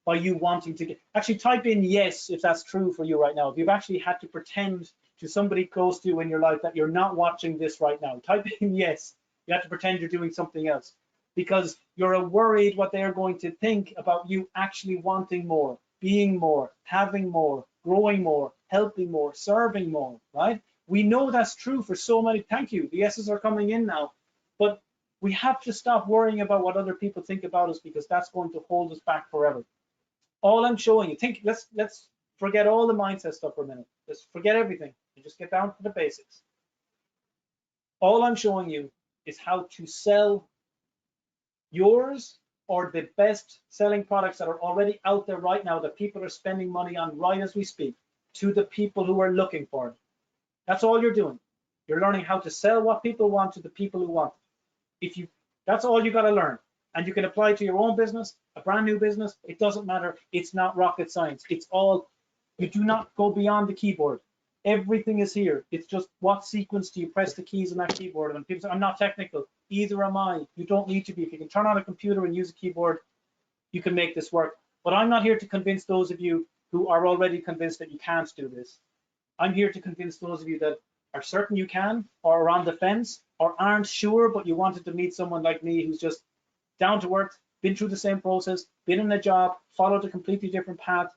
Speaker 2: by you wanting to get. Actually, type in yes if that's true for you right now. If you've actually had to pretend to somebody close to you in your life that you're not watching this right now, type in yes. You have to pretend you're doing something else because you're worried what they're going to think about you actually wanting more, being more, having more, growing more, helping more, serving more, right? We know that's true for so many. Thank you. The yeses are coming in now. But we have to stop worrying about what other people think about us because that's going to hold us back forever. All I'm showing you, let's forget all the mindset stuff for a minute. Let's forget everything and just get down to the basics. All I'm showing you is how to sell yours or the best selling products that are already out there right now that people are spending money on right as we speak to the people who are looking for it. That's all you're doing. You're learning how to sell what people want to the people who want it. That's all you got to learn. And you can apply it to your own business, a brand new business. It doesn't matter. It's not rocket science. It's all, you do not go beyond the keyboard. Everything is here. It's just what sequence do you press the keys on that keyboard? And people say, I'm not technical. Either am I. You don't need to be. If you can turn on a computer and use a keyboard, you can make this work. But I'm not here to convince those of you who are already convinced that you can't do this. I'm here to convince those of you that are certain you can, or are on the fence, or aren't sure, but you wanted to meet someone like me who's just down to earth, been through the same process, been in a job, followed a completely different path,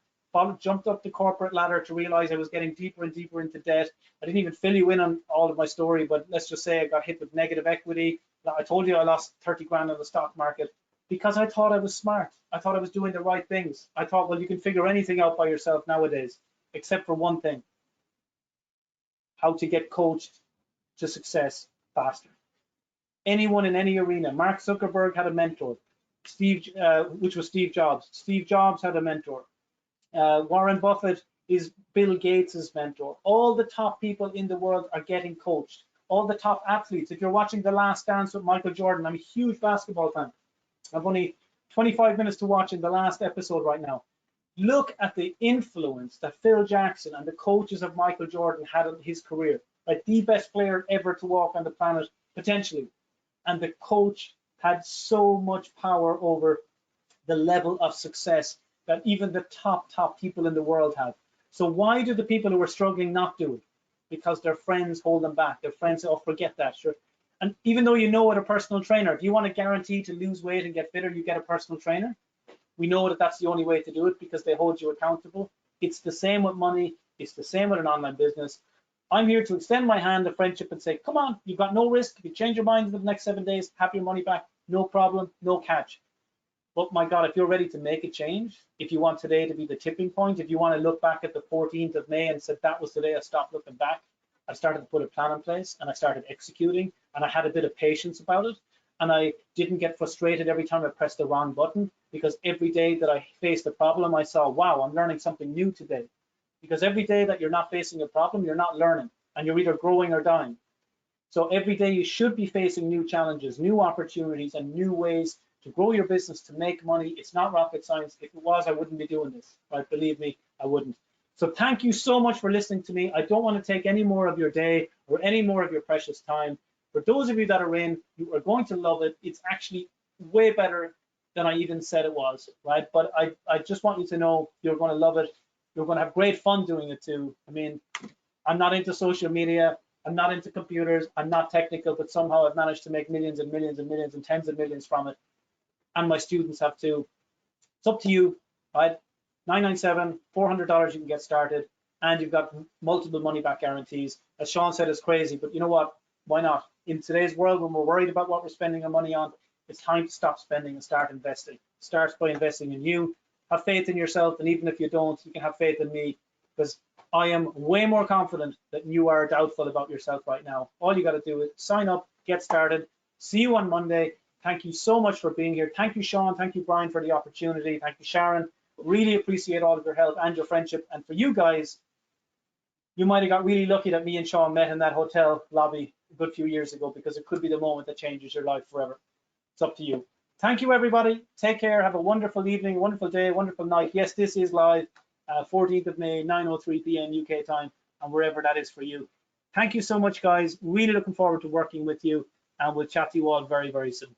Speaker 2: jumped up the corporate ladder to realize I was getting deeper and deeper into debt. I didn't even fill you in on all of my story, but let's just say I got hit with negative equity. I told you I lost 30 grand on the stock market because I thought I was smart. I thought I was doing the right things. I thought, well, you can figure anything out by yourself nowadays, except for one thing: how to get coached to success faster. Anyone in any arena. Mark Zuckerberg had a mentor, which was Steve Jobs. Steve Jobs had a mentor. Warren Buffett is Bill Gates's mentor. All the top people in the world are getting coached. All the top athletes. If you're watching The Last Dance with Michael Jordan, I'm a huge basketball fan. I've only 25 minutes to watch in the last episode right now. Look at the influence that Phil Jackson and the coaches of Michael Jordan had on his career. Like the best player ever to walk on the planet, potentially. And the coach had so much power over the level of success that even the top people in the world have. So why do the people who are struggling not do it? Because their friends hold them back. Their friends say, oh, forget that, sure. And even though you know what a personal trainer, if you want to guarantee to lose weight and get fitter, you get a personal trainer. We know that that's the only way to do it because they hold you accountable. It's the same with money. It's the same with an online business. I'm here to extend my hand of friendship and say, come on, you've got no risk. If you change your mind in the next 7 days, have your money back, no problem, no catch. But my God, if you're ready to make a change, if you want today to be the tipping point, if you want to look back at the 14th of May and said that was the day I stopped looking back, I started to put a plan in place and I started executing, and I had a bit of patience about it. And I didn't get frustrated every time I pressed the wrong button, because every day that I faced a problem, I saw, wow, I'm learning something new today. Because every day that you're not facing a problem, you're not learning, and you're either growing or dying. So every day you should be facing new challenges, new opportunities, and new ways to grow your business, to make money. It's not rocket science. If it was, I wouldn't be doing this, right? Believe me, I wouldn't. So thank you so much for listening to me. I don't want to take any more of your day or any more of your precious time. For those of you that are in, you are going to love it. It's actually way better than I even said it was, right? But I just want you to know you're going to love it. You're going to have great fun doing it too. I mean, I'm not into social media. I'm not into computers. I'm not technical, but somehow I've managed to make millions and millions and millions and tens of millions from it. And my students have too. It's up to you, right? $997, $400 you can get started, and you've got multiple money back guarantees. As Sean said, it's crazy, but you know what? Why not? In today's world, when we're worried about what we're spending our money on, it's time to stop spending and start investing. Start by investing in you. Have faith in yourself, and even if you don't, you can have faith in me, because I am way more confident that you are doubtful about yourself right now. All you got to do is sign up, get started. See you on Monday. Thank you so much for being here. Thank you, Sean. Thank you, Brian, for the opportunity. Thank you, Sharon. Really appreciate all of your help and your friendship. And for you guys, you might have got really lucky that me and Sean met in that hotel lobby a good few years ago, because it could be the moment that changes your life forever. It's up to you. Thank you, everybody. Take care. Have a wonderful evening, wonderful day, wonderful night. Yes, this is live, 14th of May, 9:03 p.m. UK time, and wherever that is for you. Thank you so much, guys. Really looking forward to working with you, and we'll chat to you all very, very soon.